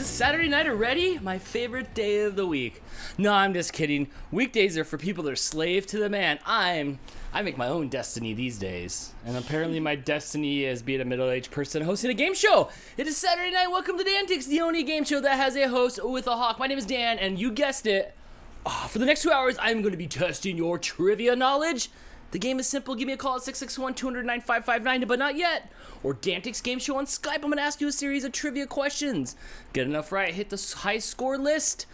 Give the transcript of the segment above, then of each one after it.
is Saturday night already? My favorite day of the week. No, I'm just kidding. Weekdays are for people that are slave to the man. I make my own destiny these days. And apparently my destiny is being a middle-aged person hosting a game show. It is Saturday night. Welcome to DANtics, the only game show that has a host with a hawk. My name is Dan, and you guessed it. For the next 2 hours, I'm going to be testing your trivia knowledge. The game is simple. Give me a call at 661-200-9559, but not yet. Or DANtics Game Show on Skype. I'm going to ask you a series of trivia questions. Get enough right, hit the high score list,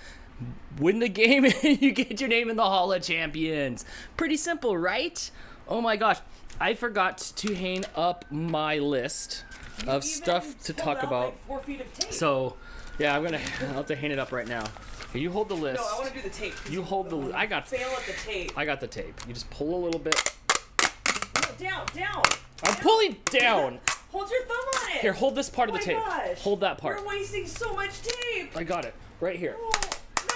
win the game, and you get your name in the Hall of Champions. Pretty simple, right? Oh my gosh. I forgot to hang up my list of stuff to talk about. Like 4 feet of tape. So, yeah, I'll have to hang it up right now. Here, you hold the list. No, I want to do the tape. You hold the. I got. Fail at the tape. I got the tape. You just pull a little bit. No, down. I'm pulling down. Hold your thumb on it. Here, hold this part of the tape. Gosh. Hold that part. You're wasting so much tape. I got it right here. Oh, no,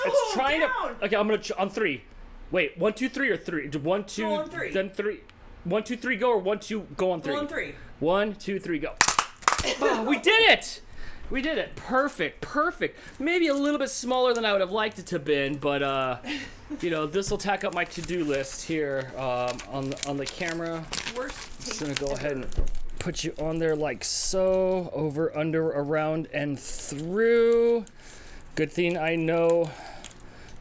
It's trying down. to. Okay, I'm gonna on 3. Wait, 1, 2, 3 or 3? 1, 2. Go on 3. Then 3. 1, 2, 3, go, or 1, 2, go on 3. Go on 3. 1, 2, 3, go. Oh, we did it. We did it. Perfect. Maybe a little bit smaller than I would have liked it to have been, but this will tack up my to-do list here on the camera. Worst Just tape gonna go ever. ahead and put you on there like so, over, under, around, and through. Good thing I know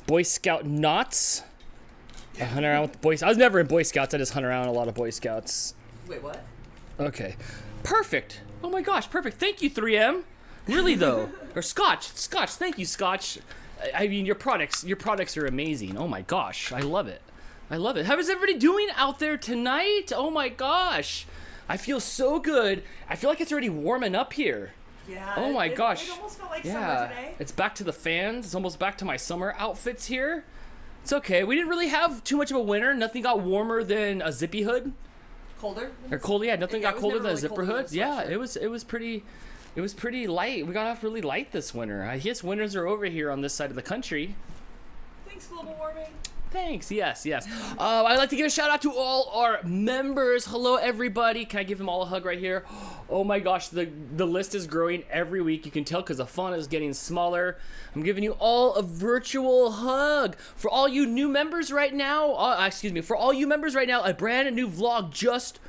Boy Scout knots. I hunt around with Boy Scouts. I was never in Boy Scouts. I just hunt around a lot of Boy Scouts. Wait, what? Okay. Perfect. Oh my gosh, perfect. Thank you, 3M. Really though. Or Scotch. Thank you, Scotch. I mean, your products are amazing. Oh my gosh. I love it. How is everybody doing out there tonight? Oh my gosh. I feel so good. I feel like it's already warming up here. Yeah. Oh my gosh. It almost felt like Yeah. summer today. It's back to the fans. It's almost back to my summer outfits here. It's okay. We didn't really have too much of a winter. Nothing got warmer than a zippy hood. Colder? Or colder, yeah. Nothing Yeah, got it was colder never than a really zipper colder than hood. a Yeah, sweatshirt. it was pretty light. We got off really light this winter. I guess winters are over here on this side of the country. Thanks, global warming. Thanks. Yes. I'd like to give a shout out to all our members. Hello, everybody. Can I give them all a hug right here? Oh my gosh, the list is growing every week. You can tell because the font is getting smaller. I'm giving you all a virtual hug. For all you new members right now, for all you members right now, a brand new vlog just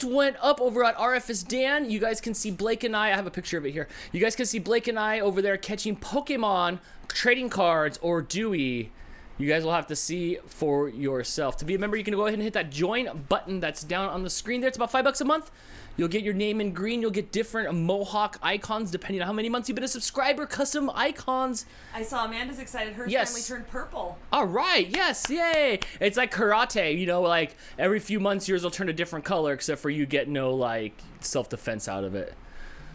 went up over at RFSDan. You guys can see Blake and I have a picture of it here. You guys can see Blake and I over there catching Pokemon trading cards or Dewey. You guys will have to see for yourself. To be a member, you can go ahead and hit that join button that's down on the screen there. It's about $5 a month. You'll get your name in green. You'll get different mohawk icons depending on how many months you've been a subscriber. Custom icons. I saw Amanda's excited. Her Yes. family turned purple. All right. Yes. Yay. It's like karate. Like every few months yours will turn a different color except for you get no like self-defense out of it.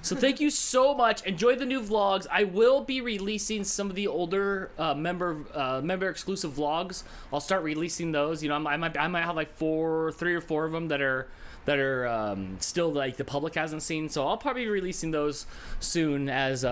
So thank you so much. Enjoy the new vlogs. I will be releasing some of the older member exclusive vlogs. I'll start releasing those. I might have like 3 or 4 of them that are still like the public hasn't seen. So I'll probably be releasing those soon as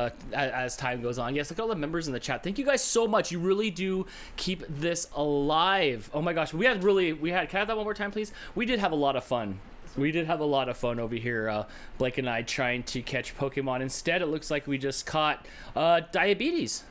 time goes on. Yes, look at all the members in the chat. Thank you guys so much. You really do keep this alive. Oh my gosh, can I have that one more time, please? We did have a lot of fun. Over here, Blake and I trying to catch Pokemon. Instead, it looks like we just caught diabetes.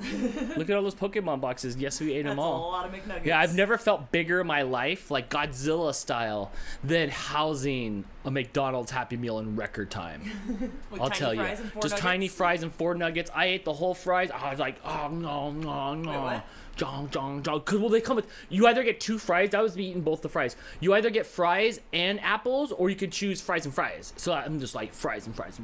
Look at all those Pokemon boxes. Yes, we ate them all. That's a lot of McNuggets. Yeah, I've never felt bigger in my life, like Godzilla style, than housing a McDonald's Happy Meal in record time. I'll tell you. Just tiny fries and 4 nuggets. I ate the whole fries. I was like, oh, no. Wait, what? Because they come with, you either get 2 fries. I was eating both the fries. You either get fries and apples, or you could choose fries and fries. So I'm just like fries and fries.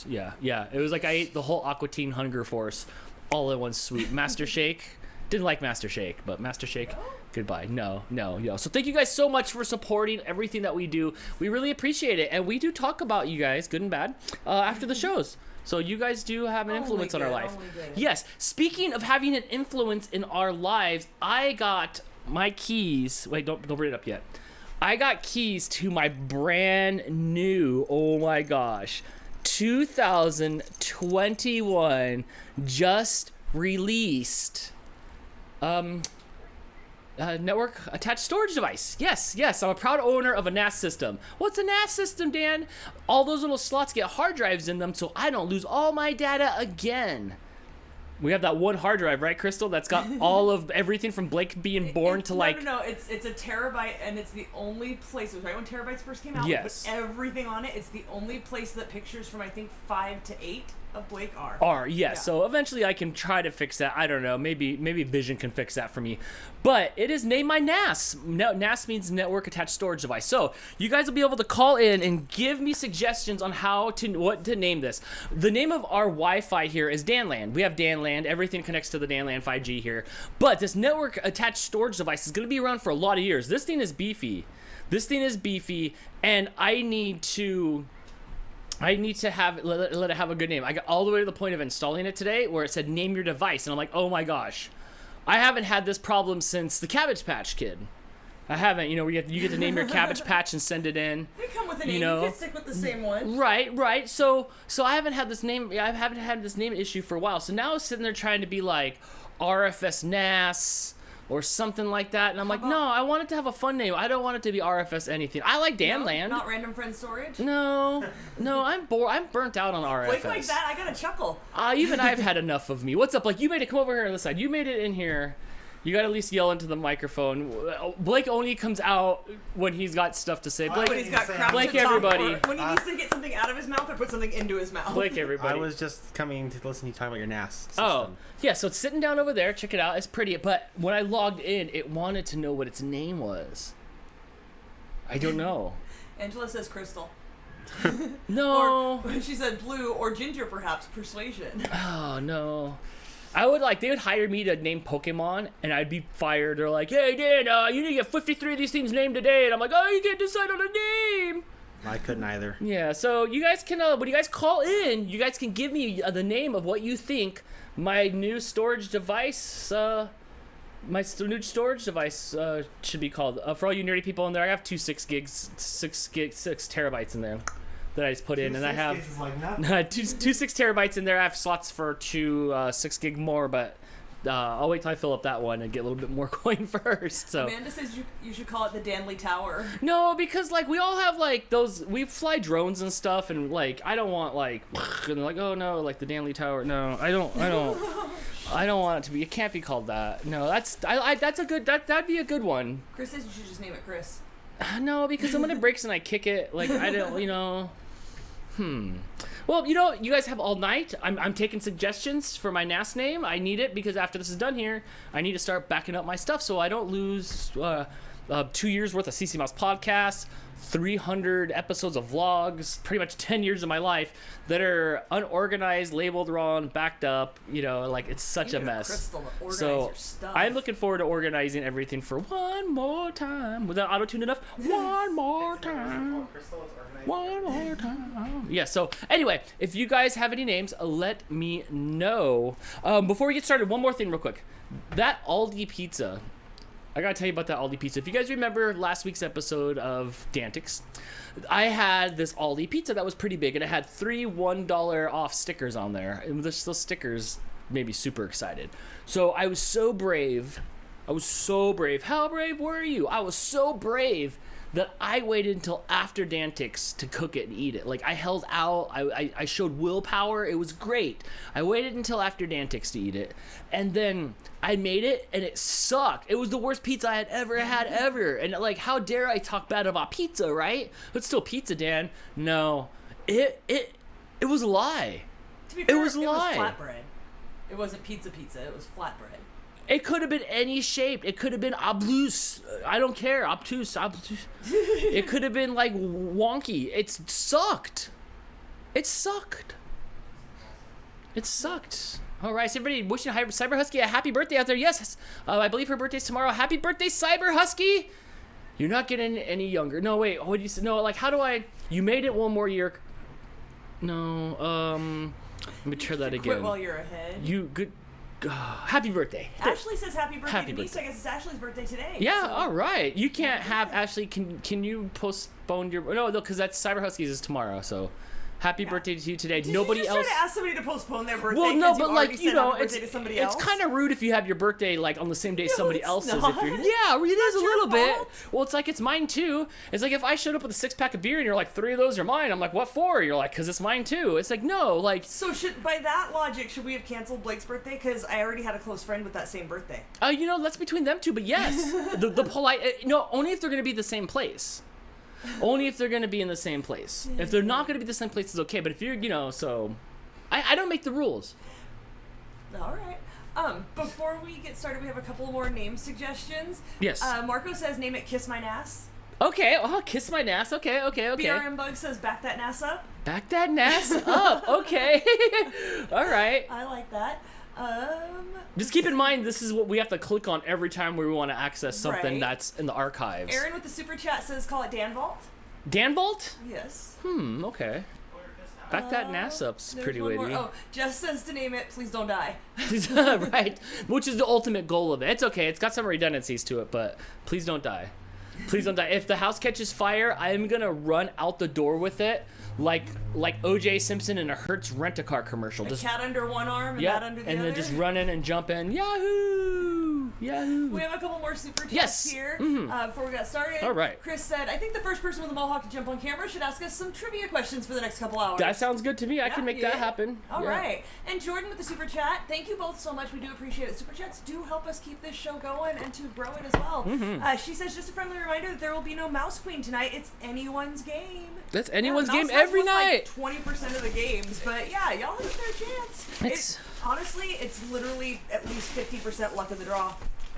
Yeah. It was like I ate the whole Aqua Teen Hunger Force all in one swoop. Master Shake. Didn't like Master Shake, but Master Shake, goodbye. No. So thank you guys so much for supporting everything that we do. We really appreciate it. And we do talk about you guys, good and bad, after the shows. So you guys do have an influence on our life. Yes. Speaking of having an influence in our lives, I got my keys. Wait, don't bring it up yet. I got keys to my brand new, oh my gosh, 2021 just released network attached storage device. Yes, I'm a proud owner of a NAS system. What's a NAS system, Dan? All those little slots get hard drives in them, so I don't lose all my data again. We have that one hard drive, right, Crystal? That's got all of everything from Blake being born to like. No. It's a terabyte, and it's the only place. It was right when terabytes first came out. Yes. But everything on it. It's the only place that pictures from I think 5 to 8 of Blake are. Yes. Yeah. So eventually I can try to fix that. I don't know. Maybe Vision can fix that for me. But it is named my NAS. NAS means network attached storage device. So you guys will be able to call in and give me suggestions on what to name this. The name of our Wi-Fi here is DANland. We have DANland. Everything connects to the DANland 5G here. But this network attached storage device is going to be around for a lot of years. This thing is beefy. And I need to have let it have a good name. I got all the way to the point of installing it today where it said name your device, and I'm like, oh my gosh, I haven't had this problem since the Cabbage Patch Kid. I haven't, you get to name your Cabbage Patch and send it in. They come with a name. You can stick with the same one. Right. So I haven't had this name. I haven't had this name issue for a while. So now I was sitting there trying to be like RFSNAS or something like that, and I'm like, no, I want it to have a fun name. I don't want it to be RFS anything. I like DANland. Not Random Friend Storage. No, I'm bored. I'm burnt out on RFS. Blake like that, I gotta chuckle. Even I've had enough of me. What's up, Blake? You made it. Come over here on this side. You made it in here. You gotta at least yell into the microphone. Blake only comes out when he's got stuff to say. Blake, When he's got crap Blake, to talk, everybody. or when he needs to get something out of his mouth or put something into his mouth. Blake, everybody. I was just coming to listen to you talk about your NAS system. Oh, yeah, so it's sitting down over there. Check it out. It's pretty. But when I logged in, it wanted to know what its name was. I don't know. Angela says Crystal. No. Or she said blue or ginger, perhaps. Persuasion. Oh, no. They would hire me to name Pokemon, and I'd be fired. They're like, hey, Dan, you need to get 53 of these things named today. And I'm like, oh, you can't decide on a name. I couldn't either. Yeah, so you guys can, when you guys call in, you guys can give me the name of what you think my new storage device, new storage device should be called. For all you nerdy people in there, I have two 6 terabytes in there that I just put in, and I have two 6 terabytes in there. I have slots for 2 6 gig more, but I'll wait till I fill up that one and get a little bit more coin first. So Amanda says you should call it the Danley Tower. no, because like we all have like those, we fly drones and stuff, and like I don't want like and they're like, oh no, like the Danley Tower. No, I don't want it to be. It can't be called that. No, that'd be a good one. Chris says you should just name it Chris. No, because when it breaks and I kick it, like I don't, Well, you guys have all night. I'm taking suggestions for my NAS name. I need it because after this is done here, I need to start backing up my stuff so I don't lose 2 years worth of CC Mouse podcasts, 300 episodes of vlogs, pretty much 10 years of my life that are unorganized, labeled wrong, backed up. Like it's such a mess. Crystal to organize So your stuff. I'm looking forward to organizing everything for one more time without auto-tune enough. One more time. One more time. Yeah, so anyway, if you guys have any names, let me know. Before we get started, one more thing real quick. That Aldi pizza, I gotta tell you about that Aldi pizza. If you guys remember last week's episode of DANtics, I had this Aldi pizza that was pretty big, and it had 3 $1 off stickers on there. And those stickers made me super excited. So I was so brave. How brave were you? I was so brave that I waited until after DANtics to cook it and eat it. Like I held out, I showed willpower. It was great. I waited until after DANtics to eat it, and then I made it, and it sucked. It was the worst pizza I had ever had ever. And like, how dare I talk bad about pizza, right? But still pizza, Dan. No, it was a lie. To be fair, it was a lie. It was flatbread. It wasn't pizza. It was flatbread. It could have been any shape. It could have been obtuse. I don't care. Obtuse. It could have been like wonky. It sucked. All right, so everybody wishing Cyber Husky a happy birthday out there. Yes, I believe her birthday's tomorrow. Happy birthday, Cyber Husky. You're not getting any younger. No, wait. What do you say? No, like, how do I? You made it one more year. No, let me try that again. Quit while you're ahead. You good. Happy birthday. Ashley says happy birthday Happy to me, birthday. so I guess it's Ashley's birthday today. Yeah, so. all right. You can't have Ashley. Can you postpone your? No, because that's Cyber Huskies is tomorrow. So, Happy birthday to you today. Did Nobody you just else. try to ask somebody to postpone their birthday? Well, no, 'cause but already like, said you know, happy it's birthday to somebody else? kind of rude if you have your birthday like on the same day as somebody it's else's. not. If you're, yeah, it is a your little bit. fault. Well, it's like it's mine too. It's like if I showed up with a 6-pack of beer and you're like 3 of those are mine. I'm like, what for? You're like, because it's mine too. It's like no, like. So by that logic, should we have canceled Blake's birthday? Because I already had a close friend with that same birthday. You know, that's between them two. But yes, the polite. No, only if they're gonna be the same place. Only if they're gonna be in the same place. If they're not gonna be the same place, it's okay. But if you're, you know, so. I don't make the rules. All right. Before we get started, we have a couple more name suggestions. Yes. Marco says, name it Kiss My Nass. Okay. Oh, kiss my nass. Okay. BRM Bug says, back that Nass up. Back that nass up. Okay. All right. I like that. Just keep in mind, this is what we have to click on every time we want to access something Right. that's in the archives. Aaron with the super chat says, call it Dan Vault. Dan Vault? Yes. Okay. Back that nass up's There's pretty one more. witty. Oh, Jess says to name it, please don't die. Right. Which is the ultimate goal of it. It's okay. It's got some redundancies to it, but please don't die. Please don't die. If the house catches fire, I'm going to run out the door with it like O.J. Simpson in a Hertz rent-a-car commercial. A cat under one arm and that under the and other. then just run in and jump in. Yahoo! Yahoo! We have a couple more super chats Yes. here before we got started. All right. Chris said, I think the first person with a mohawk to jump on camera should ask us some trivia questions for the next couple hours. That sounds good to me. I can make that happen. All Yeah. right. And Jordan with the super chat, thank you both so much. We do appreciate it. Super chats do help us keep this show going and to grow it as well. She says, just a friendly reminder that there will be no Mouse Queen tonight. It's anyone's game. That's anyone's Mouse game has every won, night. Like 20% of the games, but yeah, y'all have a fair chance. Honestly, it's literally at least 50% luck of the draw.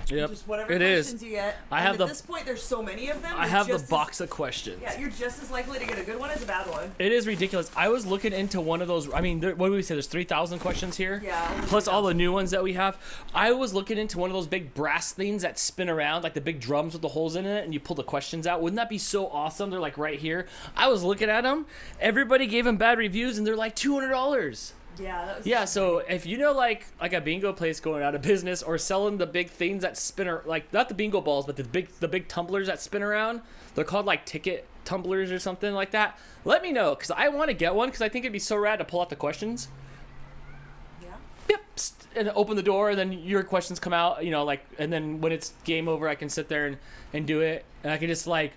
Yep. Just whatever It questions is. you get. I And have at this point, there's so many of them. I you're have the just box of questions. Yeah, you're just as likely to get a good one as a bad one. It is ridiculous. I was looking into one of those. I mean, what do we say? There's 3,000 questions here. Yeah. Plus all the new ones that we have. I was looking into one of those big brass things that spin around, like the big drums with the holes in it, and you pull the questions out. Wouldn't that be so awesome? They're like right here. I was looking at them. Everybody gave them bad reviews, and they're like $200. Yeah, that was Yeah, so if you know like a bingo place going out of business or selling the big things that spin like not the bingo balls but the big tumblers that spin around, they're called like ticket tumblers or something like that. Let me know because I want to get one because I think it'd be so rad to pull out the questions. Yeah. Yep, and open the door and then your questions come out, you know, like and then when it's game over I can sit there and do it and I can just like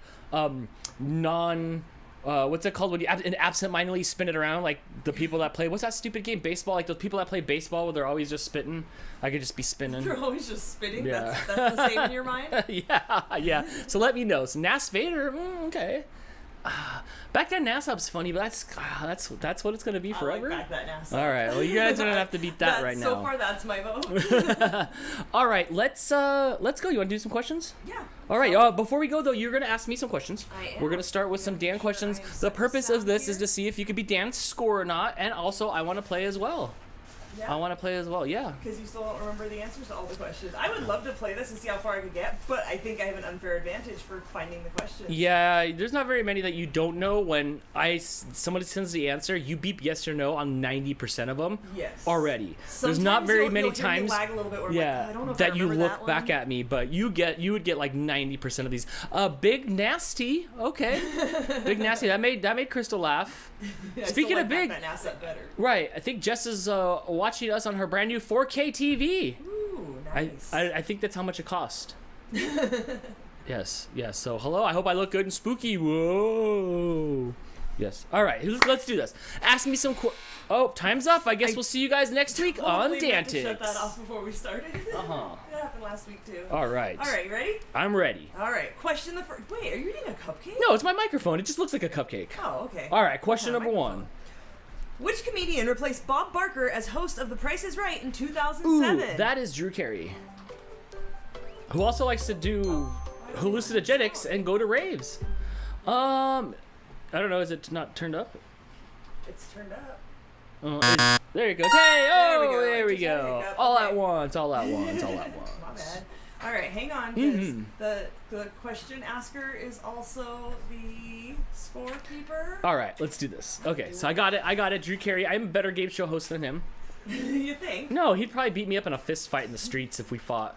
what's it called when you absent-mindedly spin it around like the people that play what's that stupid game baseball like those people that play baseball where they're always just spitting. I could just be spinning. You're always just spitting. Yeah. That's the same in your mind. yeah. So let me know. So Nas Vader, okay. Back then Nas Up's funny, but that's what it's gonna be forever. I like back that Nass. All right. Well, you guys don't have to beat that right now. So far, that's my vote. All right. Let's go. You want to do some questions? Yeah. All right. Before we go though, you're gonna ask me some questions. I am. We're gonna start with some Dan questions. I am The set purpose this of out this here. is to see if you could be Dan's score or not, and also I want to play as well. Yeah. I want to play as well. Yeah. Because you still don't remember the answers to all the questions. I would love to play this and see how far I could get, but I think I have an unfair advantage for finding the questions. Yeah, there's not very many that you don't know. When somebody sends the answer, you beep yes or no on 90% of them Yes. already. Sometimes there's not very you'll many hear me times lag a little bit where I'm yeah, like, I don't know if that I you remember look that back one. at me, but you would get like 90% of these. Big Nasty, okay. Big Nasty, that made Crystal laugh. Yeah, I Speaking still of like big- that Nass up better. Right, I think Jess is watching us on her brand new 4K TV. Ooh, nice. I think that's how much it cost. Yes. So hello. I hope I look good and spooky. Whoa. Yes. All right. Let's do this. Ask me some. Oh, time's up. I guess we'll see you guys next week on Totally meant to shut DANtics. that off before we started. Uh-huh. That happened last week too. All right. All right, you ready? I'm ready. All right. Question the first. Wait, are you eating a cupcake? No, it's my microphone. It just looks like a cupcake. Oh, okay. All right. Question What kind number of one. Which comedian replaced Bob Barker as host of The Price is Right in Ooh, 2007? that is Drew Carey, who also likes to do hallucinogenics and go to raves. I don't know. Is it not turned up? It's turned up. There it goes. Hey, oh, go. there we Just had a go. hiccup. All Okay. at once. My bad. All right, hang on, because the question asker is also the scorekeeper. All right, let's do this. Okay, so I got it. Drew Carey. I'm a better game show host than him. You think? No, he'd probably beat me up in a fist fight in the streets if we fought.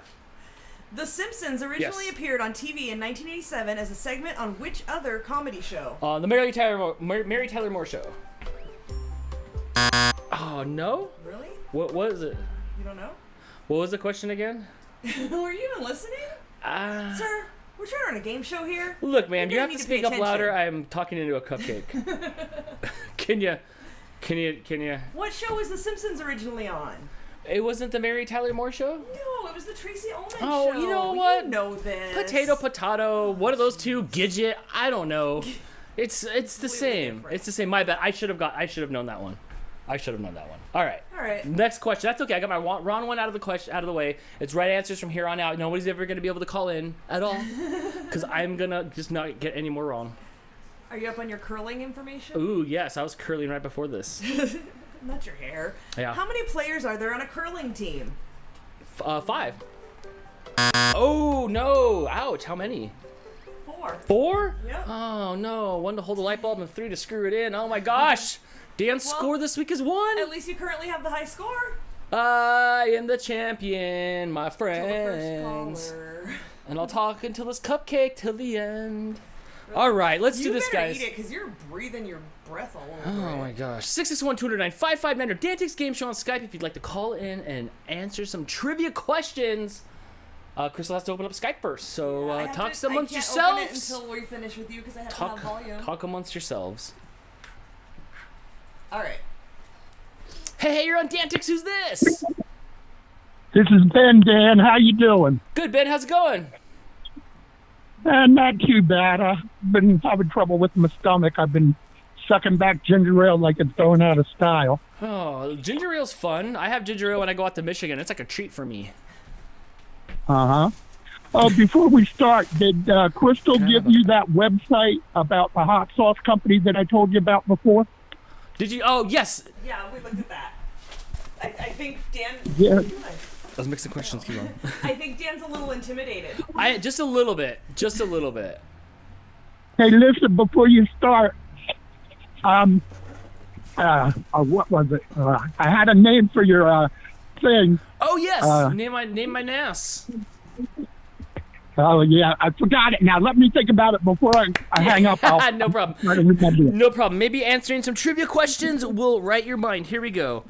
The Simpsons originally Yes. appeared on TV in 1987 as a segment on which other comedy show? The Mary Tyler Moore Show. Oh, no? Really? What was it? You don't know? What was the question again? Were you even listening? Sir, we're trying to run a game show here. Look, man, You're you gonna have to need to pay speak up louder. attention. I'm talking into a cupcake. Can you? What show was The Simpsons originally on? It wasn't the Mary Tyler Moore show? No, it was the Tracy Ullman show. Oh, you know what? You know this. Potato. One of those two. Gidget. I don't know. It's the same. different. It's the same. My bad. I should have known that one. All right. All right. Next question. That's okay. I got my wrong one out of the way. It's right answers from here on out. Nobody's ever going to be able to call in at all because I'm going to just not get any more wrong. Are you up on your curling information? Ooh, yes. I was curling right before this. Not your hair. Yeah. How many players are there on a curling team? 5. Oh, no. Ouch. How many? 4. 4? Yep. Oh, no. 1 to hold the light bulb and 3 to screw it in. Oh, my gosh. Dan's score this week is 1. At least you currently have the high score. I am the champion, my Till the friends. first caller. And I'll talk until this cupcake till the end. All right, let's do this, guys. You better eat it because you're breathing your breath all over Oh it. my gosh. 661-209-559 or DANtics Game Show on Skype if you'd like to call in and answer some trivia questions. Crystal has to open up Skype first, so talk amongst yourselves. I can't open it until we finish with you because I have to have volume. Talk amongst yourselves. All right. Hey, you're on DANtics. Who's this? This is Ben, Dan. How you doing? Good, Ben. How's it going? Not too bad. I've been having trouble with my stomach. I've been sucking back ginger ale like it's going out of style. Oh, ginger ale's fun. I have ginger ale when I go out to Michigan. It's like a treat for me. Uh-huh. Oh, before we start, did Crystal give you that website about the hot sauce company that I told you about before? Did you? Oh, yes. Yeah, we looked at that. I think Dan. Yeah. I was mixing questions. Keep on. I think Dan's a little intimidated. Just a little bit. Just a little bit. Hey, listen, before you start, what was it? I had a name for your thing. Oh yes. Name my NAS. Oh, yeah, I forgot it now. Let me think about it before I hang up. No problem. Try to remember it. No problem. Maybe answering some trivia questions will right your mind. Here we go.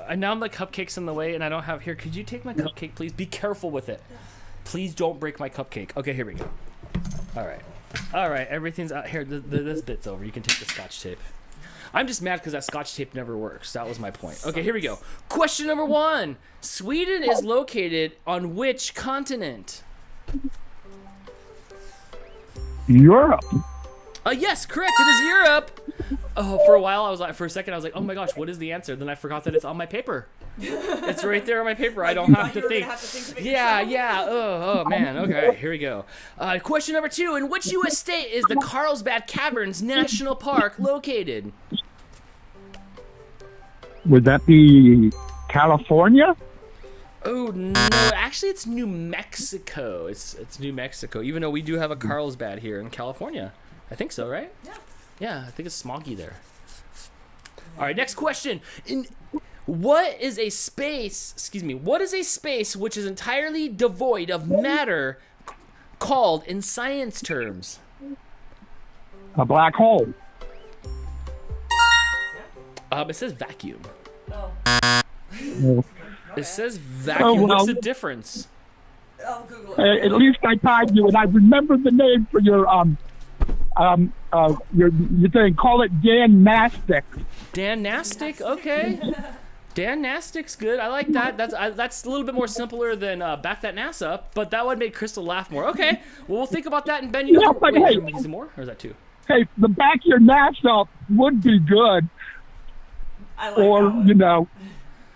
And now the cupcake's in the way, and I don't have here. Could you take my cupcake, please? Be careful with it. Please don't break my cupcake. Okay, here we go. All right. Everything's out here. This bit's over. You can take the Scotch tape. I'm just mad because that Scotch tape never works. That was my point. Okay, here we go. Question number 1. Sweden is located on which continent? Europe. Yes, correct. It is Europe. Oh, for a second I was like, oh my gosh, what is the answer? Then I forgot that it's on my paper. It's right there on my paper. I don't have to think. Yeah. Oh man. Okay, here we go. Question number 2. In which U.S. state is the Carlsbad Caverns National Park located? Would that be California? Oh no, actually it's New Mexico. It's New Mexico. Even though we do have a Carlsbad here in California. I think so, right? Yeah. Yeah, I think it's smoggy there. All right, next question. What is a space which is entirely devoid of matter called in science terms? A black hole. It says vacuum. Oh. It says vacuum. Oh, well. What's the difference? I'll Google it. At least I tied you, and I remember the name for your thing. Call it DANtics. DANtics? Okay. DANtics, good. I like that. That's a little bit more simpler than back that NAS up, but that would make Crystal laugh more. Okay. Well, we'll think about that. And Ben, you Yeah, know, but wait, hey. you want some more, or is that 2? Hey, the back your NAS up would be good, I like or that one. you know.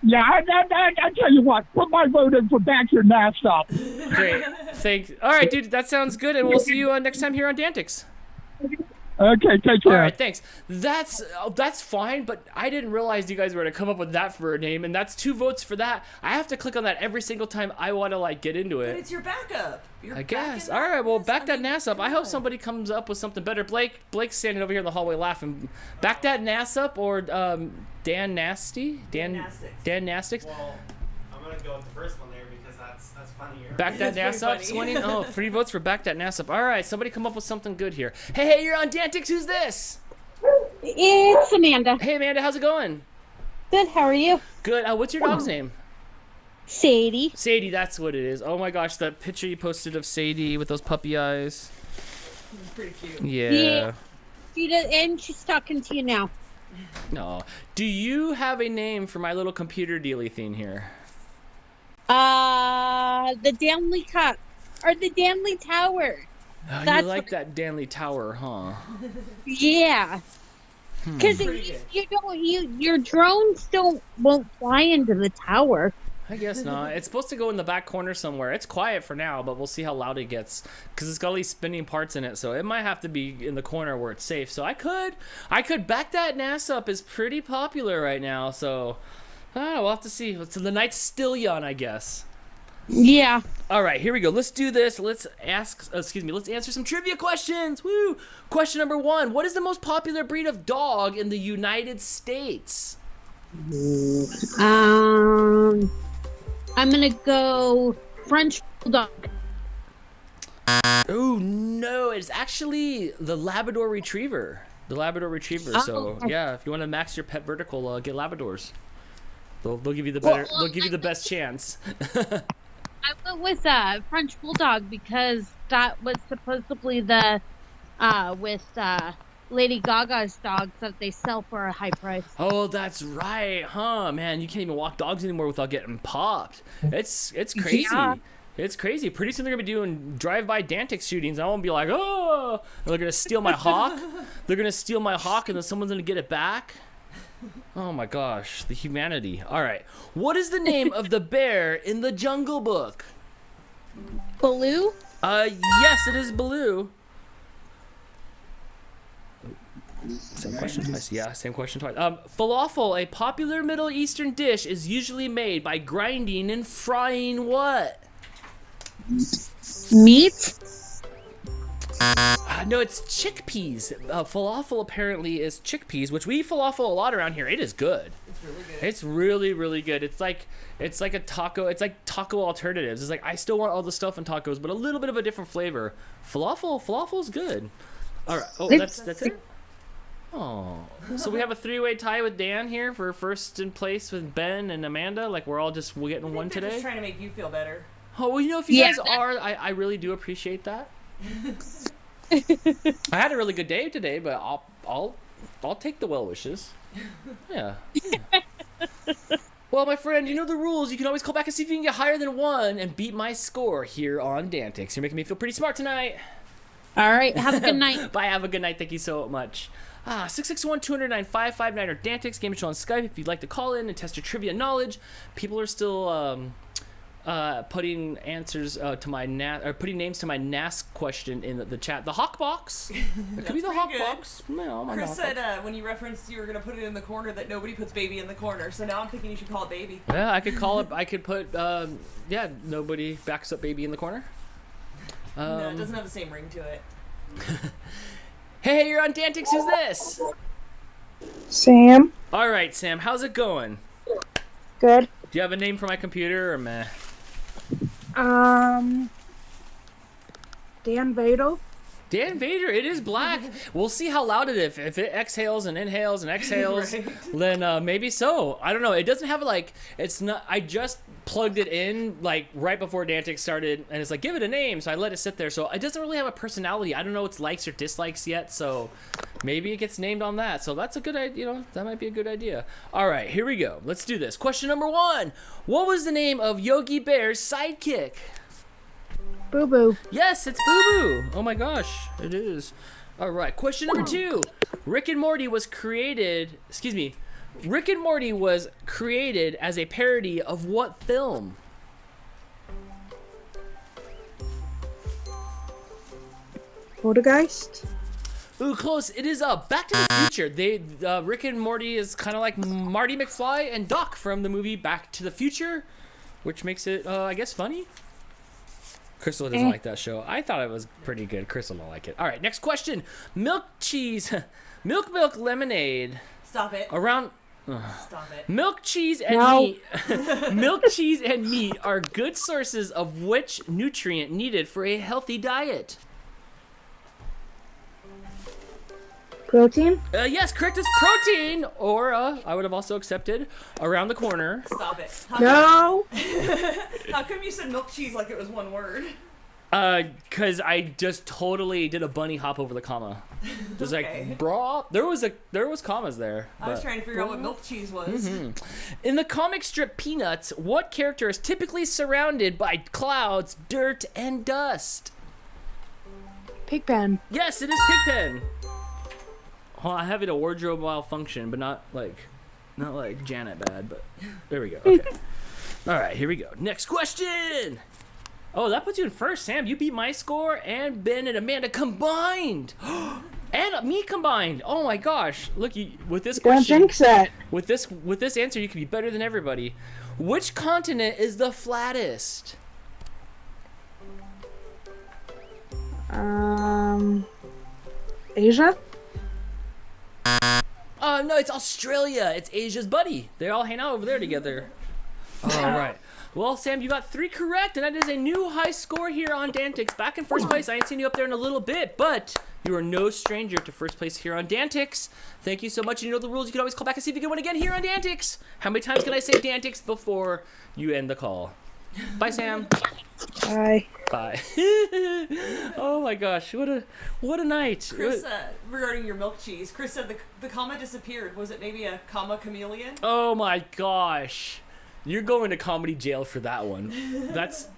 Yeah, I tell you what, put my vote in for back your NAS up. Great. Thanks. All right, dude. That sounds good, and we'll see you next time here on DANtics. Okay, take All care. right, thanks. That's fine, but I didn't realize you guys were gonna come up with that for a name, and that's 2 votes for that. I have to click on that every single time I want to like get into But it. it's your backup. You're I guess. backing All right, well, this. back that mean, NAS up. I come hope on. somebody comes up with something better. Blake's standing over here in the hallway laughing. Back that NAS up, or Dan Nasty? DANtics. Well, I'm gonna go with the first one there because that's funnier. Back that That's NAS up, pretty Swinny. funny. Oh, 3 votes for back that NAS up. All right, somebody come up with something good here. Hey, you're on DANtics. Who's this? It's Amanda. Hey, Amanda, how's it going? Good, how are you? Good. What's your dog's name? Sadie. Sadie, that's what it is. Oh my gosh, that picture you posted of Sadie with those puppy eyes. Pretty cute. Yeah. She does, and she's talking to you now. No. Do you have a name for my little computer dealy thing here? The Danley Cup. Or the Danley Tower. Oh, you That's like that Danley Tower, huh? Yeah. Because your drones won't fly into the tower. I guess not. It's supposed to go in the back corner somewhere. It's quiet for now, but we'll see how loud it gets. Because it's got all these spinning parts in it, so it might have to be in the corner where it's safe. So I could back that NAS up is pretty popular right now. So we'll have to see. So the night's still young, I guess. Yeah. All right, here we go. Let's do this. Let's answer some trivia questions. Woo! Question number 1. What is the most popular breed of dog in the United States? I'm gonna go French Bulldog. Oh no, it's actually the Labrador Retriever. The Labrador Retriever. So yeah, if you want to max your pet vertical, get Labradors. They'll give you the better. They'll give you the best chance. I went with French Bulldog because that was supposedly the with Lady Gaga's dogs that they sell for a high price. Oh, that's right, huh? Man, you can't even walk dogs anymore without getting popped. It's crazy. Yeah. It's crazy. Pretty soon they're gonna be doing drive-by DANtics shootings. I won't be like, oh, and they're gonna steal my hawk. They're gonna steal my hawk, and then someone's gonna get it back. Oh my gosh, the humanity. All right, what is the name of the bear in the Jungle Book? Baloo? Yes, it is Baloo. Same question twice. Yeah, same question twice. Falafel, a popular Middle Eastern dish, is usually made by grinding and frying what? Meat? No, it's chickpeas. Falafel apparently is chickpeas, which we eat falafel a lot around here. It is good. It's really good. It's really, really good. It's like a taco. It's like taco alternatives. It's like I still want all the stuff in tacos, but a little bit of a different flavor. Falafel is good. All right. Oh, that's it. Oh, so we have a 3-way tie with Dan here for first in place with Ben and Amanda. Like we're getting one They're today. just trying to make you feel better. Oh, well, if you guys are, I really do appreciate that. I had a really good day today, but I'll take the well wishes. Yeah. Well, my friend, you know the rules. You can always call back and see if you can get higher than 1 and beat my score here on DANtics. You're making me feel pretty smart tonight. All right, have a good night. Bye, have a good night. Thank you so much. 661-209-5559 or DANtics Game Show on Skype if you'd like to call in and test your trivia knowledge. People are still putting answers to my putting names to my NAS question in the chat. The Hawk Box. It could be the Hawk Box. No, Chris said when you referenced you were gonna put it in the corner that nobody puts baby in the corner. So now I'm thinking you should call it baby. Yeah, I could call it. I could put. Nobody backs up baby in the corner. No, it doesn't have the same ring to it. Hey, you're on DANtics. Who's this? Sam. All right, Sam. How's it going? Good. Do you have a name for my computer or meh? Dan Vado. Dan Vader, it is black. We'll see how loud it is. If it exhales and inhales and exhales, Right. then maybe so. I don't know. It doesn't have it's not. I just plugged it in right before DANtics started, and it's like, give it a name. So I let it sit there. So it doesn't really have a personality. I don't know its likes or dislikes yet. So maybe it gets named on that. So that's a good idea. That might be a good idea. All right, here we go. Let's do this. Question number 1. What was the name of Yogi Bear's sidekick? Boo Boo. Yes, it's Boo Boo. Oh my gosh, it is. All right, question number 2. Rick and Morty was created as a parody of what film? Poltergeist. Ooh, close. It is Back to the Future. Rick and Morty is kind of like Marty McFly and Doc from the movie Back to the Future, which makes it, I guess, funny. Crystal doesn't like that show. I thought it was pretty good. Crystal don't like it. All right, next question. Milk lemonade. Stop it. Around Stop it. milk, cheese, and meat. Milk, cheese, and meat are good sources of which nutrient needed for a healthy diet? Protein? Yes, correct is protein, or I would have also accepted around the corner. Stop it. No. How come you said milk cheese like it was one word? Cause I just totally did a bunny hop over the comma. Just Okay. like, bra. There was commas there. I was but- trying to figure out what milk cheese was. In the comic strip Peanuts, what character is typically surrounded by clouds, dirt, and dust? Pigpen. Yes, it is Pigpen. Oh, I have it a wardrobe malfunction, but not like Janet bad, but there we go. Okay. All right, here we go. Next question. Oh, that puts you in first, Sam. You beat my score and Ben and Amanda combined. And me combined. Oh my gosh. Look, with this Don't question, jinx it. with this answer, you can be better than everybody. Which continent is the flattest? Asia? No, it's Australia. It's Asia's buddy. They all hang out over there together. All right. Well, Sam, you got 3 correct, and that is a new high score here on DANtics. Back in first place. I ain't seen you up there in a little bit, but you are no stranger to first place here on DANtics. Thank you so much. You know the rules. You can always call back and see if you can win again here on DANtics. How many times can I say DANtics before you end the call? Bye, Sam. Bye. Bye. Oh my gosh, what a night. Chris, regarding your milk cheese, Chris said the comma disappeared. Was it maybe a comma chameleon? Oh my gosh. You're going to comedy jail for that one. That's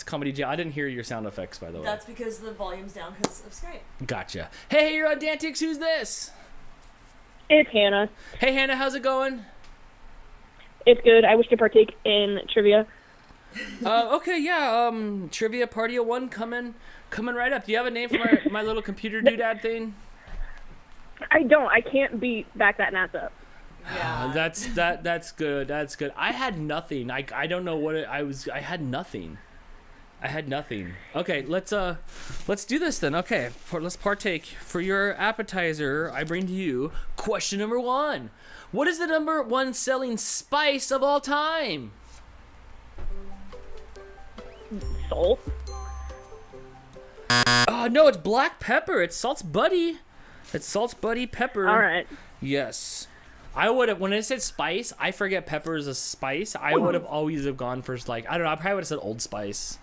comedy jail. I didn't hear your sound effects, by the way. That's because the volume's down because of Skype. Gotcha. Hey, you're on DANtics. Who's this? It's Hannah. Hey, Hannah, how's it going? It's good. I wish to partake in trivia. Okay, yeah. Trivia party of 1 coming right up. Do you have a name for my little computer doodad thing? I don't. I can't back that math up. Yeah. That's good. That's good. I had nothing. I don't know what I had nothing. Okay, let's do this then. Okay, let's partake. For your appetizer, I bring to you question number 1. What is the number 1 selling spice of all time? Salt. No, it's black pepper. It's Salt's buddy. It's Salt's buddy pepper. All right. Yes. I would have, when I said spice, I forget pepper is a spice. I would have always have gone for, like, I don't know, I probably would have said Old Spice.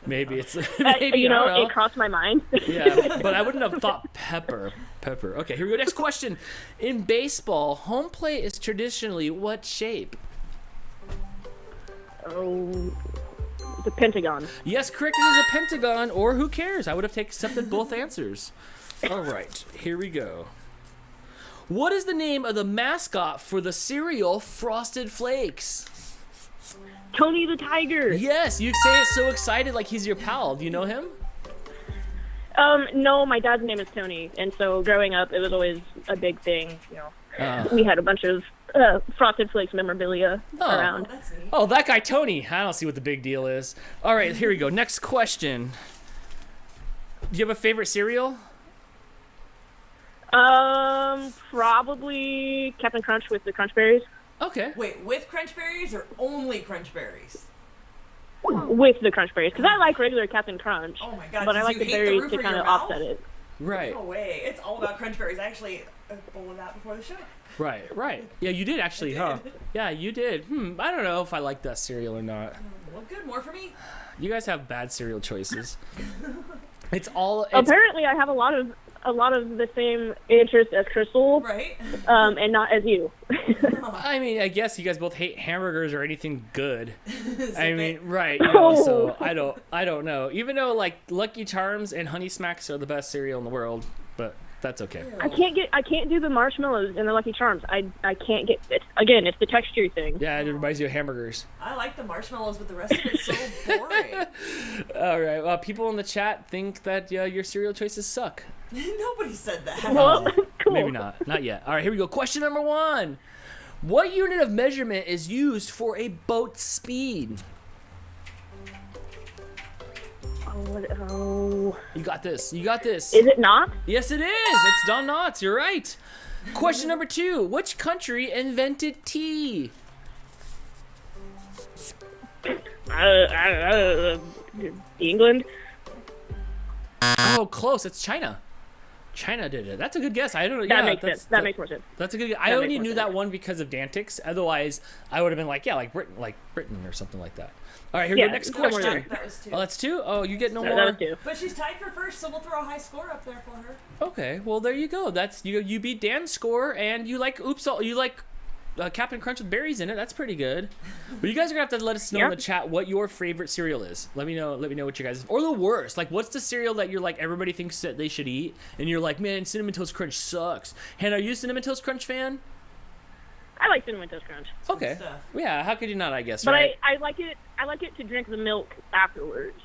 Maybe it's, maybe, You I don't know. it crossed my mind. Yeah, but I wouldn't have thought pepper. Okay, here we go. Next question. In baseball, home plate is traditionally what shape? Oh, the Pentagon. Yes, correct. It is a pentagon, or who cares? I would have accepted both answers. All right, here we go. What is the name of the mascot for the cereal Frosted Flakes? Tony the Tiger. Yes, you say it so excited like he's your pal. Do you know him? No, my dad's name is Tony, and so growing up, it was always a big thing. We had a bunch of Frosted Flakes memorabilia around. That's neat. Oh, that guy Tony. I don't see what the big deal is. All right, here we go. Next question. Do you have a favorite cereal? Probably Captain Crunch with the Crunch Berries. Okay. Wait, with Crunch Berries or only Crunch Berries? With the Crunch Berries, because I like regular Captain Crunch. Oh my god, but I does like you the hate berries roof to of kind your of mouth? offset it. Right. No way. It's all about Crunch Berries. I actually ate a bowl of that before the show. Right. Yeah, you did actually, huh? Yeah, you did. I don't know if I like that cereal or not. Well, good. More for me. You guys have bad cereal choices. It's all. Apparently, I have a lot of the same interests as Crystal, Right? and not as you. I mean, I guess you guys both hate hamburgers or anything good. Zip I mean, it. right? You know, so I don't know. Even though like Lucky Charms and Honey Smacks are the best cereal in the world, but that's okay. I can't do the marshmallows and the Lucky Charms. I can't get it. Again, it's the texture thing. Yeah, it reminds you of hamburgers. I like the marshmallows, but the rest of it's so boring. All right. Well, people in the chat think that your cereal choices suck. Nobody said that. Well, cool. Maybe not. Not yet. All right, here we go. Question number 1. What unit of measurement is used for a boat's speed? Oh. You got this. Is it not? Yes, it is. It's Don Knotts. You're right. Question number 2. Which country invented tea? England. Oh, close. It's China. China did it. That's a good guess. I don't know. That Yeah, makes sense. That makes more sense. That's a good guess. I That only makes more knew sense. that one because of DANtics. Otherwise, I would have been like, yeah, like Britain or something like that. All right, here we Yeah, go. Next somewhere question. there. That was 2. Oh, that's 2? Oh, you get no So more. that was 2. But she's tied for first, so we'll throw a high score up there for her. Okay, well there you go. That's you beat Dan's score, and you like Captain Crunch with berries in it. That's pretty good. But you guys are gonna have to let us know in the chat what your favorite cereal is. Let me know what you guys, or the worst. Like, what's the cereal that you're like everybody thinks that they should eat, and you're like, man, Cinnamon Toast Crunch sucks. Hannah, are you a Cinnamon Toast Crunch fan? I like Cinnamon Toast Crunch. Okay. stuff. Yeah. How could you not? I guess. But Right. I like it. I like it to drink the milk afterwards.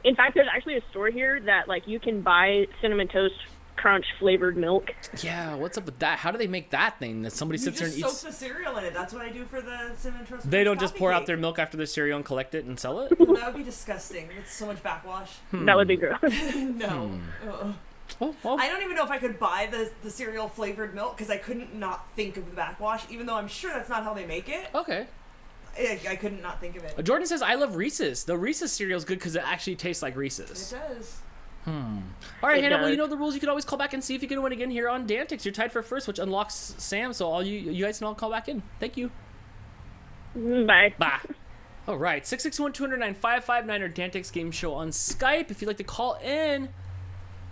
In fact, there's actually a store here that like you can buy Cinnamon Toast Crunch flavored milk. Yeah. What's up with that? How do they make that thing that somebody You sits there just and soak eats? the cereal in it. That's what I do for the cinnamon toast. They don't coffee just pour out cake. their milk after the cereal and collect it and sell it. That would be disgusting. It's so much backwash. That would be gross. No. Oh, well. I don't even know if I could buy the cereal flavored milk because I couldn't not think of the backwash, even though I'm sure that's not how they make it. Okay. I couldn't not think of it. Jordan says, I love Reese's. The Reese's cereal is good because it actually tastes like Reese's. It does. All right, It Hannah, well, does. you know the rules. You can always call back and see if you can win again here on DANtics. You're tied for first, which unlocks Sam, so all you guys can all call back in. Thank you. Bye. Bye. All right, 661-209-559 or DANtics Game Show on Skype. If you'd like to call in,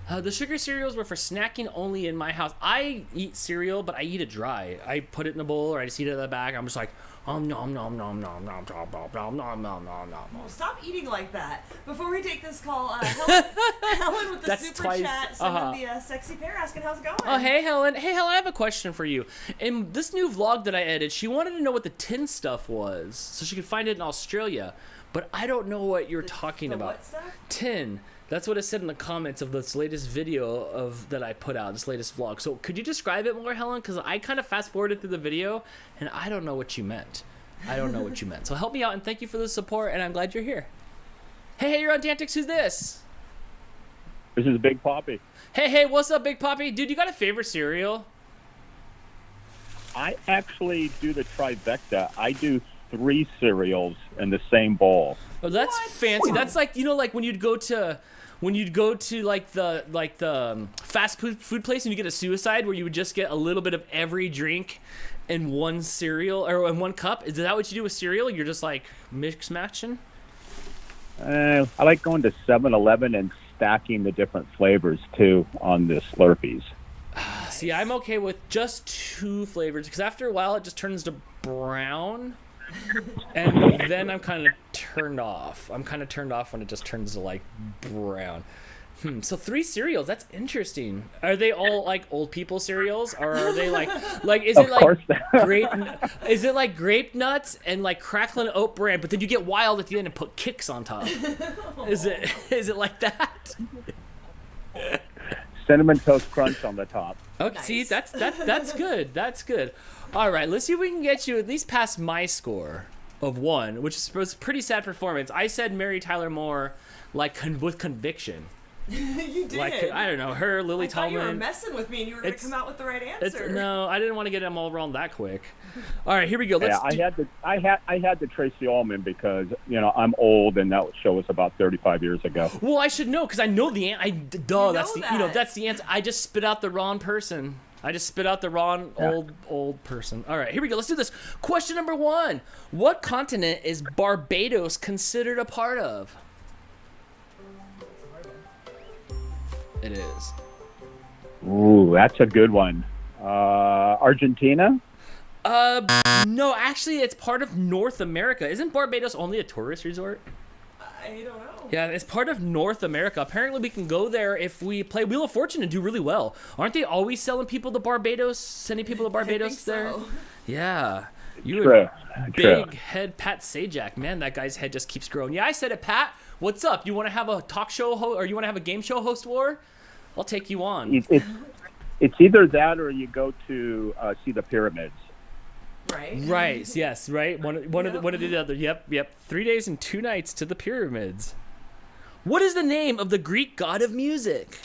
the sugar cereals were for snacking only in my house. I eat cereal, but I eat it dry. I put it in a bowl or I just eat it in the bag. I'm just like, nom nom nom nom nom nom nom nom nom nom nom nom nom. Well, stop eating like that. Before we take this call, Helen with the That's super twice. chat sent in the sexy pair asking how's it going. Oh, hey, Helen. Hey, Helen, I have a question for you. In this new vlog that I edited, she wanted to know what the tin stuff was so she could find it in Australia. But I don't know what you're talking the about. what stuff? Tin. That's what it said in the comments of this latest video that I put out, this latest vlog. So could you describe it more, Helen? Because I kind of fast-forwarded through the video, and I don't know what you meant. I don't know what you meant. So help me out, and thank you for the support, and I'm glad you're here. Hey, you're on DANtics. Who's this? This is Big Poppy. Hey, what's up, Big Poppy? Dude, you got a favorite cereal? I actually do the trifecta. I do 3 cereals in the same bowl. Oh, that's fancy. That's like, you know, like when you'd go to like the fast food place and you get a suicide where you would just get a little bit of every drink in one cereal or in one cup. Is that what you do with cereal? You're just like mix matching? I like going to 7-Eleven and stacking the different flavors too on the Slurpees. See, I'm okay with just 2 flavors because after a while it just turns to brown. And then I'm kind of turned off. I'm kind of turned off when it just turns to like brown. So 3 cereals. That's interesting. Are they all like old people cereals, or are they like is it like grape? Is it like grape nuts and like crackling oat bran? But then you get wild at the end and put Kicks on top. Is it like that? Cinnamon Toast Crunch on the top. Okay, Nice. see, that's good. That's good. All right, let's see if we can get you at least past my score of 1, which was a pretty sad performance. I said Mary Tyler Moore, like with conviction. You did. Like, I don't know, her, Lily I thought you were Tomlin. messing with me and you were going to It's- come out with the right answer. No, I didn't want to get them all wrong that quick. All right, here we go. Yeah, I had to Tracy Ullman because I'm old and that show was about 35 years ago. Well, I should know because I know the answer. That's the that. that's the answer. I just spit out the wrong person. I just spit out the wrong old person. All right, here we go. Let's do this. Question number 1: what continent is Barbados considered a part of? It is. Ooh, that's a good one. Argentina? No, actually, it's part of North America. Isn't Barbados only a tourist resort? I don't know. Yeah, it's part of North America. Apparently, we can go there if we play Wheel of Fortune and do really well. Aren't they always selling people to Barbados, sending people to Barbados there? So. Yeah. You True. big head Pat Sajak. Man, that guy's head just keeps growing. Yeah, I said it, Pat. What's up? You want to have a talk show or you want to have a game show host war? I'll take you on. It's either that or you go to see the pyramids. Right. Right. Yes. Right. One of the other. Yep. 3 days and 2 nights to the pyramids. What is the name of the Greek god of music?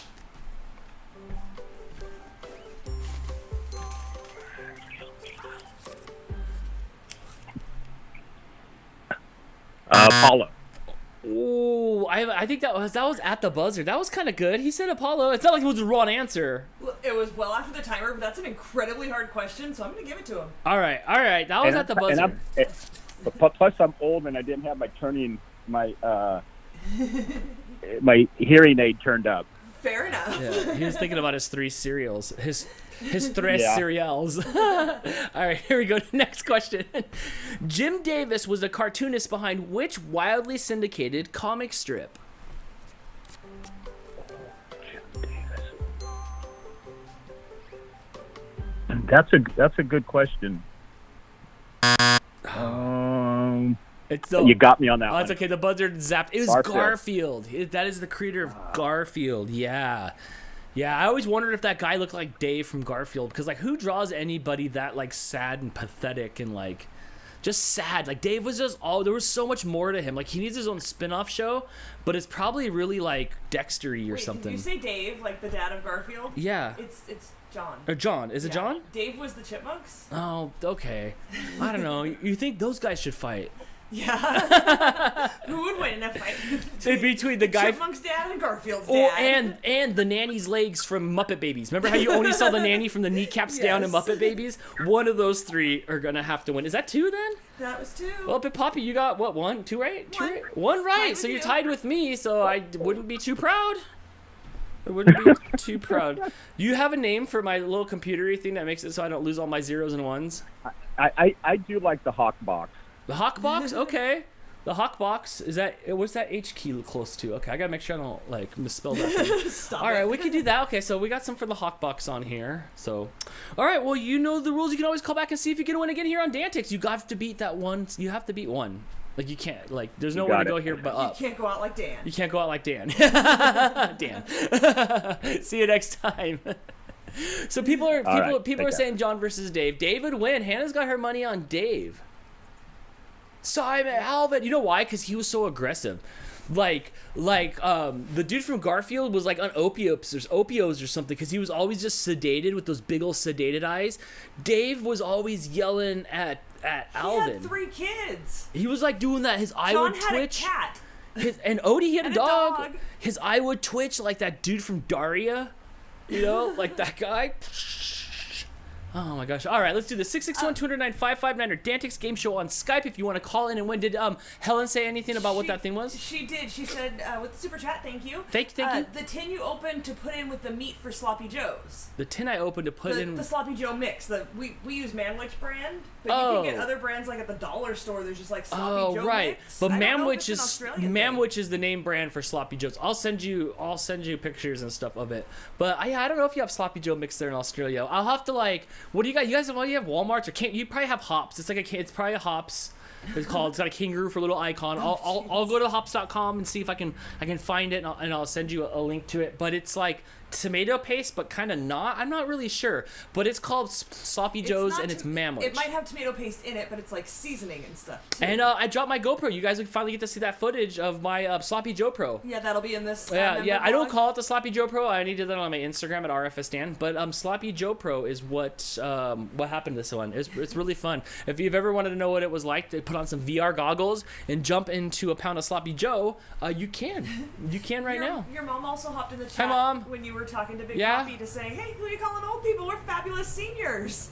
Apollo. Oh, I think that was at the buzzer. That was kind of good. He said Apollo. It's not like it was the wrong answer. Well, it was well after the timer, but that's an incredibly hard question, so I'm going to give it to him. All right. That was at the buzzer. Plus, I'm old and I didn't have my my hearing aid turned up. Fair enough. Yeah, he was thinking about his 3 cereals. His tres cereals. All right, here we go. Next question. Jim Davis was the cartoonist behind which widely syndicated comic strip? That's a good question. You got me on that one. It's okay. The buzzer zapped. It was Garfield. That is the creator of Garfield. Yeah. I always wondered if that guy looked like Dave from Garfield, because like who draws anybody that like sad and pathetic and like just sad? Like Dave was just there was so much more to him. Like he needs his own spin-off show, but it's probably really like Dexter-y or something. Did you say Dave, like the dad of Garfield? Yeah. It's John. Or John. Is it John? Dave was the Chipmunks. Oh, okay. I don't know. You think those guys should fight? Yeah. Who would win in a fight? Between the guy Chipmunk's dad and Garfield's dad. And the nanny's legs from Muppet Babies. Remember how you only saw the nanny from the kneecaps down in Muppet Babies? One of those 3 are gonna have to win. Is that 2 then? That was 2. Well, but Poppy, you got what? 1, 2 right? 1 right. So you're tied with me. So I wouldn't be too proud. I wouldn't be too proud. Do you have a name for my little computer-y thing that makes it so I don't lose all my 0s and 1s? I do like the Hawk box. The Hawk box? Okay. The Hawk box, what's that H key close to? Okay, I gotta make sure I don't like misspell that. All right, we can do that. Okay, so we got some for the Hawk box on here. So, all right, well, you know the rules. You can always call back and see if you can win again here on DANtics. You have to beat that one. You have to beat 1. Like you can't. Like there's nowhere to go here but up. You can't go out like Dan. You can't go out like Dan. Dan. See you next time. So people are saying John versus Dave. Dave would win. Hannah's got her money on Dave. Simon Alvin. You know why? Because he was so aggressive. Like the dude from Garfield was like on opiates or something, because he was always just sedated with those big old sedated eyes. Dave was always yelling at Alvin. He had 3 kids. He was like doing that. His eye would twitch. John had a cat. And Odie, he had and a dog. His eye would twitch like that dude from Daria. You know, like that guy. Oh my gosh. All right, let's do this. 661-209-559 or DANtics Game Show on Skype if you want to call in and win. Did Helen say anything about what that thing was? She did. She said with the super chat, thank you. Thank you. The tin you opened to put in with the meat for Sloppy Joe's. The tin I opened to put in... The Sloppy Joe mix. We use Manwich brand, but you can get other brands like at the dollar store. There's just like Sloppy Joe mix. But Manwich is the name brand for Sloppy Joe's. I'll send you pictures and stuff of it. But I don't know if you have Sloppy Joe mix there in Australia. I'll have to like... What do you guys? You guys have Walmart's or can't? You probably have Hops. It's probably a Hops. It's got a kangaroo for a little icon. I'll go to hops.com and see if I can find it, and I'll send you a link to it. But it's like tomato paste, but kind of not. I'm not really sure. But it's called Sloppy Joe's, and it's Manwich. It might have tomato paste in it, but it's like seasoning and stuff too. And I dropped my GoPro. You guys will finally get to see that footage of my Sloppy Joe Pro. Yeah, that'll be in this. Yeah. I don't call it the Sloppy Joe Pro. I need to do that on my Instagram at RFSDan. But Sloppy Joe Pro is what happened to this one. It's really fun. If you've ever wanted to know what it was like to put on some VR goggles and jump into a pound of Sloppy Joe, you can right now. Your mom also hopped in the chat. Hi, Mom. When you were talking to Big Poppy to say, hey, who are you calling old people? We're fabulous seniors.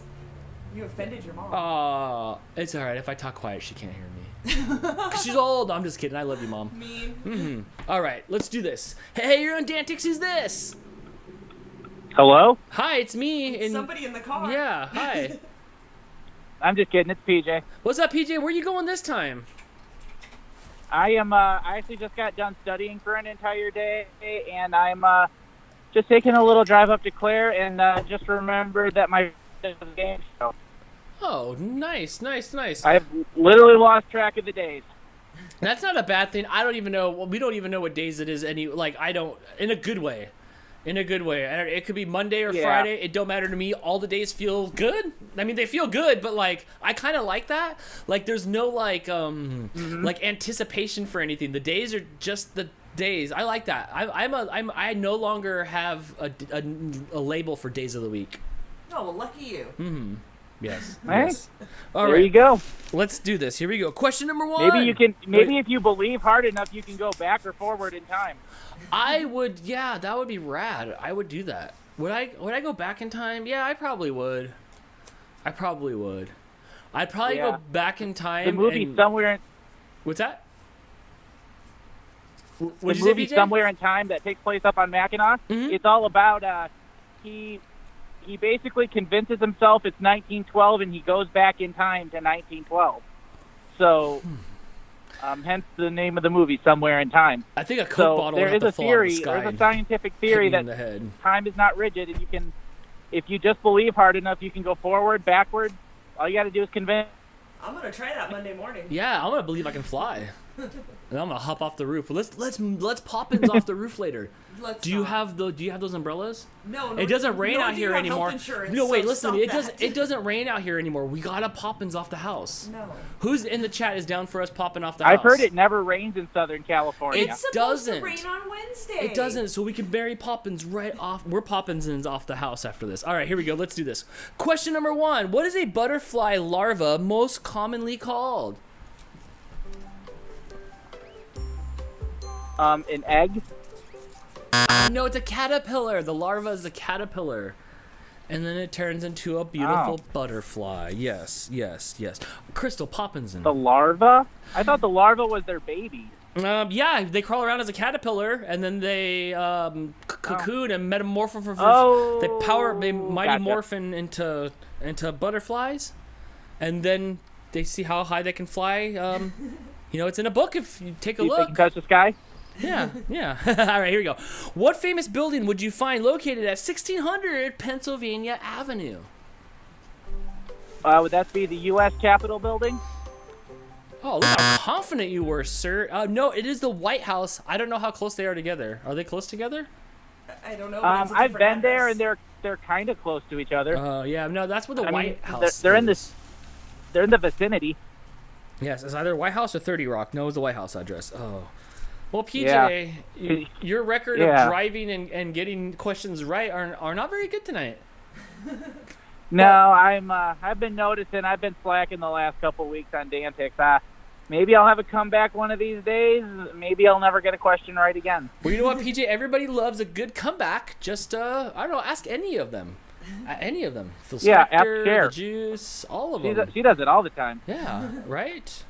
You offended your mom. It's all right. If I talk quiet, she can't hear me. 'Cause she's old. I'm just kidding. I love you, Mom. Mean. Mm-hmm. All right, let's do this. Hey, you're on DANtics. Who's this? Hello? Hi, it's me. Somebody in the car. Yeah, hi. I'm just kidding. It's PJ. What's up, PJ? Where are you going this time? I actually just got done studying for an entire day, and I'm just taking a little drive up to Claire, and just remembered that my game show. Oh, nice. I've literally lost track of the days. That's not a bad thing. I don't even know. Well, we don't even know what days it is. I don't. In a good way. It could be Monday or Friday. It don't matter to me. All the days feel good. I mean, they feel good, but like I kind of like that. Like there's no like anticipation for anything. The days are just the days. I like that. I no longer have a label for days of the week. Oh, well, lucky you. Mm-hmm. Yes. Hey, Yes. All there right. you go. Let's do this. Here we go. Question number 1. Maybe if you believe hard enough, you can go back or forward in time. I would. Yeah, that would be rad. I would do that. Would I go back in time? Yeah, I probably would. I'd probably go back in time. The movie Somewhere. What's that? The movie Somewhere in Time that takes place up on Mackinac. Mm-hmm. It's all about he basically convinces himself it's 1912 and he goes back in time to 1912. So, hence the name of the movie Somewhere in Time. I think a Coke bottle there would have is to a fall out of the theory. sky. There's a scientific theory in the that head. time is not rigid, and you can, if you just believe hard enough, you can go forward, backward. All you got to do is convince. I'm gonna try that Monday morning. Yeah, I'm gonna believe I can fly. And I'm gonna hop off the roof. Let's Poppins off the roof later. Do you have those umbrellas? No, it doesn't rain out here anymore. No, wait, listen. It It doesn't rain out here anymore. We gotta Poppins off the house. No. Who's in the chat is down for us popping off the house? I've heard it never rains in Southern California. It's supposed to rain on Wednesday. It doesn't, so we can bury Poppins right off. We're Poppinsins off the house after this. All right, here we go. Let's do this. Question number 1. What is a butterfly larva most commonly called? An egg. No, it's a caterpillar. The larva is a caterpillar. And then it turns into a beautiful butterfly. Yes. Crystal Poppinson. The larva? I thought the larva was their baby. Yeah, they crawl around as a caterpillar, and then they cocoon and metamorph. They mighty morphin into butterflies, and then they see how high they can fly. It's in a book if you take a look. They can touch the sky? Yeah. All right, here we go. What famous building would you find located at 1600 Pennsylvania Avenue? Would that be the U.S. Capitol building? Oh, look how confident you were, sir. No, it is the White House. I don't know how close they are together. Are they close together? I don't know. I've been there, and they're kind of close to each other. Oh, yeah. No, that's where the White House they're is. They're in the vicinity. Yes, it's either White House or 30 Rock. No, it's the White House address. Oh. Well, PJ, your record of driving and getting questions right are not very good tonight. No, I've been noticing. I've been slacking the last couple weeks on DANtics. Maybe I'll have a comeback one of these days. Maybe I'll never get a question right again. Well, you know what, PJ? Everybody loves a good comeback. Just I don't know. Ask any of them. Any of them. Phil Spector, the Juice, all of them. She does it all the time. Yeah, right.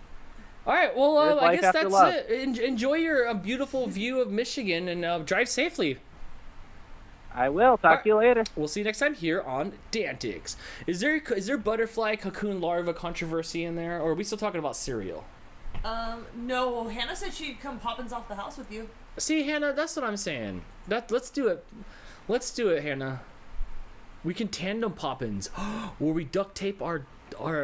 All right, well, I guess that's it. Enjoy your beautiful view of Michigan and drive safely. I will. Talk to you later. We'll see you next time here on DANtics. Is there butterfly cocoon larva controversy in there, or are we still talking about cereal? No. Hannah said she'd come Poppins off the house with you. See, Hannah, that's what I'm saying. Let's do it. Let's do it, Hannah. We can tandem Poppins, where we duct tape our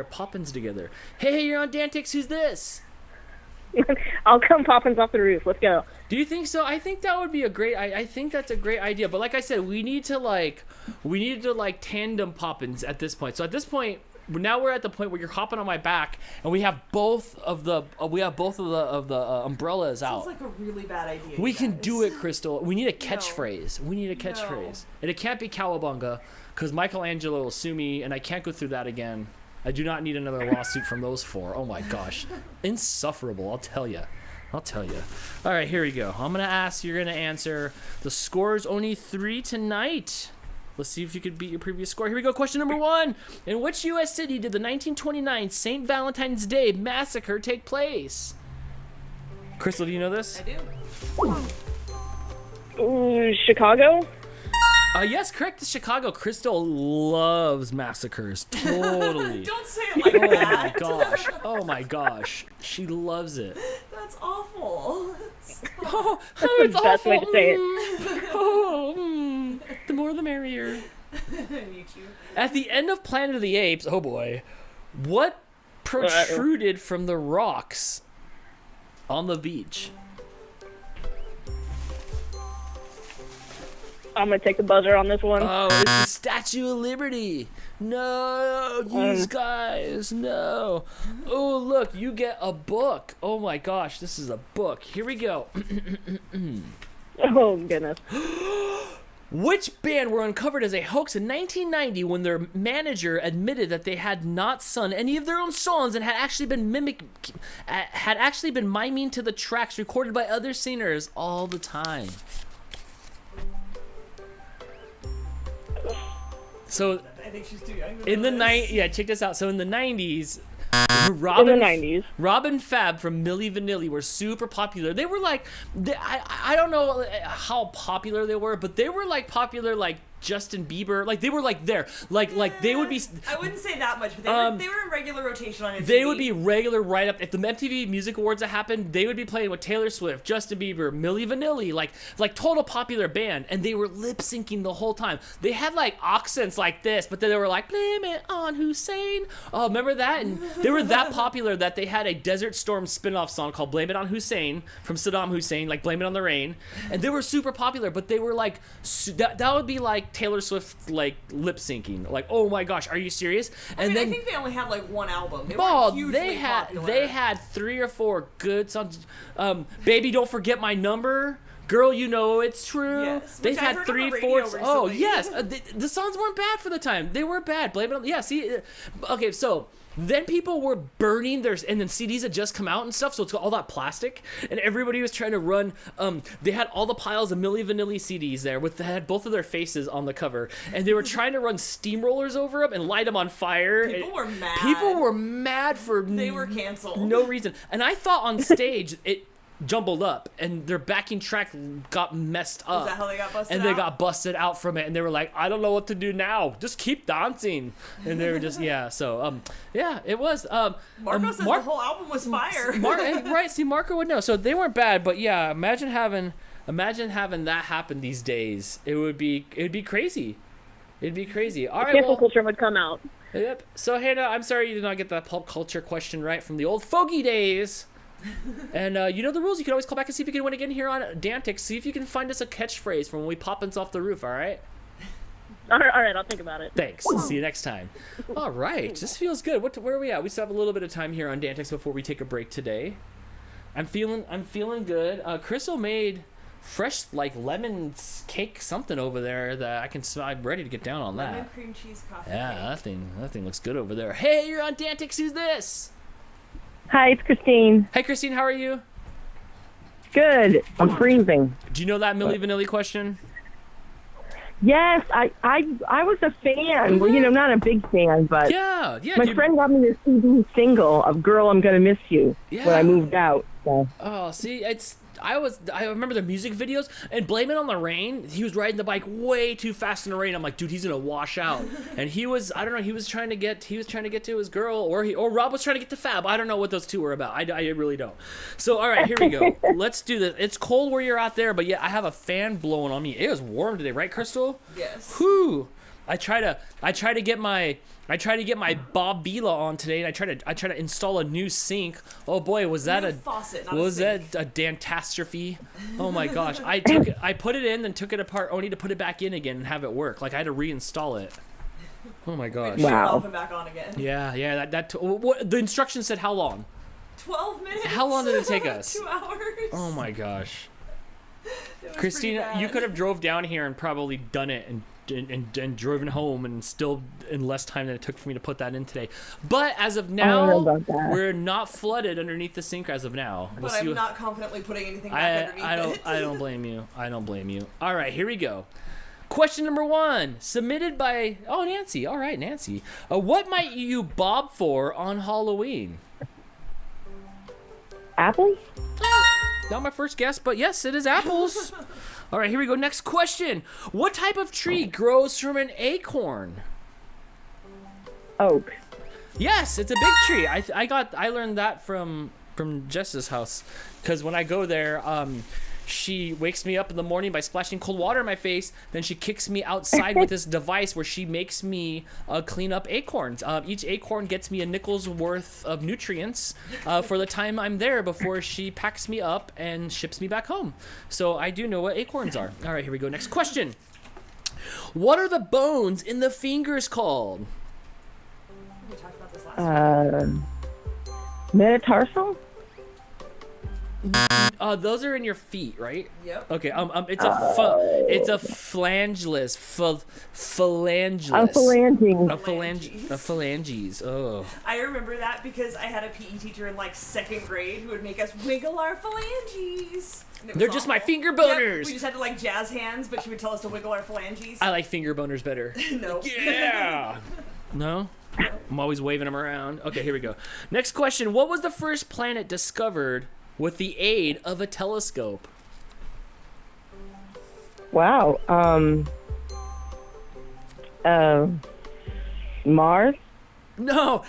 Poppins together. Hey, you're on DANtics. Who's this? I'll come Poppins off the roof. Let's go. Do you think so? I think that would be a great. I think that's a great idea. But like I said, we need to tandem Poppins at this point. So at this point, now we're at the point where you're hopping on my back, and we have both of the umbrellas out. Sounds like a really bad idea. We can do it, Crystal. We need a catchphrase. We need a catchphrase, and it can't be cowabunga, because Michelangelo will sue me, and I can't go through that again. I do not need another lawsuit from those four. Oh my gosh. Insufferable, I'll tell you. All right, here we go. I'm going to ask, you're going to answer. The score is only 3 tonight. Let's see if you could beat your previous score. Here we go. Question number 1. In which U.S. city did the 1929 St. Valentine's Day Massacre take place? Crystal, do you know this? I do. Ooh, Chicago? Yes, correct. Chicago. Crystal loves massacres. Totally. Don't say it like that. Oh my gosh. She loves it. That's awful. Oh, That's the best way to say it. The more the merrier. I need you. At the end of Planet of the Apes, oh boy, what protruded from the rocks on the beach? I'm going to take the buzzer on this one. Oh, it's the Statue of Liberty. No, you guys, no. Oh, look, you get a book. Oh my gosh, this is a book. Here we go. Oh, goodness. Which band were uncovered as a hoax in 1990 when their manager admitted that they had not sung any of their own songs and had actually been miming to the tracks recorded by other singers all the time? So I think she's too young. in the check this out. So in the 90s, Rob and Fab from Milli Vanilli were super popular. They were like, I don't know how popular they were, but they were like popular like Justin Bieber. Like they were like there. Like they would be. I wouldn't say that much, but they were in regular rotation on MTV. They would be regular right up. If the MTV Music Awards that happened, they would be playing with Taylor Swift, Justin Bieber, Milli Vanilli, like total popular band, and they were lip syncing the whole time. They had like accents like this, but then they were like, "Blame it on Hussein." Oh, remember that? And they were that popular that they had a Desert Storm spin-off song called "Blame It on Hussein" from Saddam Hussein, like "Blame It on the Rain," and they were super popular. But they were like that would be like Taylor Swift like lip syncing, like, oh my gosh, are you serious? And I think they only had like one album. They weren't hugely popular. They had 3 or 4 good songs. Baby, don't forget my number. Girl, you know it's true. Yes, They've had 3, 4. Oh yes, the songs weren't bad for the time. They were bad. Blame it on. Yeah. See. Okay. So. Then people were burning their, and then CDs had just come out and stuff, so it's got all that plastic, and everybody was trying to run, they had all the piles of Milli Vanilli CDs there, they had both of their faces on the cover, and they were trying to run steamrollers over them and light them on fire. People were mad. People were mad for they were canceled. No reason. And I thought on stage, it jumbled up and their backing track got messed up. Is that how they got busted and out? they got busted out from it, and they were like, I don't know what to do now, just keep dancing. And they were just it was Marco says the whole album was fire. Right, see, Marco would know. So they weren't bad, but yeah, imagine having that happen these days. It'd be crazy. It'd be crazy. All right, cancel culture would come out. Yep. So Hannah, I'm sorry you did not get that pop culture question right from the old fogey days. And you know the rules. You can always call back and see if you can win again here on DANtics. See if you can find us a catchphrase from when we pop us off the roof. All right. All right, I'll think about it. Thanks. See you next time. All right, this feels good. Where are we at? We still have a little bit of time here on DANtics before we take a break today. I'm feeling good. Crystal made fresh like lemon cake something over there that I can smell. I'm ready to get down on that. Lemon cream cheese coffee. Yeah, cake. That thing looks good over there. Hey, you're on DANtics. Who's this? Hi, it's Christine. Hey, Christine, how are you? Good. I'm freezing. Do you know that Milli Vanilli question? Yes, I was a fan. Well, not a big fan, but yeah. My friend got me this CD single of "Girl, I'm Gonna Miss You" when I moved out. So. Oh, see, I remember the music videos, and Blame It on the Rain, he was riding the bike way too fast in the rain. I'm like, dude, he's gonna wash out. And he was trying to get to his girl, or Rob was trying to get to Fab. I don't know what those two were about. I really don't. So all right, here we go. Let's do this. It's cold where you're out there, but yeah, I have a fan blowing on me. It was warm today, right, Crystal? Yes. Whew. I try to get my Bob Vila on today, and I try to install a new sink. Oh boy, was that a dantastrophe? Oh my gosh, I put it in, then took it apart, only to put it back in again and have it work. Like I had to reinstall it. Oh my gosh. Wow. Off and back on again. Yeah. The instructions said how long? 12 minutes. How long did it take us? 2 hours. Oh my gosh. Christina, you could have drove down here and probably done it and driven home and still in less time than it took for me to put that in today. But as of now, we're not flooded underneath the sink as of now. But I'm not confidently putting anything back underneath it. I don't blame you. All right, here we go. Question number 1, submitted by Nancy. All right, Nancy. What might you bob for on Halloween? Apples? Not my first guess, but yes, it is apples. All right, here we go. Next question. What type of tree grows from an acorn? Oak. Yes, it's a big tree. I learned that from Jess's house, because when I go there, she wakes me up in the morning by splashing cold water in my face. Then she kicks me outside with this device where she makes me clean up acorns. Each acorn gets me a nickel's worth of nutrients for the time I'm there before she packs me up and ships me back home. So I do know what acorns are. All right, here we go. Next question. What are the bones in the fingers called? We talked about this last week. Metatarsal? Those are in your feet, right? Yep. Okay. It's a flangeless, phalangeless. I'm phalanging. A phalanges. Oh. I remember that because I had a PE teacher in like 2nd grade who would make us wiggle our phalanges. They're just my finger Yep, boners. we just had to like jazz hands, but she would tell us to wiggle our phalanges. I like finger boners better. No. Yeah. No? I'm always waving them around. Okay, here we go. Next question. What was the first planet discovered with the aid of a telescope? Wow. Mars? No,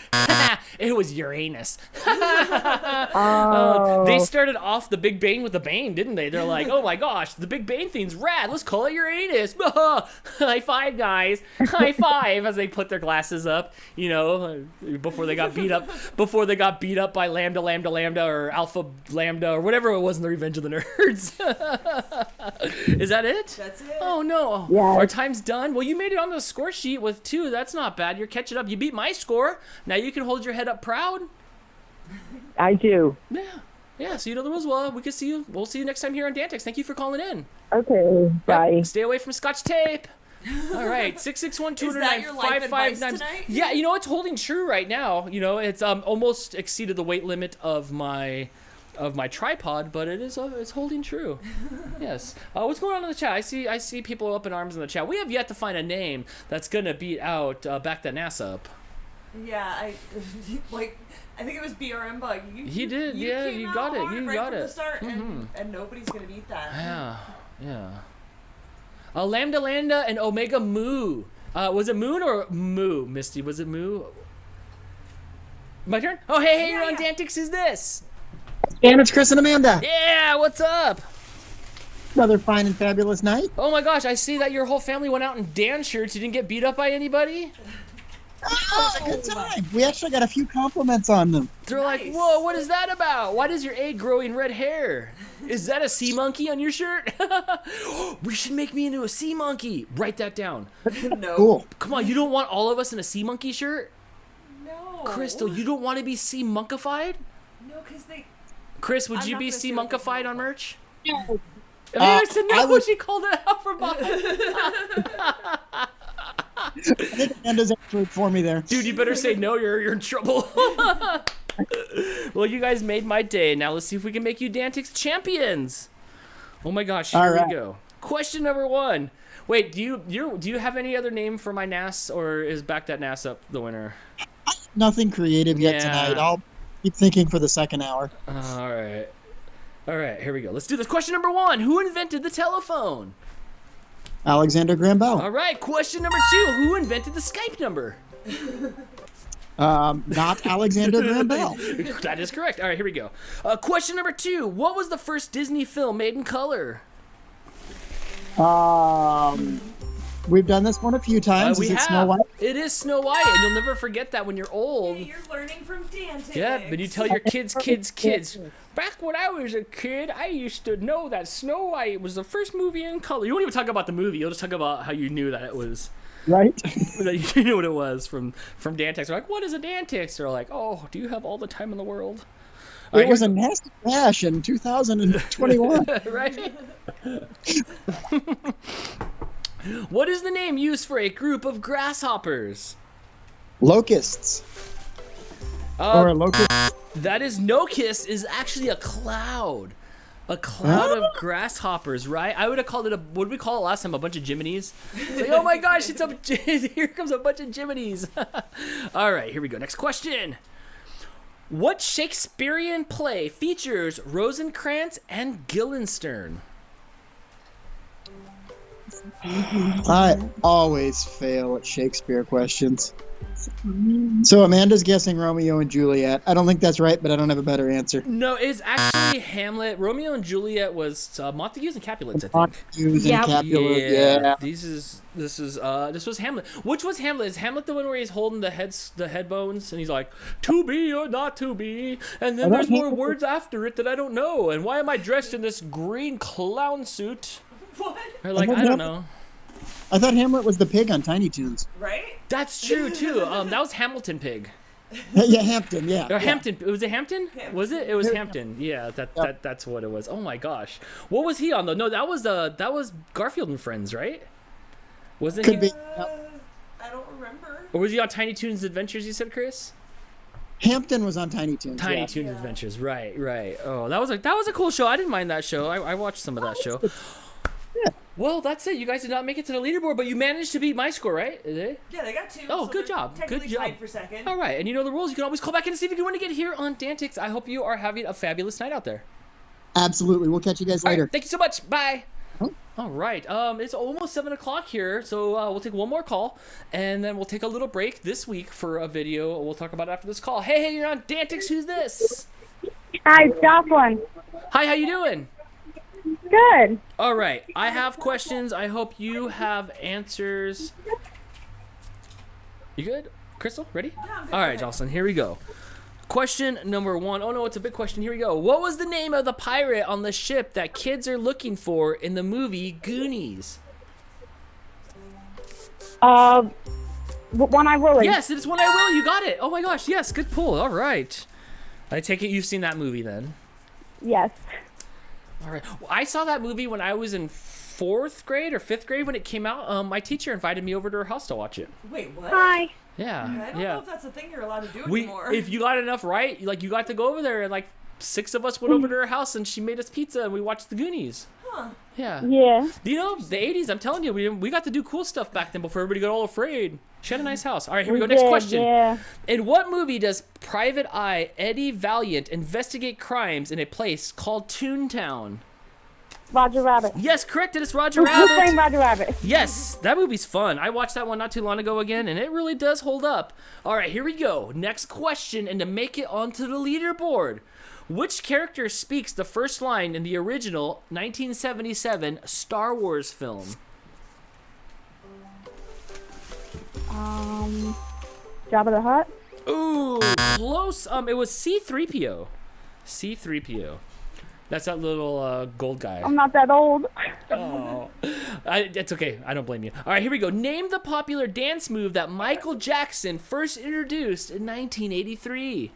it was Uranus. Oh. They started off the Big Bang with a bang, didn't they? They're like, oh my gosh, the Big Bang thing's rad. Let's call it Uranus. High five, guys. High five as they put their glasses up, you know, before they got beat up. Before they got beat up by Lambda, or Alpha Lambda, or whatever it was in the Revenge of the Nerds. Is that it? That's it. Oh no. Yeah. Our time's done. Well, you made it on the score sheet with 2. That's not bad. You're catching up. You beat my score. Now you can hold your head up proud. I do. Yeah. So you know the rules. Well, we can see you. We'll see you next time here on DANtics. Thank you for calling in. Okay. Bye. Stay away from Scotch tape. All right, 661-209-5559. Yeah, you know it's holding true right now. You know it's almost exceeded the weight limit of my tripod, but it's holding true. Yes. What's going on in the chat? I see people up in arms in the chat. We have yet to find a name that's gonna beat out Back That NASA Up. Yeah, I think it was BRM Bug. He did, yeah, came you out got it, hard you right got from it. the start, and nobody's gonna beat that. Yeah. Lambda and Omega Mu. Was it Moon or Moo, Misty? Was it Moo? My turn? Oh, hey, you're on DANtics. Who's this? And it's Chris and Amanda. Yeah, what's up? Another fine and fabulous night. Oh my gosh, I see that your whole family went out in Dan shirts. You didn't get beat up by anybody? Oh, it was a good time. We actually got a few compliments on them. They're like, whoa, what is that about? Why does your egg grow in red hair? Is that a sea monkey on your shirt? We should make me into a sea monkey. Write that down. No. Cool. Come on, you don't want all of us in a sea monkey shirt? No. Crystal, you don't want to be sea monkified? No, because they... Chris, would I'm you not be gonna sea say what they monkified call on it. merch? No. I said no, I would- she called it out for Bob. I think Amanda's answered for me there. Dude, you better say no, you're in trouble. Well, you guys made my day. Now let's see if we can make you DANtics champions. Oh my gosh, here All right. we go. Question number 1. Wait, do you have any other name for my NAS, or is Back That NAS Up the winner? Nothing creative yet Yeah. tonight. I'll keep thinking for the second hour. All right, here we go. Let's do this. Question number 1. Who invented the telephone? Alexander Graham Bell. All right, question number 2. Who invented the Skype number? Not Alexander Graham Bell. That is correct. All right, here we go. Question number 2. What was the first Disney film made in color? We've done this one a few times. We Is it have. Snow White? It is Snow White, and you'll never forget that when you're old. Hey, you're learning from DANtics. Yeah, but you tell your kids. Back when I was a kid, I used to know that Snow White was the first movie in color. You won't even talk about the movie. You'll just talk about how you knew that it was. Right? That you knew what it was from DANtics. They're like, what is a DANtics? They're like, oh, do you have all the time in the world? It was a nasty crash in 2021. Right? What is the name used for a group of grasshoppers? Locusts. Or a locust. That is no-kiss is actually a cloud. A cloud of grasshoppers, right? I would have called it what did we call it last time? A bunch of Jiminy's? It's like, oh my gosh, here comes a bunch of Jiminy's. All right, here we go. Next question. What Shakespearean play features Rosencrantz and Guildenstern? I always fail at Shakespeare questions. So Amanda's guessing Romeo and Juliet. I don't think that's right, but I don't have a better answer. No, it's actually Hamlet. Romeo and Juliet was Montagues and Capulets, I think. Montagues and Capulets, yeah. This was Hamlet. Which was Hamlet? Is Hamlet the one where he's holding the head bones and he's like, to be or not to be? And then there's more words after it that I don't know. And why am I dressed in this green clown suit? What? Or like, I don't know. I thought Hamlet was the pig on Tiny Toons. Right? That's true too. That was Hamilton Pig. Yeah, Hampton. Yeah. Or Hampton. Was it Hampton? Hampton. Was it? It was Hampton. Yeah, that's what it was. Oh my gosh. What was he on though? No, that was Garfield and Friends, right? Wasn't Could he? be. I don't remember. Or was he on Tiny Toons Adventures? You said, Chris. Hampton was on Tiny Toons. Tiny yeah. Toons Adventures. Right. Oh, that was a cool show. I didn't mind that show. I watched some of that show. Yeah. Well, that's it. You guys did not make it to the leaderboard, but you managed to beat my score, right? Is it? Yeah, they got 2. Oh, so good they're job. Technically Good job. tied for second. All right, and you know the rules. You can always call back in and see if you can win to get here on DANtics. I hope you are having a fabulous night out there. Absolutely. We'll catch you guys All later. right, thank you so much. Bye. Oh. All right. It's almost 7 o'clock here, so we'll take one more call, and then we'll take a little break this week for a video. We'll talk about it after this call. Hey, you're on DANtics. Who's this? Hi, Jocelyn. Hi, how you doing? Good. All right. I have questions. I hope you have answers. You good? Crystal, ready? Yeah, I'm good. All right, Jocelyn, here we go. Question number 1. Oh, no, it's a big question. Here we go. What was the name of the pirate on the ship that kids are looking for in the movie Goonies? One Eye Willie. Yes, it is One Eye Willie. You got it. Oh, my gosh. Yes, good pull. All right. I take it you've seen that movie then. Yes. All right. Well, I saw that movie when I was in 4th grade or 5th grade when it came out. My teacher invited me over to her house to watch it. Wait, what? Hi. Yeah. I don't know if that's a thing you're allowed to do anymore. If you got enough right, you got to go over there, and like 6 of us went over to her house, and she made us pizza, and we watched the Goonies. Huh. Yeah. Yeah. You know, the 80s, I'm telling you, we got to do cool stuff back then before everybody got all afraid. She had a nice house. All right, here we go. Next did, question. yeah. In what movie does Private Eye Eddie Valiant investigate crimes in a place called Toontown? Roger Rabbit. Yes, correct. It is Roger Who's Rabbit. playing Roger Rabbit? Yes, that movie's fun. I watched that one not too long ago again, and it really does hold up. All right, here we go. Next question, and to make it onto the leaderboard. Which character speaks the first line in the original 1977 Star Wars film? Jabba the Hutt. Ooh, close. It was C-3PO. C-3PO. That's that little gold guy. I'm not that old. Oh, it's okay. I don't blame you. All right, here we go. Name the popular dance move that Michael Jackson first introduced in 1983.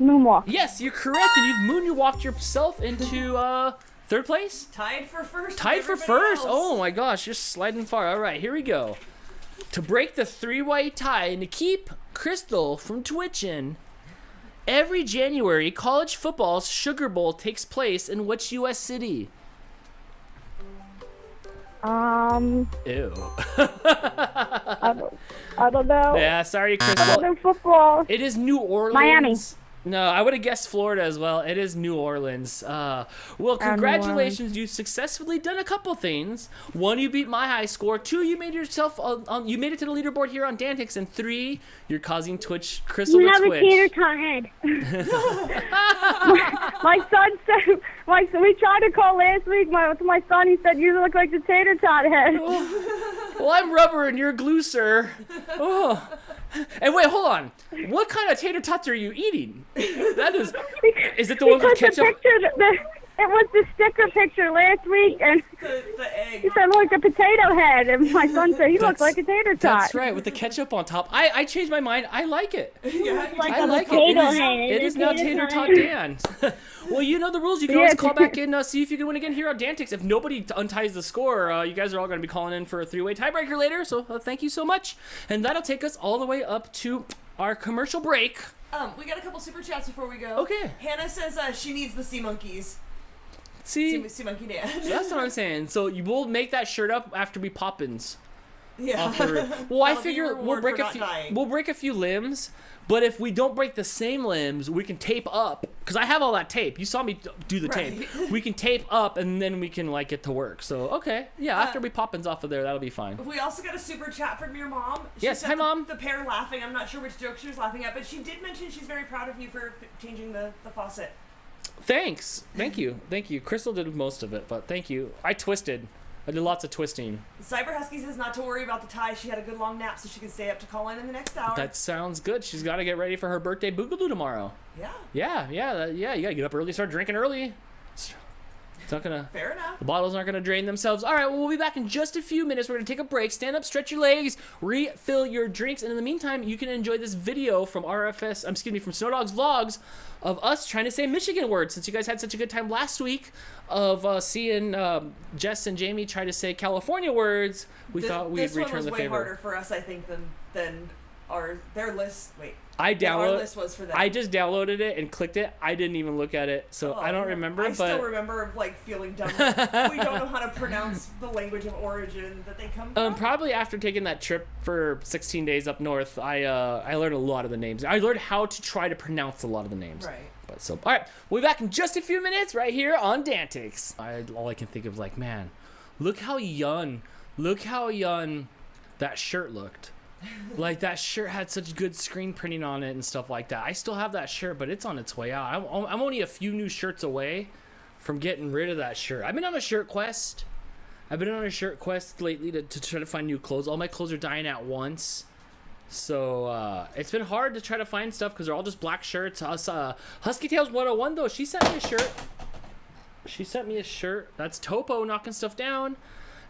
Moonwalk. Yes, you're correct, and you've moonwalked yourself into 3rd place. Tied for first. Tied for first. Oh my gosh, you're sliding far. All right, here we go. To break the 3-way tie and to keep Crystal from twitching, every January, college football's Sugar Bowl takes place in which U.S. city? Ew. I don't know. Yeah, sorry, I don't Crystal. know football. It is New Orleans. Miami. No, I would have guessed Florida as well. It is New Orleans. Well, congratulations. You've successfully done a couple things. 1, you beat my high score. 2, you made yourself you made it to the leaderboard here on DANtics. And 3, you're causing Crystal You to have twitch. a tater tot head. My son said, we tried to call last week to my son. He said, you look like the tater tot head. Well, I'm rubber and you're glue, sir. Oh. And wait, hold on. What kind of tater tots are you eating? That is it the one with ketchup? It was the sticker picture last week, and the egg. he said, look, a potato head. And my son said, he looks like a tater tot. That's right, with the ketchup on top. I changed my mind. I like it. Yeah, Like I a like potato it. head. It is now Tater Tot Dan. Well, you know the rules. You can always call back in, see if you can win again here on DANtics. If nobody unties the score, you guys are all going to be calling in for a 3-way tiebreaker later. So thank you so much. And that'll take us all the way up to our commercial break. We got a couple super chats before we go. Okay. Hannah says she needs the sea monkeys. See, Sea monkey Dan. that's what I'm saying. So you will make that shirt up after we poppins. Yeah. Well, I That'll be figure your we'll reward break for a not few. dying. We'll break a few limbs, but if we don't break the same limbs, we can tape up. Cause I have all that tape. You saw me do the tape. We can tape up, and then we can like get to work. So okay, yeah. After we poppins off of there, that'll be fine. We also got a super chat from your mom. She Yes, said hi, Mom. The pair laughing. I'm not sure which joke she was laughing at, but she did mention she's very proud of you for changing the faucet. Thanks. Thank you. Thank you. Crystal did most of it, but thank you. I twisted. I did lots of twisting. Cyber Husky says not to worry about the tie. She had a good long nap, so she can stay up to call in the next hour. That sounds good. She's got to get ready for her birthday boogaloo tomorrow. Yeah. Yeah. You got to get up early, start drinking early. It's not gonna. Fair enough. The bottles aren't gonna drain themselves. All right, well, we'll be back in just a few minutes. We're gonna take a break. Stand up, stretch your legs, refill your drinks, and in the meantime, you can enjoy this video from from Snow Dog's Vlogs of us trying to say Michigan words. Since you guys had such a good time last week of seeing Jess and Jamie try to say California words, we thought we'd return the favor. This one was way harder for us, I think, than their list. Wait. Our list was for them. I just downloaded it and clicked it. I didn't even look at it, so I don't remember. I still remember feeling dumb. We don't know how to pronounce the language of origin that they come from. Probably after taking that trip for 16 days up north, I learned a lot of the names. I learned how to try to pronounce a lot of the names. Right. But all right, we'll be back in just a few minutes right here on DANtics. All I can think of man, look how young that shirt looked. Like, that shirt had such good screen printing on it and stuff like that. I still have that shirt, but it's on its way out. I'm only a few new shirts away from getting rid of that shirt. I've been on a shirt quest. Lately to try to find new clothes. All my clothes are dying at once. So, it's been hard to try to find stuff because they're all just black shirts. Husky Tails 101, though, she sent me a shirt. That's Topo knocking stuff down.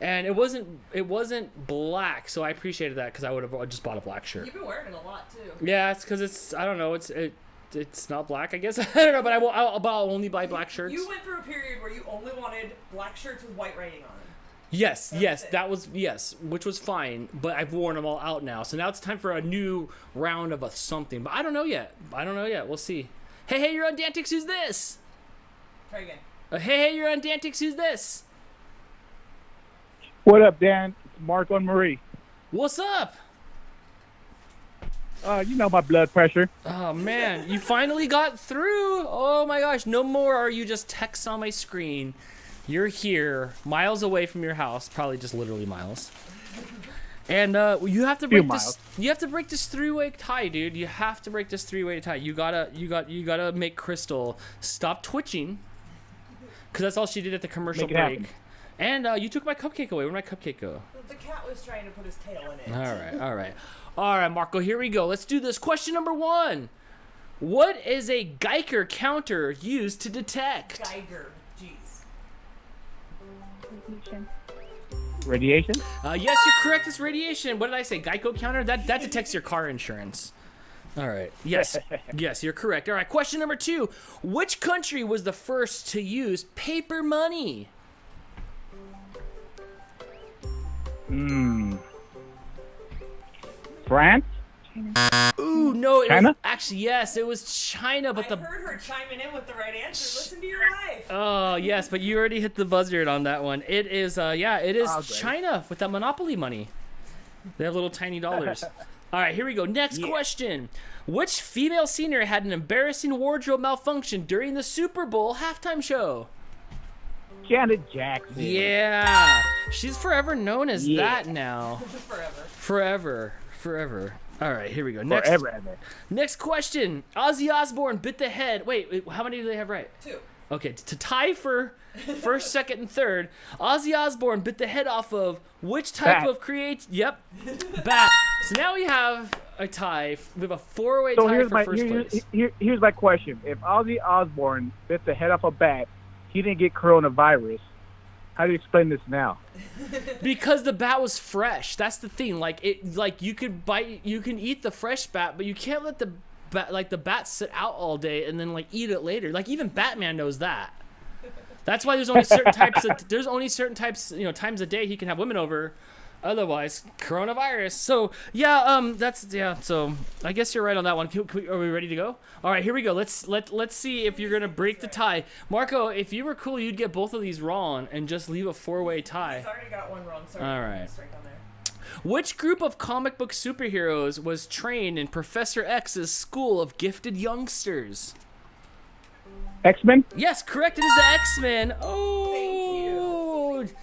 And it wasn't black, so I appreciated that because I would have just bought a black shirt. You've been wearing it a lot too. Yeah, it's because I don't know, it's not black, I guess. I don't know, but I'll only buy black shirts. You went through a period where you only wanted black shirts with white writing on them. Yes, which was fine, but I've worn them all out now. So now it's time for a new round of something, but I don't know yet. We'll see. Hey, you're on DANtics. Who's this? Try again. Hey, you're on DANtics. Who's this? What up, Dan? It's Marco and Marie. What's up? You know my blood pressure. Oh, man. You finally got through. Oh, my gosh. No more are you just text on my screen. You're here, miles away from your house. Probably just literally miles. And you have to break this. You have to break this three-way tie, dude. You have to break this three-way tie. You gotta make Crystal stop twitching. Because that's all she did at the commercial break. Happen. And you took my cupcake away. Where'd my cupcake go? The cat was trying to put his tail in it. All right, Marco, here we go. Let's do this. Question number 1. What is a Geiger counter used to detect? Geiger. Jeez. Radiation? Yes, you're correct. It's radiation. What did I say? Geico counter? That detects your car insurance. All right. Yes. Yes, you're correct. All right, question number 2. Which country was the first to use paper money? France? Ooh, no. China? Actually, yes, it was China, but I heard her chiming in with the right answer. Listen to your wife. Oh, yes, but you already hit the buzzard on that one. It is, China with that Monopoly money. They have little tiny dollars. All right, here we go. Next question. Which female senior had an embarrassing wardrobe malfunction during the Super Bowl halftime show? Janet Jackson. Yeah. She's forever known as that now. Forever. Forever. All right, here we go. Next question. Ozzy Osbourne bit the head. Wait, how many do they have right? 2. Okay, to tie for first, second, and third, Ozzy Osbourne bit the head off of which type of Yep, bat. So now we have a tie. We have a 4-way tie for first place. Here's my question. If Ozzy Osbourne bit the head off a bat, he didn't get coronavirus. How do you explain this now? Because the bat was fresh. That's the thing. You can eat the fresh bat, but you can't let the bat sit out all day and then eat it later. Even Batman knows that. That's why there's only certain types times a day he can have women over. Otherwise, coronavirus. So so I guess you're right on that one. Are we ready to go? All right, here we go. Let's see if you're gonna break the tie. Marco, if you were cool, you'd get both of these wrong and just leave a 4-way tie. He's already got one wrong. Sorry. All right. Which group of comic book superheroes was trained in Professor X's school of gifted youngsters? X-Men? Yes, correct. It is the X-Men. Oh. Thank you.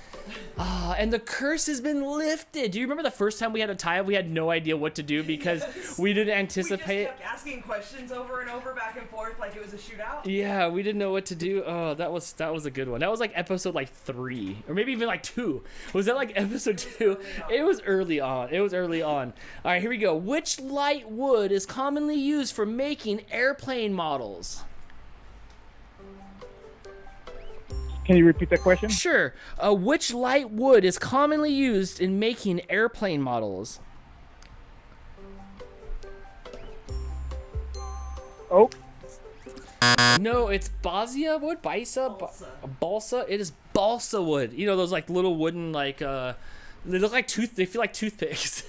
And the curse has been lifted. Do you remember the first time we had a tie? We had no idea what to do because we didn't anticipate. We just kept asking questions over and over, back and forth, like it was a shootout. Yeah, we didn't know what to do. Oh, that was a good one. That was episode 3, or maybe even 2. Was that episode 2? It was early on. All right, here we go. Which light wood is commonly used for making airplane models? Can you repeat that question? Sure. Which light wood is commonly used in making airplane models? Oh. No, it's Basia wood, balsa. It is balsa wood. You know those like little wooden like they look like they feel like toothpicks,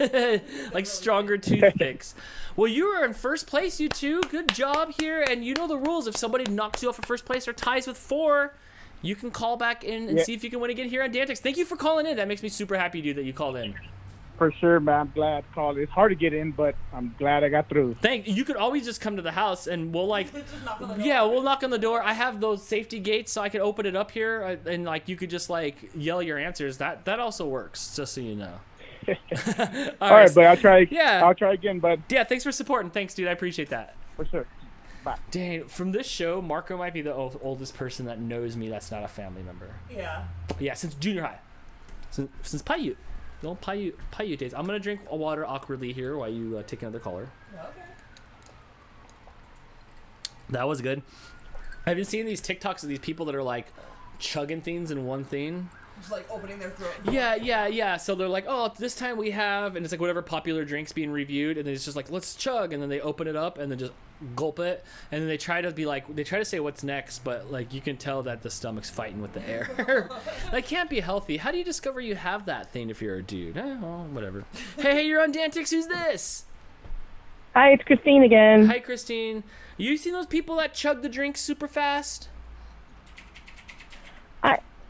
like stronger toothpicks. Well, you are in first place, you two. Good job here, and you know the rules. If somebody knocks you off of first place or ties with 4, you can call back in and see if you can win again here on DANtics. Thank you for calling in. That makes me super happy, dude, that you called in. For sure, man. I'm glad I called. It's hard to get in, but I'm glad I got through. You could always just come to the house and we'll like, we'll knock on the door. I have those safety gates so I can open it up here and like you could just like yell your answers. That also works, just so you know. All right, but I'll try. Yeah, I'll try again, bud. Yeah, thanks for supporting. Thanks, dude. I appreciate that. For sure. Bye. Dang, from this show, Marco might be the oldest person that knows me that's not a family member. Yeah. Yeah, since junior high. Since Paiute. Don't Paiute days. I'm gonna drink water awkwardly here while you take another caller. Okay. That was good. I've been seeing these TikToks of these people that are like chugging things in one thing. Just like opening their throat. Yeah. So they're like, oh, this time we have, and it's like whatever popular drink's being reviewed, and then it's just like, let's chug, and then they open it up and then just gulp it, and then they try to say what's next, but like you can tell that the stomach's fighting with the air. That can't be healthy. How do you discover you have that thing if you're a dude? Well, whatever. Hey, you're on DANtics. Who's this? Hi, it's Christine again. Hi, Christine. You seen those people that chug the drink super fast?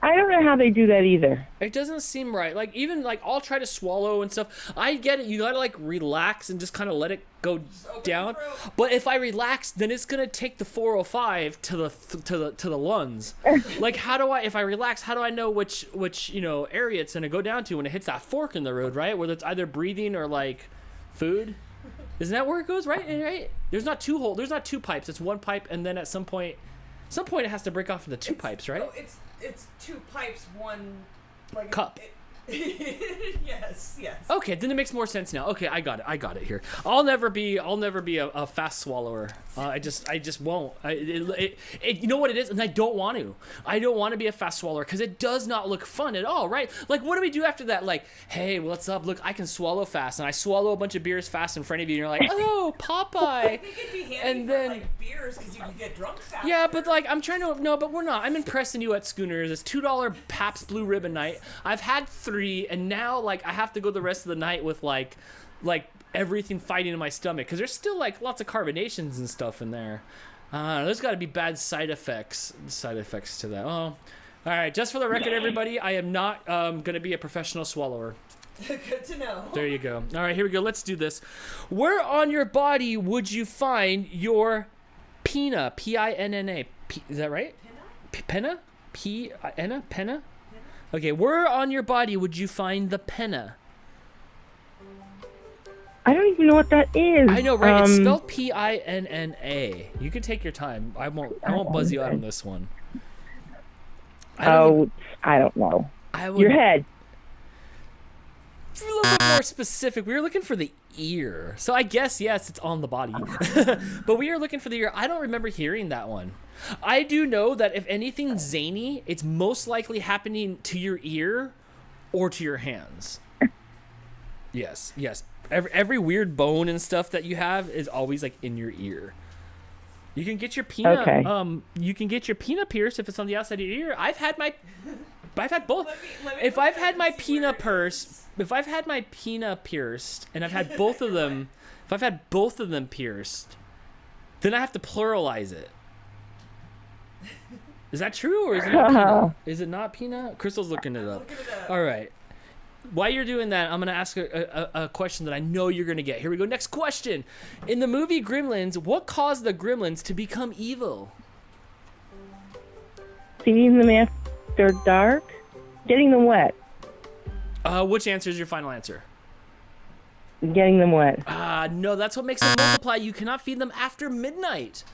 I don't know how they do that either. It doesn't seem right. Like, even, like, I'll try to swallow and stuff. I get it. You gotta, like, relax and just kind of let it go down. But if I relax, then it's gonna take the 405 to the lungs. Like, if I relax, how do I know which area it's gonna go down to when it hits that fork in the road, right? Whether it's either breathing or, like, food. Isn't that where it goes, right? There's not two pipes. It's one pipe, and then at some point it has to break off into two pipes, right? No, it's 2 pipes, one like cup. Yes. Okay, then it makes more sense now. Okay, I got it here. I'll never be a fast swallower. I just won't. You know what it is, and I don't want to. I don't want to be a fast swallower because it does not look fun at all, right? Like, what do we do after that? Like, hey, what's up? Look, I can swallow fast, and I swallow a bunch of beers fast in front of you, and you're like, oh, Popeye. I think it'd be handy for like beers because you can get drunk fast. Yeah, but like but we're not. I'm impressing you at Schooners. It's $2 Pabst Blue Ribbon night. I've had 3, and now like I have to go the rest of the night with like everything fighting in my stomach because there's still like lots of carbonations and stuff in there. There's got to be bad side effects to that. Oh, all right. Just for the record, everybody, I am not gonna be a professional swallower. Good to know. There you go. All right, here we go. Let's do this. Where on your body would you find your pinna? P-I-N-N-A. Is that right? Penna? P-I-N-A? Penna? Okay, where on your body would you find the penna? I don't even know what that is. I know, right? It's spelled P-I-N-N-A. You can take your time. I won't buzz you out on this one. I don't know. Your head. A little bit more specific. We were looking for the ear. So I guess, yes, it's on the body. But we are looking for the ear. I don't remember hearing that one. I do know that if anything zany, it's most likely happening to your ear or to your hands. Yes. Every weird bone and stuff that you have is always like in your ear. You can get your pinna. Okay. You can get your pinna pierced if it's on the outside of your ear. I've had both. If I've had my pinna pierced, and I've had both of them, if I've had both of them pierced, then I have to pluralize it. Is that true, or is it not pinna? Is it not pinna? Crystal's looking it up. All right. While you're doing that, I'm going to ask a question that I know you're going to get. Here we go. Next question. In the movie Gremlins, what caused the Gremlins to become evil? Feeding them after dark? Getting them wet. Which answer is your final answer? Getting them wet. No, that's what makes them multiply. You cannot feed them after midnight.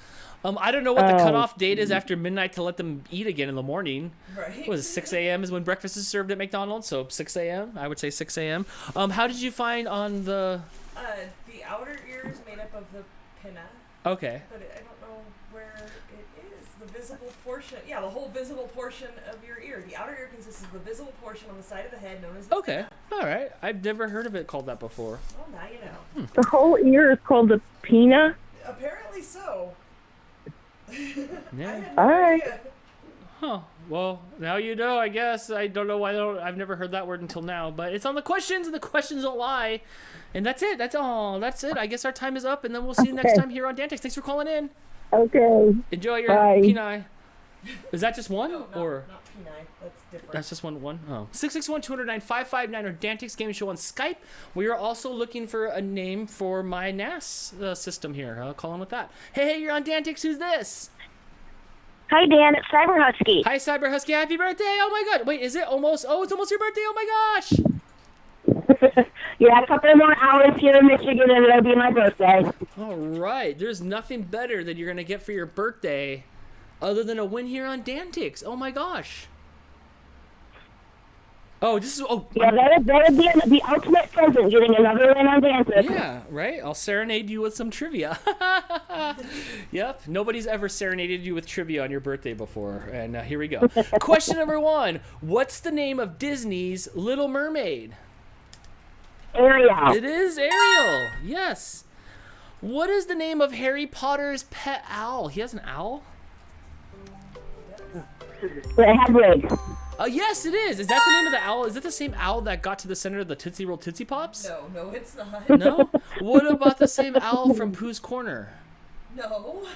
I don't know what the cutoff date is after midnight to let them eat again in the morning. Right. What is it, 6 a.m. is when breakfast is served at McDonald's, so 6 a.m. I would say 6 a.m. How did you find on the... The outer ear is made up of the pinna. Okay. But I don't know where it is. the visible portion. Yeah, the whole visible portion of your ear. The outer ear consists of the visible portion on the side of the head known as the Okay. All right. I've never heard of it called that before. Well, now you know. The whole ear is called the pinna. Apparently so. Yeah. All right. Huh. Well, now you know, I guess. I don't know why I've never heard that word until now, but it's on the questions, and the questions don't lie. And that's it. That's all. That's it. I guess our time is up, and then we'll see you next time here on DANtics. Thanks for calling in. Okay. Enjoy your Bye. penile. Is that just one? No, or not penile. That's different. that's just one? Oh. 661-209-559 or DANtics Gaming Show on Skype. We are also looking for a name for my NAS system here. I'll call in with that. Hey, you're on DANtics. Who's this? Hi, Dan. It's Cyber Husky. Hi, Cyber Husky. Happy birthday. Oh, my God. Wait, is it almost? Oh, it's almost your birthday. Oh, my gosh. Yeah, a couple more hours here in Michigan, and it'll be my birthday. All right. There's nothing better than you're going to get for your birthday other than a win here on DANtics. Oh, my gosh. Oh, this is... Oh, Yeah, that would be the ultimate present, getting another win on DANtics. yeah, right? I'll serenade you with some trivia. Yep. Nobody's ever serenaded you with trivia on your birthday before. And here we go. Question number 1. What's the name of Disney's Little Mermaid? Ariel. It is Ariel. Yes. What is the name of Harry Potter's pet owl? He has an owl? Hagrid. Yes, it is. Is that the name of the owl? Is it the same owl that got to the center of the Tootsie Roll Tootsie Pops? No, it's not. No? What about the same owl from Pooh's Corner? No.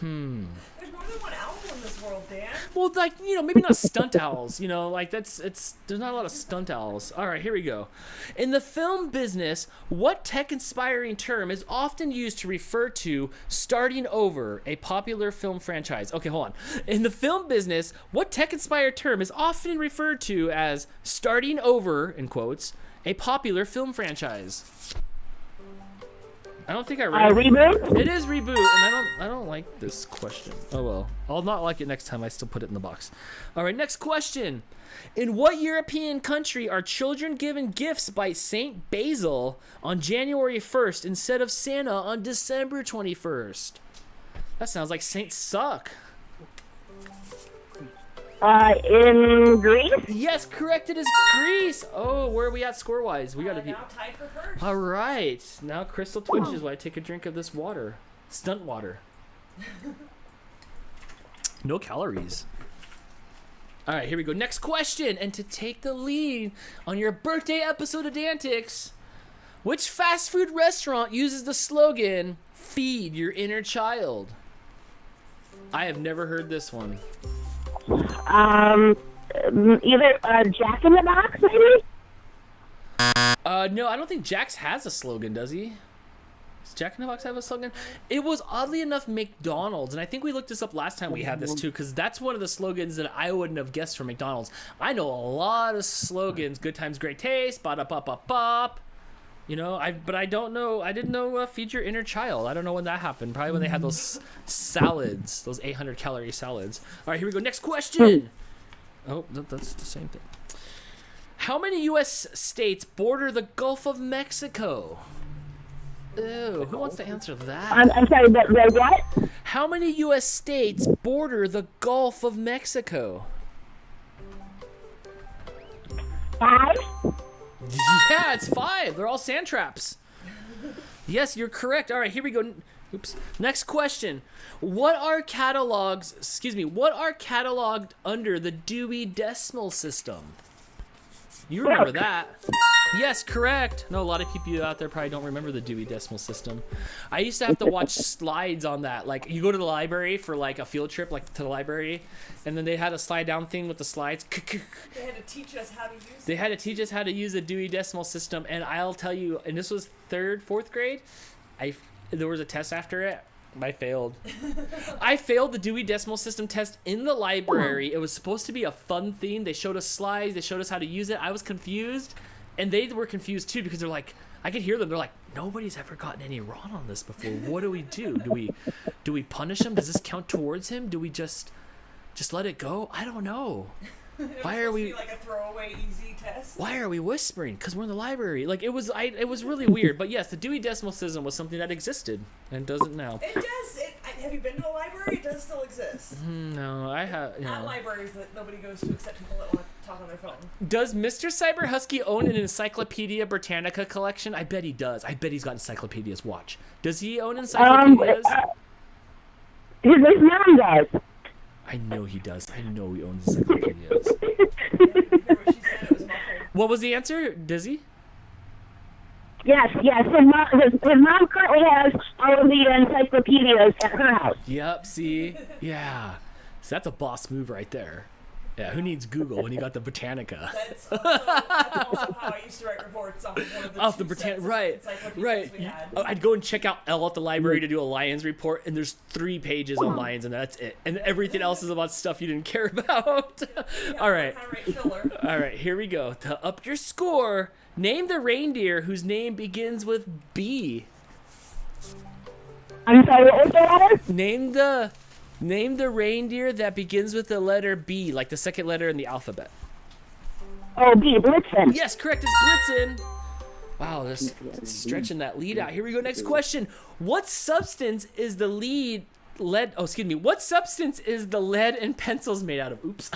There's more than one owl in this world, Dan. Well, like, maybe not stunt owls, like there's not a lot of stunt owls. All right, here we go. In the film business, what tech-inspiring term is often used to refer to starting over a popular film franchise? Okay, hold on. In the film business, what tech-inspired term is often referred to as starting over, in quotes, a popular film franchise? I don't think I read it. Reboot? It is reboot, and I don't like this question. Oh well. I'll not like it next time. I still put it in the box. All right, next question. In what European country are children given gifts by Saint Basil on January 1st instead of Santa on December 21st? That sounds like Saints suck. In Greece? Yes, correct. It is Greece. Oh, where are we at score-wise? We got to be... Now tied for first. All right. Now Crystal twitches while I take a drink of this water. Stunt water. No calories. All right, here we go. Next question. And to take the lead on your birthday episode of DANtics, which fast food restaurant uses the slogan, "Feed your inner child"? I have never heard this one. Either Jack in the Box, maybe? No, I don't think Jack's has a slogan, does he? Does Jack in the Box have a slogan? It was oddly enough McDonald's, and I think we looked this up last time we had this too, because that's one of the slogans that I wouldn't have guessed from McDonald's. I know a lot of slogans: good times, great taste, ba-da-ba-ba-bop. But I don't know. I didn't know feed your inner child. I don't know when that happened. Probably when they had those salads, those 800-calorie salads. All right, here we go. Next question. Oh, that's the same thing. How many U.S. states border the Gulf of Mexico? Ew, who wants to answer that? I'm sorry, but what? How many U.S. states border the Gulf of Mexico? 5? Yeah, it's 5. They're all sand traps. Yes, you're correct. All right, here we go. Oops. Next question. What are cataloged under the Dewey Decimal System? You remember that. Yes, correct. No, a lot of people out there probably don't remember the Dewey Decimal System. I used to have to watch slides on that. Like, you go to the library for, like, a field trip, like, to the library, and then they had a slide-down thing with the slides. They had to teach us how to use it. They had to teach us how to use the Dewey Decimal System, and I'll tell you, and this was 3rd, 4th grade, there was a test after it. I failed. I failed the Dewey Decimal System test in the library. It was supposed to be a fun theme. They showed us slides. They showed us how to use it. I was confused, and they were confused too, because they're like, I could hear them. They're like, nobody's ever gotten any wrong on this before. What do we do? Do we punish him? Does this count towards him? Do we just let it go? I don't know. Why are we? Like a throwaway easy test. Why are we whispering? Because we're in the library. Like, it was really weird. But yes, the Dewey Decimal System was something that existed and doesn't now. It does. Have you been to a library? It does still exist. No, I have. At libraries that nobody goes to except people that want to talk on their phone. Does Mr. Cyber Husky own an Encyclopedia Britannica collection? I bet he does. I bet he's got encyclopedias. Watch. Does he own encyclopedias? His mom does. I know he does. I know he owns encyclopedias. What was the answer, Dizzy? Yes. His mom currently has all of the encyclopedias at her house. Yep, see? Yeah. So that's a boss move right there. Yeah, who needs Google when you got the Britannica? That's also how I used to write reports off of one of the Britannica, right. we had. I'd go and check out L at the library to do a Lions report, and there's 3 pages on Lions, and that's it. And everything else is about stuff you didn't care about. All right. All right, here we go. To up your score, name the reindeer whose name begins with B. I'm sorry, what was the letter? Name the reindeer that begins with the letter B, like the second letter in the alphabet. Oh, B, Blitzen. Yes, correct. It's Blitzen. Wow, just stretching that lead out. Here we go. Next question. What substance is the lead What substance is the lead in pencils made out of? Oops.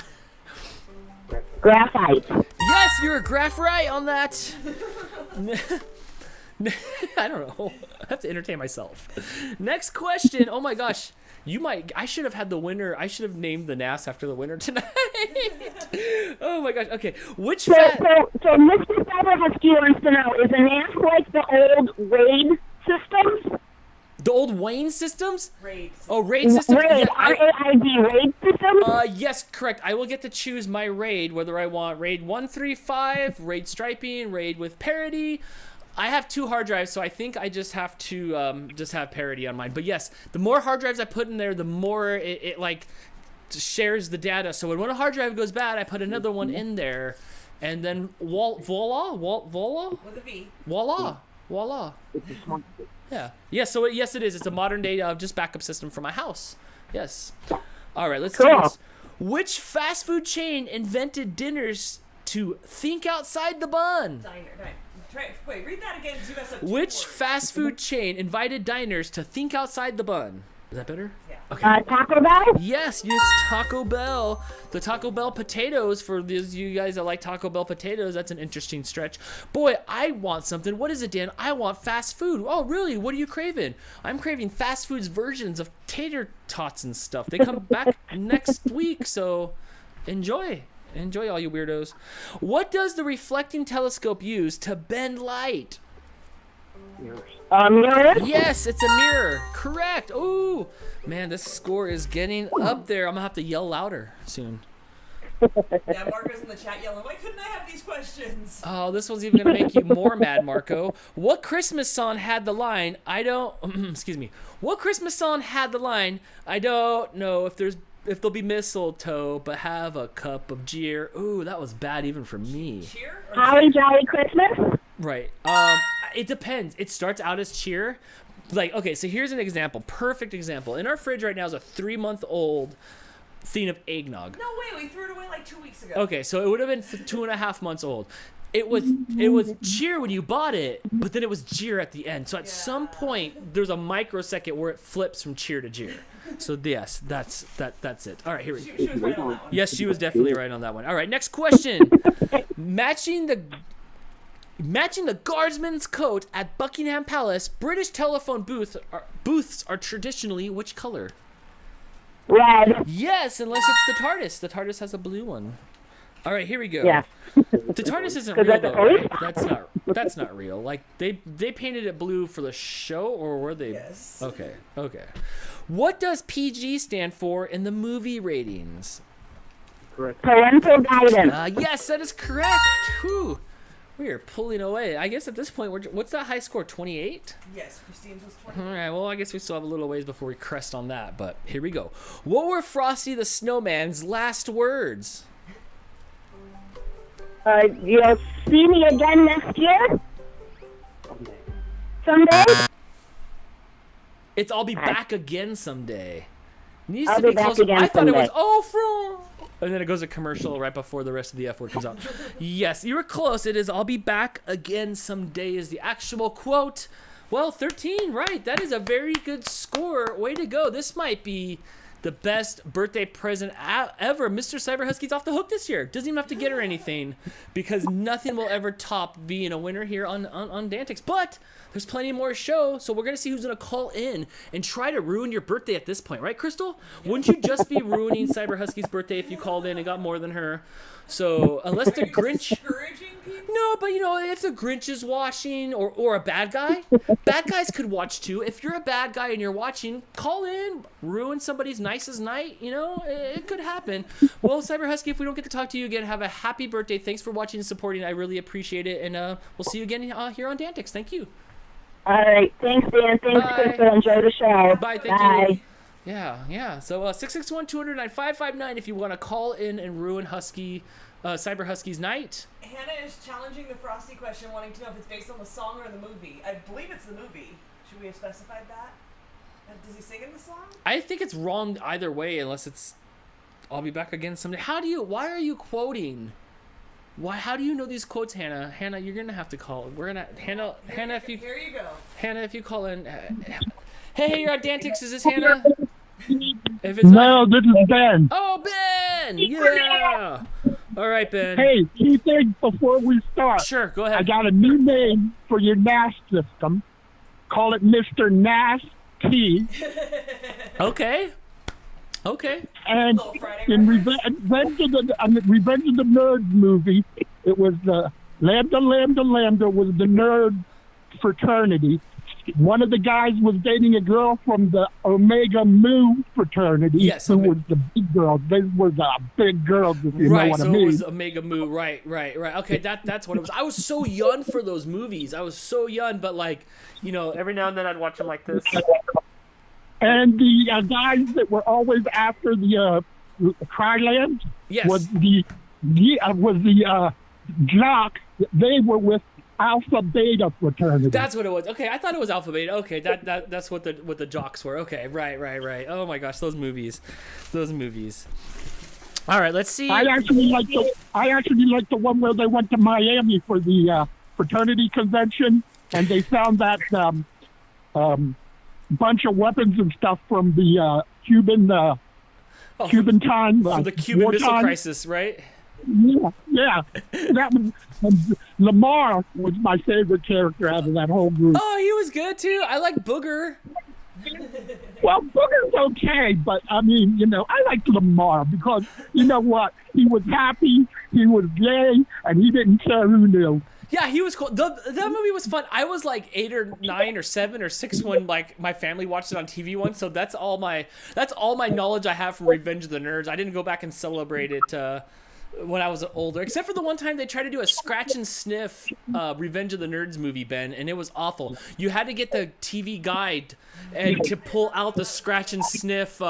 Graphite. Yes, you're a graphite on that. I don't know. I have to entertain myself. Next question. Oh my gosh. I should have had the winner. I should have named the NAS after the winner tonight. Oh my gosh. Okay. So Mr. Cyber Husky wants to know, is a NAS like the old RAID systems? The old Wayne systems? RAID. Oh, RAID systems? RAID, R-A-I-D, RAID systems? Yes, correct. I will get to choose my RAID, whether I want RAID 135, RAID striping, RAID with parity. I have 2 hard drives, so I think I just have to just have parity on mine. But yes, the more hard drives I put in there, the more it like shares the data. So when one hard drive goes bad, I put another one in there, and then voila. With a V. Voila. Yeah. Yes. So yes, it is. It's a modern day just backup system for my house. Yes. All right. Let's do this. Which fast food chain invented dinners to think outside the bun? Diner. Wait, read that again. Which fast food chain invited diners to think outside the bun? Is that better? Yeah. Okay. Taco Bell? Yes, it's Taco Bell. The Taco Bell potatoes, for those of you guys that like Taco Bell potatoes, that's an interesting stretch. Boy, I want something. What is it, Dan? I want fast food. Oh, really? What are you craving? I'm craving fast food's versions of tater tots and stuff. They come back next week, so enjoy. Enjoy, all you weirdos. What does the reflecting telescope use to bend light? Mirror? Yes, it's a mirror. Correct. Ooh, man, this score is getting up there. I'm going to have to yell louder soon. Yeah, Marco's in the chat yelling, why couldn't I have these questions? Oh, this one's even going to make you more mad, Marco. What Christmas song had the line, What Christmas song had the line, I don't know if there'll be mistletoe, but have a cup of cheer. Ooh, that was bad even for me. Cheer? Holly Jolly Christmas? Right. It depends. It starts out as cheer. Like, okay, so here's an example. Perfect example. In our fridge right now is a 3-month-old thing of eggnog. No way, we threw it away like 2 weeks ago. Okay, so it would have been 2.5 months old. It was cheer when you bought it, but then it was jeer at the end. So at some point, there's a microsecond where it flips from cheer to jeer. So yes, that's it. All right, here we go. She was right on that one. Yes, she was definitely right on that one. All right, next question. Matching the guardsman's coat at Buckingham Palace, British telephone booths are traditionally which color? Red. Yes, unless it's the TARDIS. The TARDIS has a blue one. All right, here we go. Yeah. The TARDIS isn't real though, right? That's not real. Like they painted it blue for the show, or were they? Yes. Okay. What does PG stand for in the movie ratings? Correct. Parental guidance. Yes, that is correct. Whew. We are pulling away. I guess at this point, what's that high score? 28? Yes, Christine's was 20. All right. Well, I guess we still have a little ways before we crest on that. But here we go. What were Frosty the Snowman's last words? You'll see me again next year? Someday? It's I'll be back again someday. Needs I'll to be be back closer. again I thought it was someday. And then it goes a commercial right before the rest of the F word comes out. Yes, you were close. It is I'll be back again someday is the actual quote. Well, 13, right. That is a very good score. Way to go. This might be the best birthday present ever. Mr. Cyber Husky's off the hook this year. Doesn't even have to get her anything because nothing will ever top being a winner here on DANtics. But there's plenty more show, so we're going to see who's going to call in and try to ruin your birthday at this point. Right, Crystal? Wouldn't you just be ruining Cyber Husky's birthday if you called in and got more than her? So unless the Grinch... No, but if the Grinch is watching or a bad guy, bad guys could watch too. If you're a bad guy and you're watching, call in, ruin somebody's nicest night. It could happen. Well, Cyber Husky, if we don't get to talk to you again, have a happy birthday. Thanks for watching and supporting. I really appreciate it. And we'll see you again here on DANtics. Thank you. All right. Thanks, Dan. Thanks, Crystal. Enjoy the show. Bye. Thank you. Yeah. So 661-209-559 if you want to call in and ruin Cyber Husky's night. Hannah is challenging the Frosty question, wanting to know if it's based on the song or the movie. I believe it's the movie. Should we have specified that? Does he sing in the song? I think it's wrong either way, unless it's I'll be back again someday. Why are you quoting? How do you know these quotes, Hannah? Hannah, you're gonna have to call. Hannah, if you here you go. Hannah, if you call in. Hey, you're on DANtics. Is this Hannah? If it's no, this is Ben. Oh, Ben! Yeah. All right, Ben. Hey, two things before we start. Sure, go ahead. I got a new name for your NAS system. Call it Mr. Nasty. Okay. And in Revenge of the Nerds movie, it was the Lambda was the nerd fraternity. One of the guys was dating a girl from the Omega Mu fraternity. Yes, who was the big girl. They were the big girls, if you know what I mean. Right, so it was Omega Mu. Right. Okay, that's what it was. I was so young for those movies. I was so young, but every now and then I'd watch them like this. And the guys that were always after the Kryland was the jock. They were with Alpha Beta fraternity. That's what it was. Okay, I thought it was Alpha Beta. Okay, that's what the jocks were. Okay, right. Oh my gosh, those movies. All right, let's see. I actually like the one where they went to Miami for the fraternity convention, and they found that bunch of weapons and stuff from the Cuban time. From the Cuban Missile Crisis, right? Yeah. That was Lamar was my favorite character out of that whole group. Oh, he was good too. I like Booger. Well, Booger's okay, but I mean, I liked Lamar because you know what? He was happy, he was gay, and he didn't care who knew. Yeah, he was cool. That movie was fun. I was like 8 or 9 or 7 or 6 when my family watched it on TV once. So that's all my knowledge I have from Revenge of the Nerds. I didn't go back and celebrate it when I was older, except for the one time they tried to do a scratch and sniff Revenge of the Nerds movie, Ben, and it was awful. You had to get the TV guide and to pull out the scratch and sniff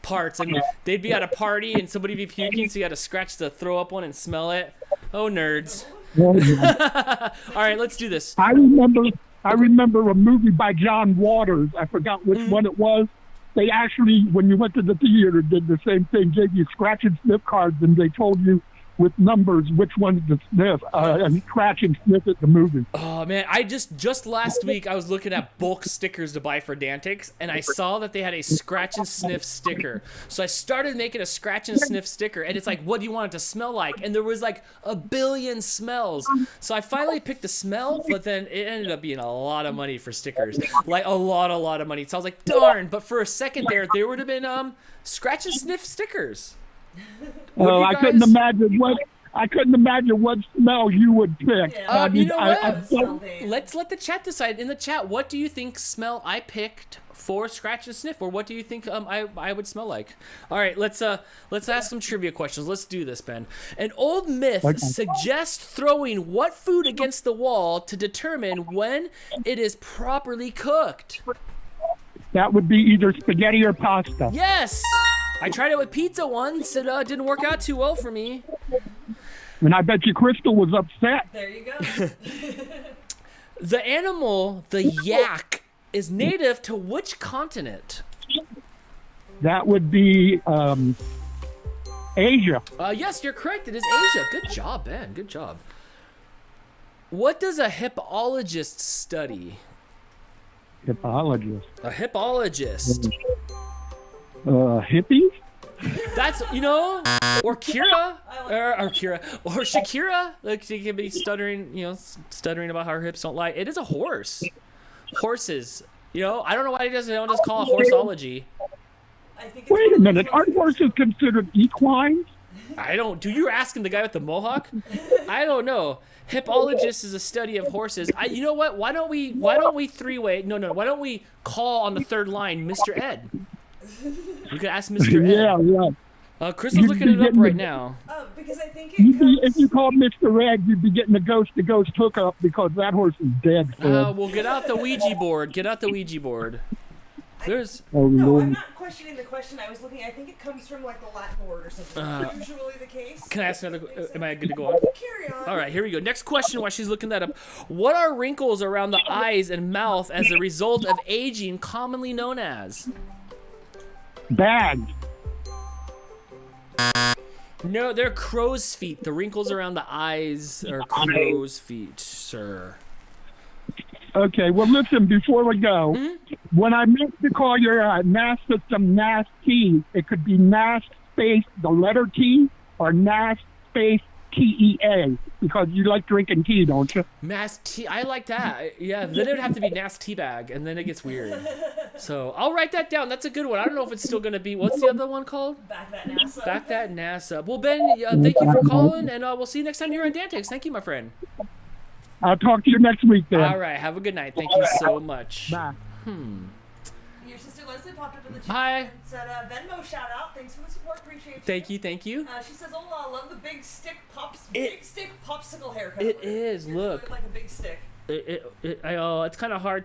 parts, and they'd be at a party and somebody would be puking, so you had to scratch the throw up one and smell it. Oh, nerds. All right, let's do this. I remember a movie by John Waters. I forgot which one it was. They actually, when you went to the theater, did the same thing. Gave you scratch and sniff cards, and they told you with numbers which ones to sniff and scratch and sniff at the movie. Oh man, I just last week I was looking at bulk stickers to buy for DANtics, and I saw that they had a scratch and sniff sticker. So I started making a scratch and sniff sticker, and it's like, what do you want it to smell like? And there was like a billion smells. So I finally picked the smell, but then it ended up being a lot of money for stickers, like a lot of money. So I was like, darn. But for a second there would have been scratch and sniff stickers. Well, I couldn't imagine what smell you would pick. Yeah. Let's let the chat decide. In the chat, what do you think smell I picked for scratch and sniff, or what do you think I would smell like? All right, let's ask some trivia questions. Let's do this, Ben. An old myth suggests throwing what food against the wall to determine when it is properly cooked? That would be either spaghetti or pasta. Yes! I tried it with pizza once. It didn't work out too well for me. And I bet you Crystal was upset. There you go. The animal, the yak, is native to which continent? That would be Asia. Yes, you're correct. It is Asia. Good job, Ben. Good job. What does a hipologist study? Hipologist. A hipologist. Hippies? That's, or Kira, or Shakira. Like, she can be stuttering about how her hips don't lie. It is a horse. Horses. I don't know why they don't just call it horseology. Wait a minute. Aren't horses considered equines? Do you asking the guy with the mohawk? I don't know. Hipologist is a study of horses. You know what? Why don't we three-way? No. Why don't we call on the third line, Mr. Ed? We could ask Mr. Ed. Yeah. Crystal's looking it up right now. Because I think if you called Mr. Ed, you'd be getting a ghost-to-ghost hookup because that horse is dead. Well, get out the Ouija board. There's. No, I'm not questioning the question. I was looking. I think it comes from like the Latin word or something. Usually the case. Can I ask another? Am I good to go on? Carry on. All right, here we go. Next question. While she's looking that up, what are wrinkles around the eyes and mouth as a result of aging, commonly known as? Bags. No, they're crow's feet. The wrinkles around the eyes are crow's feet, sir. Okay, well, listen, before we go, when I meant to call your NAS system NAS T, it could be NAS space the letter T or NAS space TEA, because you like drinking tea, don't you? NAS tea, I like that. Yeah, then it would have to be NAS tea bag, and then it gets weird. So I'll write that down. That's a good one. I don't know if it's still going to be, what's the other one called? Back that NASA. Back that NASA. Well, Ben, thank you for calling, and we'll see you next time here on DANtics. Thank you, my friend. I'll talk to you next week, then. All right, have a good night. Thank you so much. Bye. Your sister Leslie popped up in the chat. Hi. And said Venmo shout out. Thanks for the support. Appreciate you. Thank you. She says, "Hola, love the big stick popsicle haircut." It is. Look. Like a big stick. It's kind of hard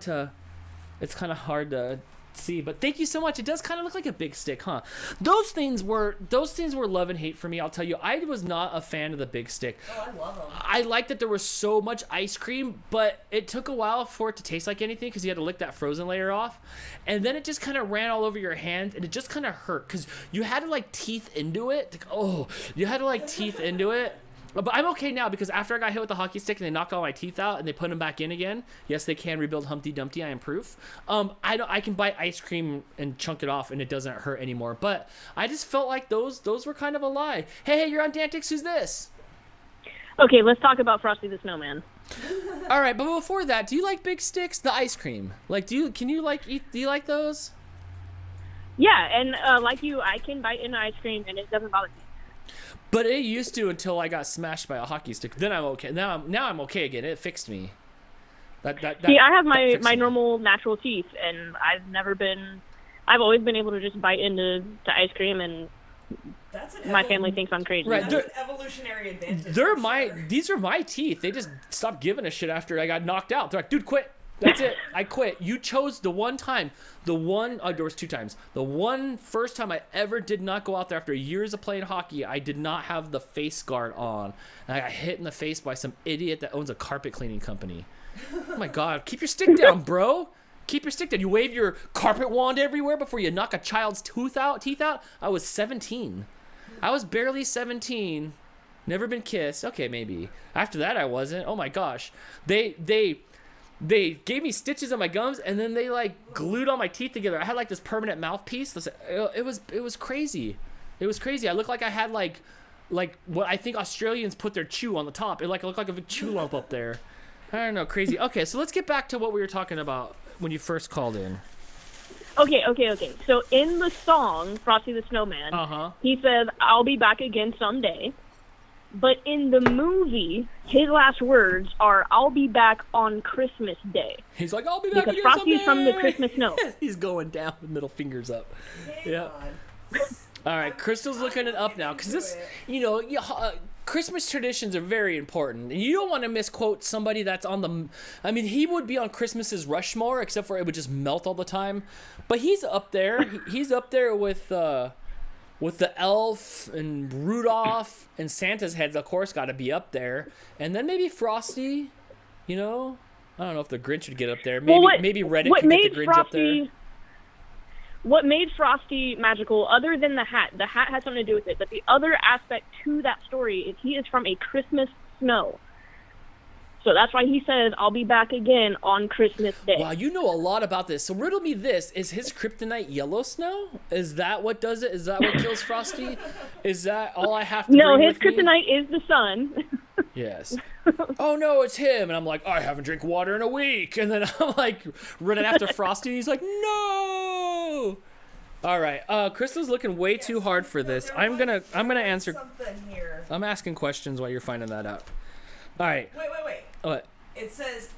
to see, but thank you so much. It does kind of look like a big stick, huh? Those things were love and hate for me. I'll tell you, I was not a fan of the big stick. Oh, I love them. I liked that there was so much ice cream, but it took a while for it to taste like anything because you had to lick that frozen layer off, and then it just kind of ran all over your hand, and it just kind of hurt because you had to like teeth into it. But I'm okay now because after I got hit with the hockey stick and they knocked all my teeth out and they put them back in again, yes, they can rebuild Humpty Dumpty. I am proof. I can bite ice cream and chunk it off and it doesn't hurt anymore. But I just felt like those were kind of a lie. Hey, you're on DANtics. Who's this? Okay, let's talk about Frosty the Snowman. All right, but before that, do you like big sticks? The ice cream. Like, do you like those? Yeah, and like you, I can bite into ice cream and it doesn't bother me. But it used to until I got smashed by a hockey stick. Then I'm okay. Now I'm okay again. It fixed me. See, I have my normal natural teeth, and I've always been able to just bite into ice cream, and my family thinks I'm crazy. Right, That's an evolutionary advantage. These are my teeth. They just stopped giving a shit after I got knocked out. They're like, dude, quit. That's it. I quit. You chose there was 2 times. The one first time I ever did not go out there after years of playing hockey, I did not have the face guard on. And I got hit in the face by some idiot that owns a carpet cleaning company. Oh my God. Keep your stick down, bro. Keep your stick down. You wave your carpet wand everywhere before you knock a child's teeth out. I was 17. I was barely 17. Never been kissed. Okay, maybe. After that, I wasn't. Oh my gosh. They gave me stitches on my gums, and then they like glued all my teeth together. I had like this permanent mouthpiece. It was crazy. It was crazy. I looked like I had like what I think Australians put their chew on the top. It looked like a big chew lump up there. I don't know, crazy. Okay, so let's get back to what we were talking about when you first called in. Okay. So in the song Frosty the Snowman, he says, "I'll be back again someday." But in the movie, his last words are, "I'll be back on Christmas Day." He's like, "I'll be back again because Frosty's someday." from the Christmas snow. He's going down with middle fingers up. Yeah. All right, Crystal's looking it up now because this, Christmas traditions are very important, and you don't want to misquote somebody that's on the. I mean, he would be on Christmas's Rushmore, except for it would just melt all the time. But he's up there. He's up there with the elf and Rudolph and Santa's heads, of course, got to be up there, and then maybe Frosty. I don't know if the Grinch would get up there. Maybe Reddit could get the Grinch up there. what made Frosty magical, other than the hat has something to do with it, but the other aspect to that story is he is from a Christmas snow. So that's why he says, I'll be back again on Christmas Day. Wow, you know a lot about this. So riddle me this. Is his kryptonite yellow snow? Is that what does it? Is that what kills Frosty? Is that all I have to No, bring his with me? kryptonite is the sun. Yes. Oh, no, it's him. And I'm like, I haven't drank water in a week. And then I'm like running after Frosty. And he's like, no. All right. Crystal's looking way too hard for this. I'm gonna answer. Something here. I'm asking questions while you're finding that out. All right. Wait. What? It says,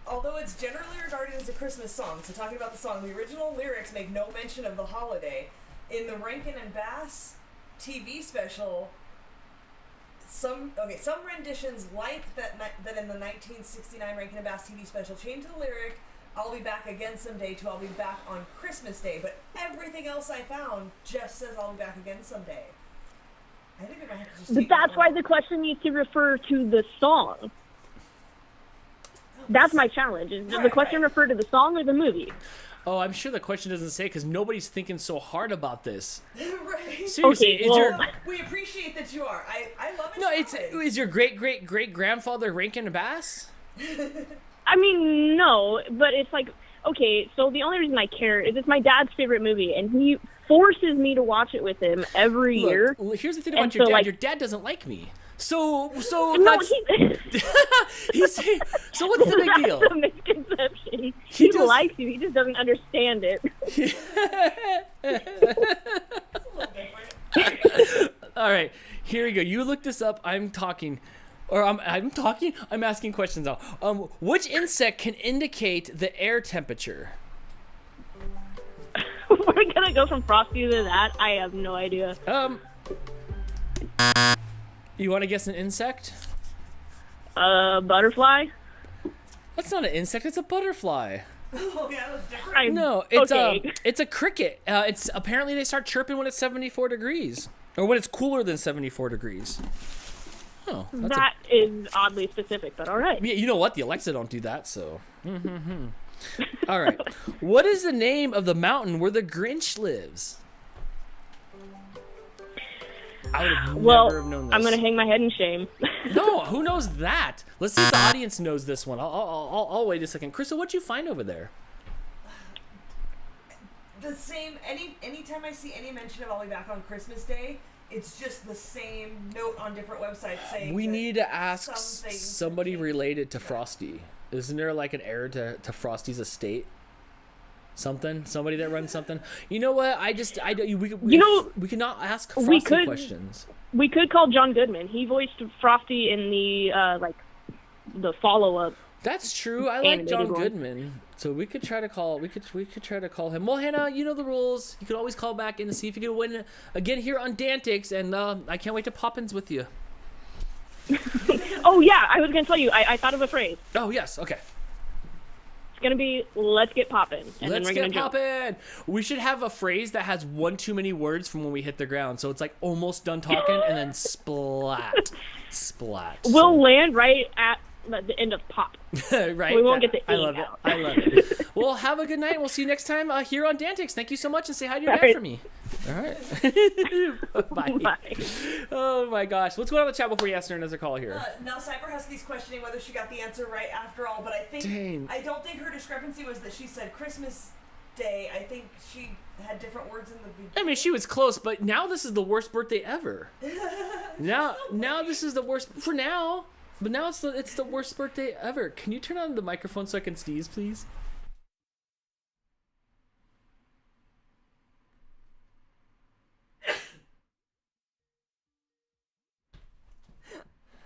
although it's generally regarded as a Christmas song, so talking about the song, the original lyrics make no mention of the holiday. In the Rankin and Bass TV special, some renditions like that in the 1969 Rankin and Bass TV special changed the lyric, I'll be back again someday, to I'll be back on Christmas Day. But everything else I found just says I'll be back again someday. I think we might have to just But that's why the question needs to refer to the song. That's my challenge. Does the question refer to the song or the movie? Oh, I'm sure the question doesn't say because nobody's thinking so hard about this. Right. Seriously, Okay, we appreciate that you are. I love it. No, is your great grandfather Rankin Bass? I mean, no, but it's like, okay, so the only reason I care is it's my dad's favorite movie, and he forces me to watch it with him every year. Here's the thing about your dad. Your dad doesn't like me. So no, that's... so what's the big deal? That's a misconception. He likes you. He just doesn't understand it. All right, here we go. You look this up. I'm talking. I'm asking questions now. Which insect can indicate the air temperature? We're gonna go from Frosty to that. I have no idea. You want to guess an insect? Butterfly? That's not an insect. It's a butterfly. Oh yeah, that's different. No, it's a cricket. It's apparently they start chirping when it's 74 degrees, or when it's cooler than 74 degrees. Oh, that is oddly specific, but all right. Yeah, you know what? The Alexa don't do that, so. All right. What is the name of the mountain where the Grinch lives? I would have never have known this. I'm gonna hang my head in shame. No, who knows that? Let's see if the audience knows this one. I'll wait a second. Crystal, what'd you find over there? The same. Anytime I see any mention of I'll be back on Christmas Day, it's just the same note on different websites saying. We need to ask somebody related to Frosty. Isn't there like an heir to Frosty's estate? Somebody that runs something. You know what? We cannot ask Frosty questions. We could call John Goodman. He voiced Frosty in the follow-up. That's true. I like John Goodman. So we could try to call. We could try to call him. Well, Hannah, you know the rules. You can always call back in to see if you can win again here on DANtics, and I can't wait to pop ins with you. Oh yeah, I was gonna tell you. I thought of a phrase. Oh yes. Okay. It's gonna be "Let's get poppin'," and Let's then we're gonna get poppin'. We should have a phrase that has one too many words from when we hit the ground, so it's like almost done talking and then splat. We'll land right at the end of pop. Right. We won't get the I love it. I love it. Well, have a good night. We'll see you next time here on DANtics. Thank you so much, and say hi to your dad for me. All right. Bye. Oh my gosh. What's going on in the chat before you ask her another call here? Now Cyber Husky's questioning whether she got the answer right after all, but I don't think her discrepancy was that she said Christmas Day. I think she had different words in the beginning. I mean, she was close, but now this is the worst birthday ever. now this is the worst for now. But now it's the worst birthday ever. Can you turn on the microphone so I can sneeze, please?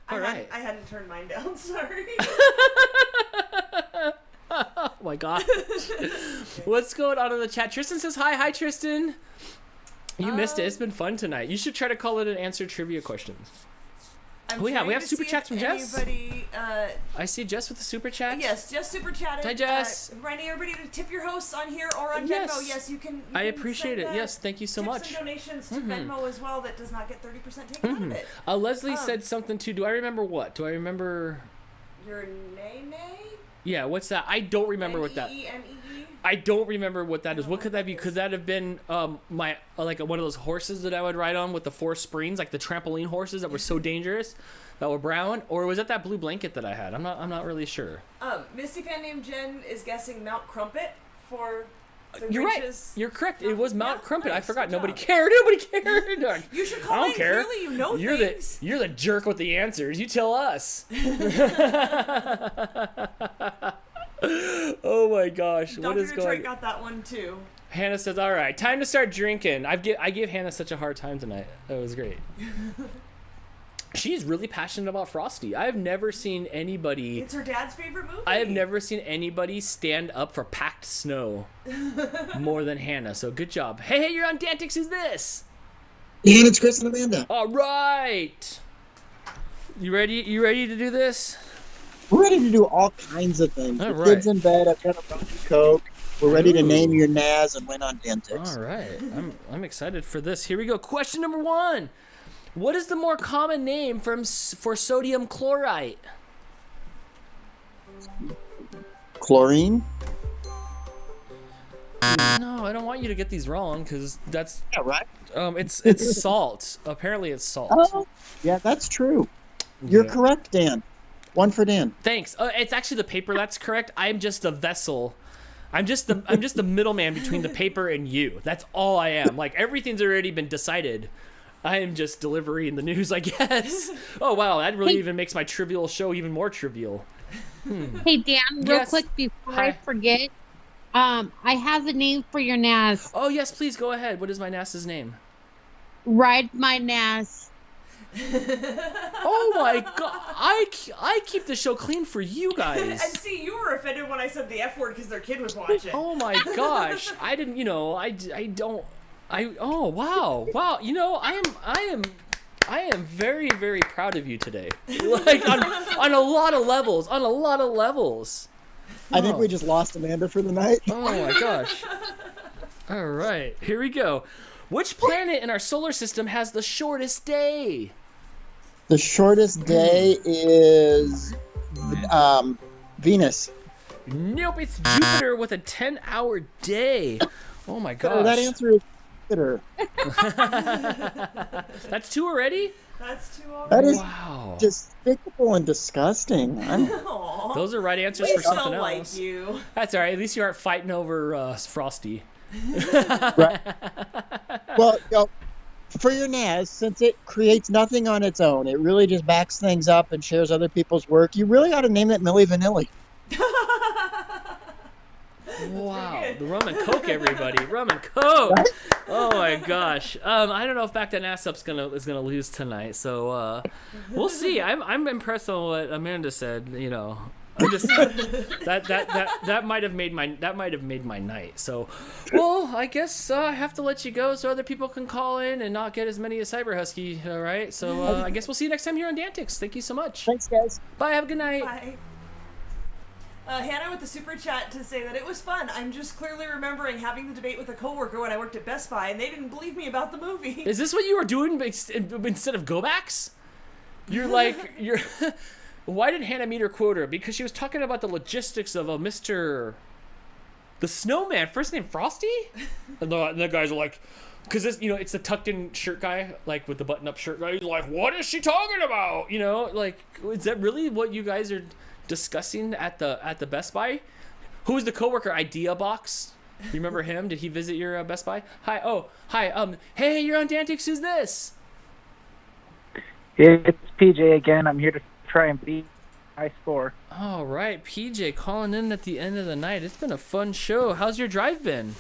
All right. I hadn't turned mine down. Sorry. Oh my god. What's going on in the chat? Tristan says hi. Hi, Tristan. You missed it. It's been fun tonight. You should try to call it and answer trivia questions. We have super chats from Jess. I see Jess with the super chat. Yes, Jess super chatted. Hi, Jess. Reminding everybody to tip your hosts on here or on Venmo. Yes, you can. I appreciate it. Yes, thank you so much. Tips and donations to Venmo as well. That does not get 30% taken out of it. Leslie said something too. Do I remember what? Do I remember? Your nay? Yeah, what's that? I don't remember what that. N-E-E-N-E-E? I don't remember what that is. What could that be? Could that have been my like one of those horses that I would ride on with the 4 springs, like the trampoline horses that were so dangerous, that were brown, or was it that blue blanket that I had? I'm not really sure. Misty fan named Jen is guessing Mount Crumpet for. You're right. You're correct. It was Mount Crumpet. Nice. I forgot. Nobody cared. Nobody cared. You should call I don't in. care. Clearly, you know you're things. You're the jerk with the answers. You tell us. Oh my gosh. Dr. What is Detroit going? got that one too. Hannah says, "All right, time to start drinking." I give Hannah such a hard time tonight. That was great. She's really passionate about Frosty. I have never seen anybody. It's her dad's favorite movie. I have never seen anybody stand up for packed snow more than Hannah. So good job. Hey, you're on DANtics. Who's this? And it's Chris and Amanda. All right. You ready? You ready to do this? We're ready to do all kinds of things. All The right. kids in bed. I've got a rum and Coke. We're ready to name your Naz and win on DANtics. All right. I'm excited for this. Here we go. Question number 1. What is the more common name for sodium chlorite? Chlorine? No, I don't want you to get these wrong because that's right. It's salt. Apparently, it's salt. Oh, yeah, that's true. You're Yeah. correct, Dan. 1 for Dan. Thanks. It's actually the paper that's correct. I'm just a vessel. I'm just the middleman between the paper and you. That's all I am. Like everything's already been decided. I am just delivering the news, I guess. Oh wow, that really even makes my trivial show even more trivial. Hey Dan, real quick before I forget, I have a name for your NAS. Oh yes, please go ahead. What is my NAS's name? Ride my NAS. Oh my god, I keep the show clean for you guys. And see, you were offended when I said the F word because their kid was watching. Oh my gosh, I didn't. Oh wow. I am very, very proud of you today. Like on a lot of levels. I think we just lost Amanda for the night. Oh my gosh. All right, here we go. Which planet in our solar system has the shortest day? The shortest day is Venus. Nope, it's Jupiter with a 10-hour day. Oh my gosh. Oh, that answer is Jupiter. That's 2 already? That's 2 already. That is wow. Despicable and disgusing. Those are right answers We for something still else. like you. That's all right. At least you aren't fighting over Frosty. Well, for your NAS, since it creates nothing on its own, it really just backs things up and shares other people's work, you really ought to name it Milli Vanilli. Wow, the rum and Coke, everybody, rum and Coke. Oh my gosh. I don't know if Back to NASUP's is gonna lose tonight, so we'll see. I'm impressed on what Amanda said. You know, I'm just that might have made my night. So, well, I guess I have to let you go so other people can call in and not get as many as Cyber Husky. All right, so I guess we'll see you next time here on DANtics. Thank you so much. Thanks, guys. Bye. Have a good night. Bye. Hannah with the super chat to say that it was fun. I'm just clearly remembering having the debate with a coworker when I worked at Best Buy, and they didn't believe me about the movie. Is this what you were doing instead of go backs? You're Why did Hannah meet her quota? Because she was talking about the logistics of a Mr. the Snowman, first name Frosty, and the guys are like, because it's the tucked-in shirt guy, like with the button-up shirt guy. He's like, "What is she talking about?" You know, like, is that really what you guys are discussing at the Best Buy? Who was the coworker? Idea Box. You remember him? Did he visit your Best Buy? Hi. Oh, hi. Hey, you're on DANtics. Who's this? It's PJ again. I'm here to try and beat high score. All right, PJ calling in at the end of the night. It's been a fun show. How's your drive been?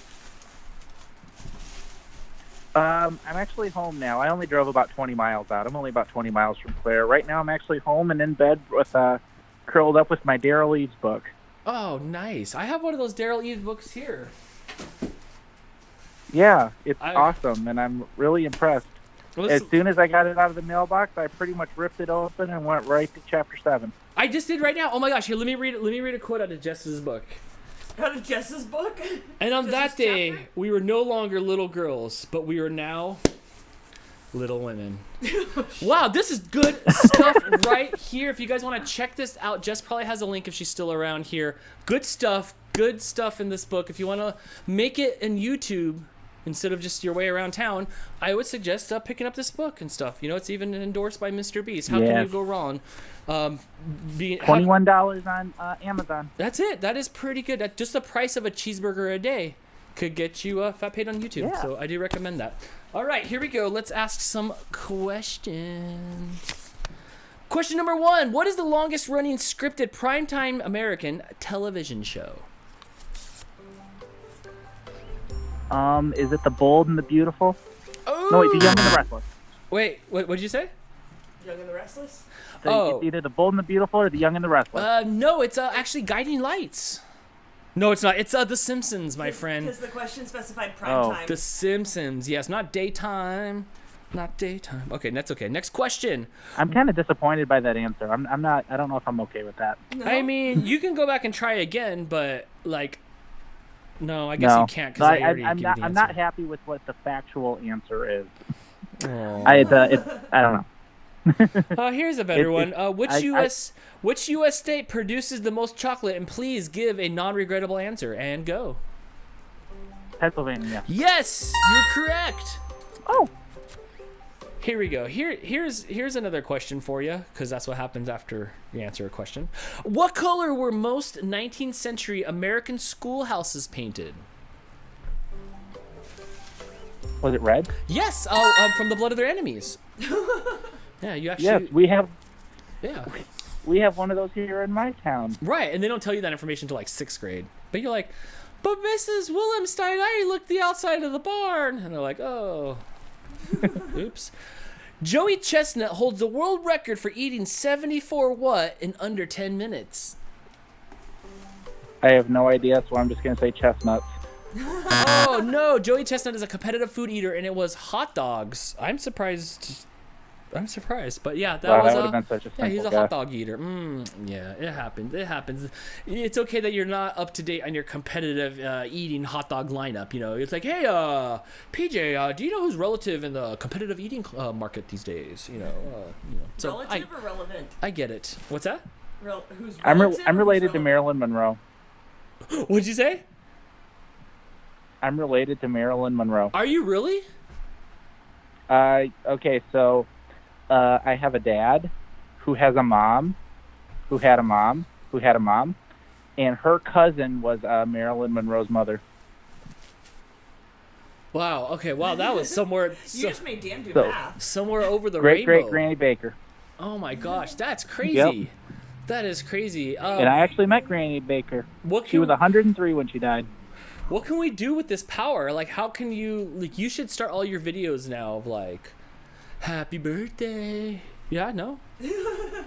I'm actually home now. I only drove about 20 miles out. I'm only about 20 miles from Claire. Right now I'm actually home and in bed with curled up with my Daryl Eves book. Oh, nice. I have one of those Daryl Eves books here. Yeah, it's awesome, and I'm really impressed. Well, as soon as I got it out of the mailbox, I pretty much ripped it open and went right to chapter 7. I just did right now. Oh my gosh, here, let me read a quote out of Jess's book. Out of Jess's book? And on that day, we were no longer little girls, but we are now little women. Wow, this is good stuff right here. If you guys want to check this out, Jess probably has a link if she's still around here. Good stuff. good stuff in this book. If you want to make it in YouTube instead of just your way around town, I would suggest picking up this book and stuff. You know, it's even endorsed by Mr. Beast. How can you go wrong? $21 on Amazon. That's it. That is pretty good. Just the price of a cheeseburger a day could get you fat paid on YouTube. Yeah. So I do recommend that. All right, here we go. Let's ask some questions. Question number 1. What is the longest running scripted primetime American television show? Is it The Bold and the Beautiful? Oh. No, wait, The Young and the Restless. Wait, what did you say? Young and the Restless? It's either The Bold and the Beautiful or The Young and the Restless. No, it's actually Guiding Lights. No, it's not. It's The Simpsons, my friend. Because the question specified prime time. The Simpsons. Yes, not daytime. Not daytime. Okay, that's okay. Next question. I'm kind of disappointed by that answer. I'm not. I don't know if I'm okay with that. No? I mean, you can go back and try again, but like, no, I guess you can't because I already gave you the answer. I'm not happy with what the factual answer is. Oh. I don't know. Here's a better one. Which U.S. state produces the most chocolate? And please give a non-regrettable answer and go. Pennsylvania. Yes, you're correct. Oh. Here we go. Here's another question for you, because that's what happens after you answer a question. What color were most 19th century American schoolhouses painted? Was it red? Yes. From the blood of their enemies. Yeah, you actually. Yes, we have. Yeah. We have one of those here in my town. Right, and they don't tell you that information until like 6th grade. But you're like, but Mrs. Willemstein, I looked the outside of the barn, and they're like, oh. Oops. Joey Chestnut holds the world record for eating 74 what in under 10 minutes? I have no idea, so I'm just going to say chestnuts. Oh, no. Joey Chestnut is a competitive food eater, and it was hot dogs. I'm surprised. But yeah, that would have been such a simple he's a guess. hot dog eater. Yeah, it happens. It's okay that you're not up to date on your competitive eating hot dog lineup. You know, it's like, hey, PJ, do you know who's relative in the competitive eating market these days? So relative or relevant? I get it. What's that? Who's I'm relative related or to Marilyn Monroe. What'd you say? I'm related to Marilyn Monroe. Are you really? Okay, so I have a dad who has a mom, who had a mom, who had a mom, and her cousin was Marilyn Monroe's mother. Wow. Okay. Wow. That was somewhere. You just made Dan do math. Somewhere over the rainbow. Great Granny Baker. Oh my gosh, that's crazy. Yep. That is crazy. And I actually met Granny Baker. She was 103 when she died. What can we do with this power? Like, how can you? Like, you should start all your videos now of like, happy birthday. Yeah. No.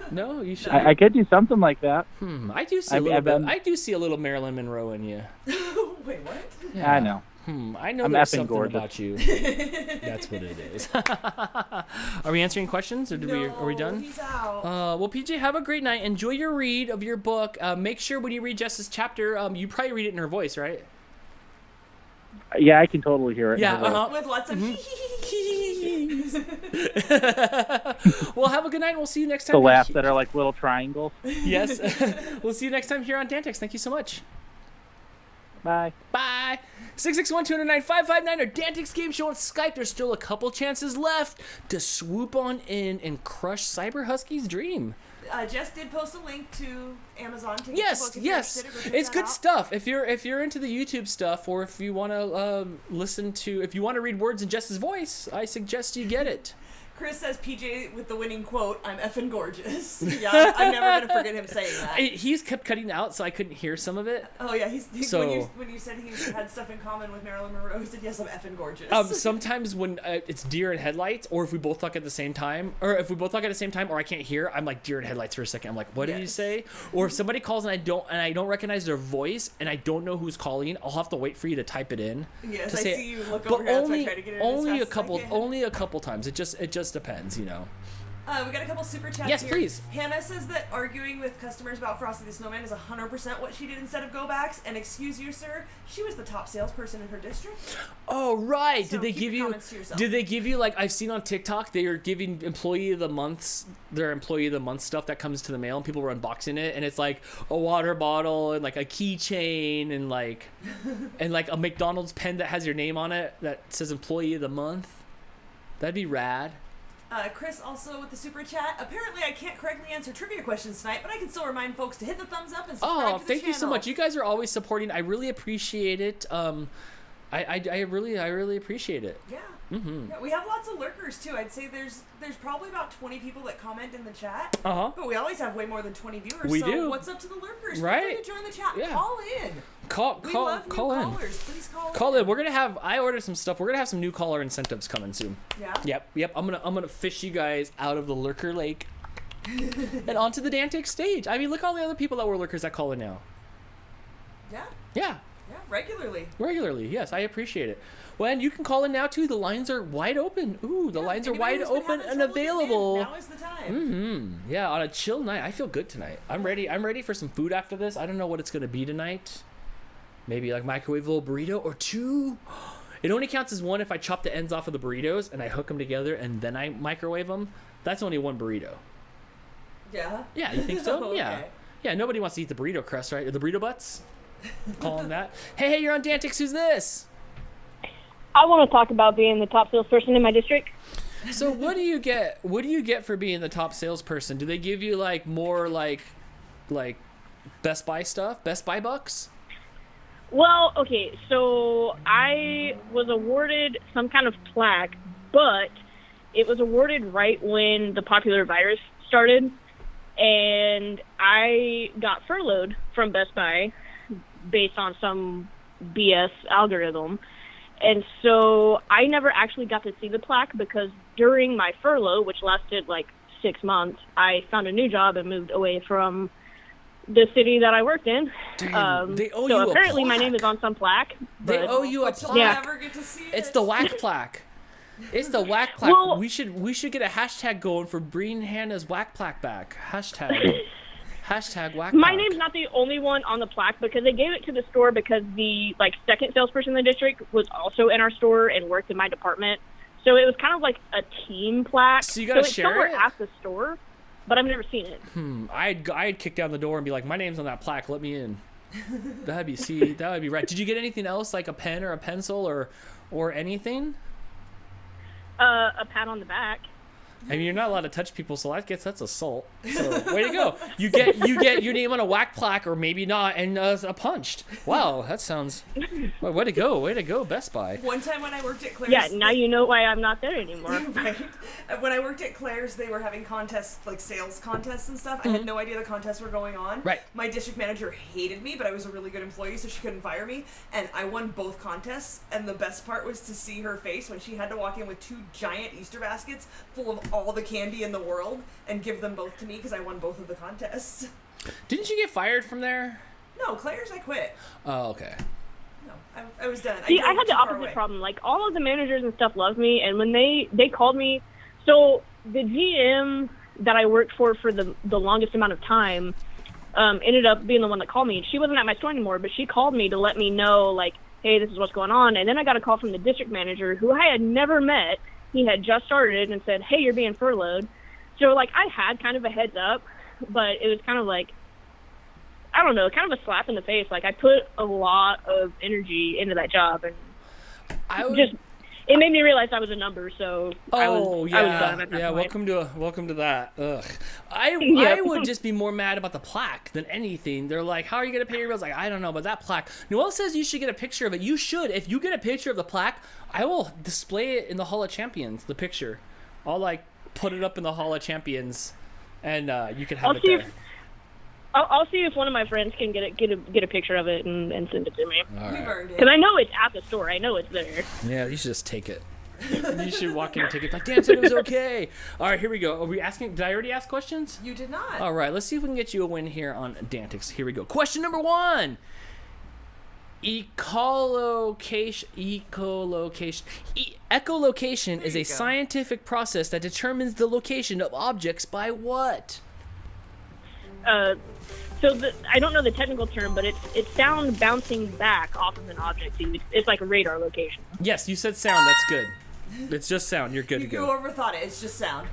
No. You should. I could do something like that. I do see a little bit. I do see a little Marilyn Monroe in you. Wait, what? Yeah. I know. I know I'm there's effing something gorgeous. about you. That's what it is. Are we answering questions, or are we done? He's out. Well, PJ, have a great night. Enjoy your read of your book. Make sure when you read Jess's chapter, you probably read it in her voice, right? Yeah, I can totally hear it. Yeah, with lots of Well, have a good night, and we'll see you next time. The laughs that are like little triangles. Yes. We'll see you next time here on DANtics. Thank you so much. Bye. Bye. 661-209-559 or DANtics Game Show on Skype. There's still a couple chances left to swoop on in and crush Cyber Husky's dream. Jess did post a link to Amazon to get Yes, the book. yes. It's good stuff. If you're into the YouTube stuff, or if you want to if you want to read words in Jess's voice, I suggest you get it. Chris says PJ with the winning quote, "I'm effing gorgeous." Yeah, I'm never gonna forget him saying that. He's kept cutting out, so I couldn't hear some of it. Oh yeah, when you said he had stuff in common with Marilyn Monroe, he said, "Yes, I'm effing gorgeous." Sometimes when it's deer in headlights, or if we both talk at the same time, or I can't hear, I'm like deer in headlights for a second. I'm like, what did you say? Or if somebody calls and I don't recognize their voice and I don't know who's calling, I'll have to wait for you to type it in. Yes, I see you look but over here, so I try to get it in as fast as I can. only a couple times. It just depends, you know. We got a couple super chats Yes, here. please. Hannah says that arguing with customers about Frosty the Snowman is 100% what she did instead of go backs. And excuse you, sir, she was the top salesperson in her district. Oh right. So Did they keep give your you? comments to yourself. Did they give you like I've seen on TikTok? They are giving employee of the months their employee of the month stuff that comes to the mail, and people were unboxing it, and it's like a water bottle and like a keychain and like a McDonald's pen that has your name on it that says employee of the month. That'd be rad. Chris also with the super chat. Apparently, I can't correctly answer trivia questions tonight, but I can still remind folks to hit the thumbs up and subscribe to the thank you so channel. much. You guys are always supporting. I really appreciate it. I really appreciate it. Yeah. Mm-hmm. Yeah, we have lots of lurkers too. I'd say there's probably about 20 people that comment in the chat. Uh-huh. But we always have way more than 20 viewers. We so do. What's up to the lurkers? Right? Feel free to join the chat. Yeah. Call in. We love new callers. Please Call in. We're gonna have. I ordered some stuff. We're gonna have some new caller incentives coming soon. Yeah. Yep. I'm gonna fish you guys out of the lurker lake and onto the DANtics stage. I mean, look at all the other people that were lurkers that call in now. Yeah. Yeah. Yeah. Regularly. Regularly. Yes, I appreciate it. Well, and you can call in now too. The lines are wide open. Ooh, the lines are Anybody wide who's been open having and trouble getting in, available. Now is the time. Mm-hmm. Yeah, on a chill night. I feel good tonight. I'm ready for some food after this. I don't know what it's gonna be tonight. Maybe like microwave burrito or two. It only counts as one if I chop the ends off of the burritos and I hook them together and then I microwave them. That's only one burrito. Yeah. Yeah, you think so? Okay. Yeah. Yeah, nobody wants to eat the burrito crust, right? Or the burrito butts? Call them that. Hey, you're on DANtics. Who's this? I want to talk about being the top salesperson in my district. So what do you get? What do you get for being the top salesperson? Do they give you like more like Best Buy stuff? Best Buy bucks? Well, okay, so I was awarded some kind of plaque, but it was awarded right when the popular virus started, and I got furloughed from Best Buy based on some BS algorithm. And so I never actually got to see the plaque because during my furlough, which lasted like 6 months, I found a new job and moved away from the city that I worked in. Damn, they owe so you a apparently my plaque. name is on some plaque. They but- owe you a But you'll plaque. never get to see it. It's the whack plaque. It's the whack plaque. Well- we should get a hashtag going for bringing Hannah's whack plaque back. Hashtag whack My plaque. name's not the only one on the plaque because they gave it to the store because the second salesperson in the district was also in our store and worked in my department. So it was kind of like a team plaque. So you gotta it's share somewhere it? at the store, but I've never seen it. I'd kick down the door and be like, my name's on that plaque. Let me in. That would be right. Did you get anything else like a pen or a pencil or anything? A pat on the back. I mean, you're not allowed to touch people, so that's assault. So way to go! You get your name on a whack plaque, or maybe not, and a punched. Wow, that sounds. Well, way to go, Best Buy. One time when I worked at Claire's. Yeah, now you know why I'm not there anymore. Right. When I worked at Claire's, they were having contests, like sales contests and stuff. I had no idea the contests were going on. Right. My district manager hated me, but I was a really good employee, so she couldn't fire me. And I won both contests. And the best part was to see her face when she had to walk in with 2 giant Easter baskets full of all the candy in the world and give them both to me because I won both of the contests. Didn't you get fired from there? No, Claire's, I quit. Oh, okay. No, I was done. See, drove I had too the far opposite away. problem. Like, all of the managers and stuff loved me, and when they called me, so the GM that I worked for the longest amount of time ended up being the one that called me. She wasn't at my store anymore, but she called me to let me know, like, hey, this is what's going on. And then I got a call from the district manager, who I had never met. He had just started and said, hey, you're being furloughed. So, like, I had kind of a heads up, but it was kind of like, I don't know, kind of a slap in the face. Like, I put a lot of energy into that job, and it made me realize I was a number, so I was done at that point. Welcome to that. Ugh. I would just be more mad about the plaque than anything. They're like, how are you going to pay your bills? Like, I don't know, but that plaque. Noelle says you should get a picture of it. You should. If you get a picture of the plaque, I will display it in the Hall of Champions, the picture. I'll, put it up in the Hall of Champions, and you can have it there. I'll see if one of my friends can get a picture of it and send it to me. All right. Because I know it's at the store. I know it's there. Yeah, you should just take it. You should walk in and take it. Like, Dan said it was okay. All right, here we go. Are we asking? Did I already ask questions? You did not. All right, let's see if we can get you a win here on DANtics. Here we go. Question number 1. Echolocation is you a go. scientific process that determines the location of objects by what? I don't know the technical term, but it's sound bouncing back off of an object. So it's like a radar location. Yes, you said sound. That's good. It's just sound. You're good to You go. overthought it. It's just sound.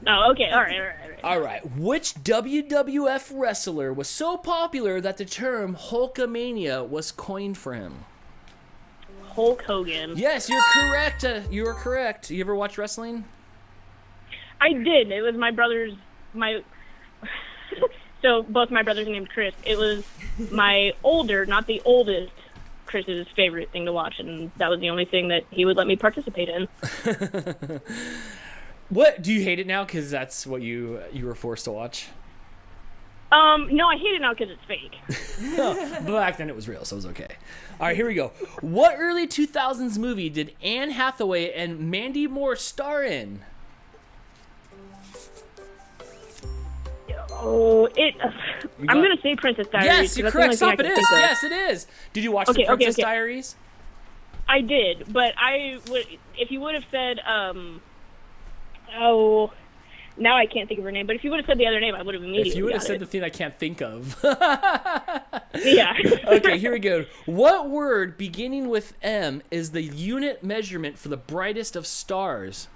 Oh, okay. All right. All right. Which WWF wrestler was so popular that the term Hulkamania was coined for him? Hulk Hogan. Yes, you're correct. You are correct. You ever watch wrestling? I did. It was my brother's. So both my brothers are named Chris. It was my older, not the oldest, Chris's favorite thing to watch, and that was the only thing that he would let me participate in. What do you hate it now? Because that's what you were forced to watch. No, I hate it now because it's fake. But back then it was real, so it was okay. All right, here we go. What early 2000s movie did Anne Hathaway and Mandy Moore star in? Oh, I'm gonna say Princess Diaries. Yes, you're correct. Stop, it is. Yes, it is. Did you watch the Princess Diaries? I did, but if you would have said, now I can't think of her name, but if you would have said the other name, I would have immediately If you would have got said it. the thing I can't think of. Yeah. Okay, here we go. What word beginning with M is the unit measurement for the brightest of stars?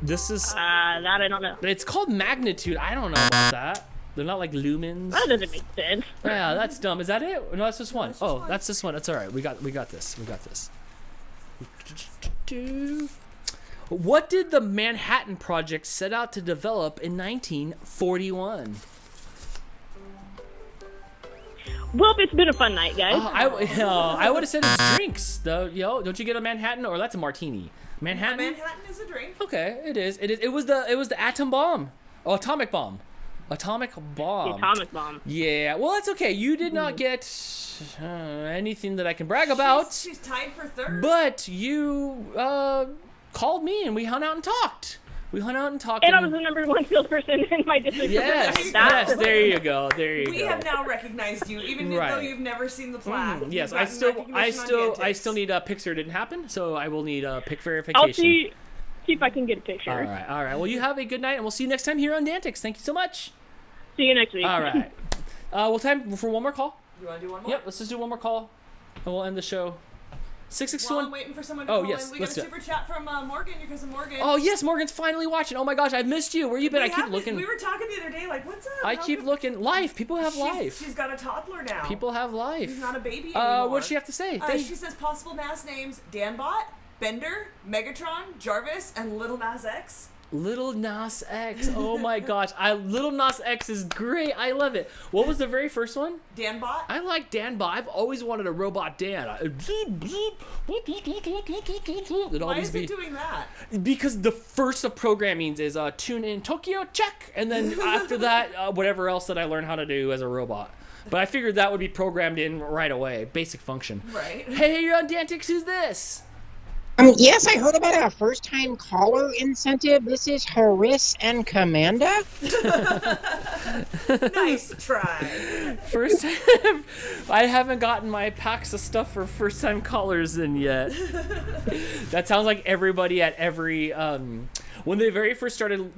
This is... that I don't know. It's called magnitude. I don't know about that. They're not like lumens. That doesn't make sense. Yeah, that's dumb. Is that it? No, that's just one. Oh, that's this one. That's all right. We got this. We got this. What did the Manhattan Project set out to develop in 1941? Well, it's been a fun night, guys. I would have said it's drinks. Though, don't you get a Manhattan, or that's a martini? Manhattan. A Manhattan is a drink. Okay, it is. It was the atom bomb. Oh, atomic bomb. Atomic bomb. The atomic bomb. Yeah. Well, that's okay. You did not get anything that I can brag about. She's tied for third. But you called me and we hung out and talked. And I was the number one field person in my district. Yes, there you go. We have now recognized you, even though you've never seen the plaque. Yes, I still need a picture. Didn't happen, so I will need a pic verification. I'll see if I can get a picture. All right. Well, you have a good night, and we'll see you next time here on DANtics. Thank you so much. See you next week. All right. Well, time for one more call. You want to do one more? Yep. Let's just do one more call, and we'll end the show. 661. While I'm waiting for someone to call in, we got a do it. super chat from Morgan, your cousin Morgan. Oh yes, Morgan's finally watching. Oh my gosh, I've missed you. Where you been? I keep looking. We were talking the other day, like, what's up? I keep looking. Life. People have life. She's got a toddler now. People have life. She's not a baby anymore. What does she have to say? She says possible mass names: Danbot, Bender, Megatron, Jarvis, and Little Nas X. Little Nas X. Oh my gosh. Little Nas X is great. I love it. What was the very first one? Danbot. I like Danbot. I've always wanted a robot Dan. Why is it doing that? Because the first of programming is tune in Tokyo, check. And then after that, whatever else that I learned how to do as a robot. But I figured that would be programmed in right away. Basic function. Right. Hey, you're on DANtics. Who's this? Yes, I heard about a first-time caller incentive. This is Haris and Commanda. Nice try. First time. I haven't gotten my packs of stuff for first-time callers in yet. That sounds like everybody at every... when they very first started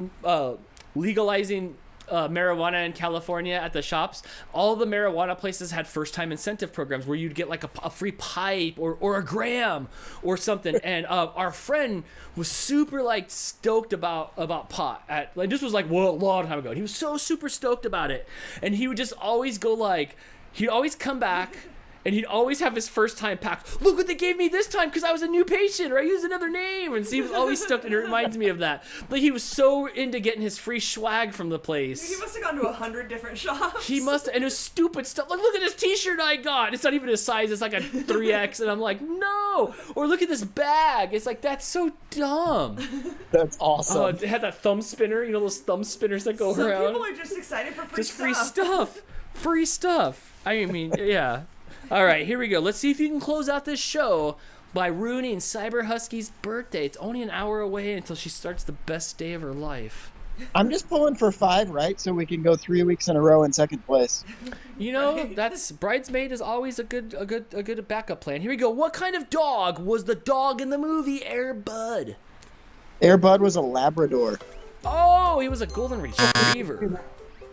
legalizing... marijuana in California at the shops, all the marijuana places had first-time incentive programs where you'd get like a free pipe or a gram or something. And our friend was super like stoked about pot. This was like a long time ago. And he was so super stoked about it, and he would just always go like, he'd always come back. And he'd always have his first time pack. Look what they gave me this time because I was a new patient or I used another name. And so he was always stoked, and it reminds me of that. Like he was so into getting his free swag from the place. He must have gone to 100 different shops. He must, and it was stupid stuff. Like, look at this t-shirt I got. It's not even his size. It's like a 3X. And I'm like, no. Or look at this bag. It's like, that's so dumb. That's awesome. Oh, it had that thumb spinner. You know those thumb spinners that go around? Some people are just excited for free stuff. Free stuff. Free stuff. I mean, yeah. All right, here we go. Let's see if you can close out this show by ruining Cyber Husky's birthday. It's only an hour away until she starts the best day of her life. I'm just pulling for 5, right? So we can go 3 weeks in a row in second place. You know, that's bridesmaid is always a good backup plan. Here we go. What kind of dog was the dog in the movie Air Bud? Air Bud was a Labrador. Oh, he was a golden retriever.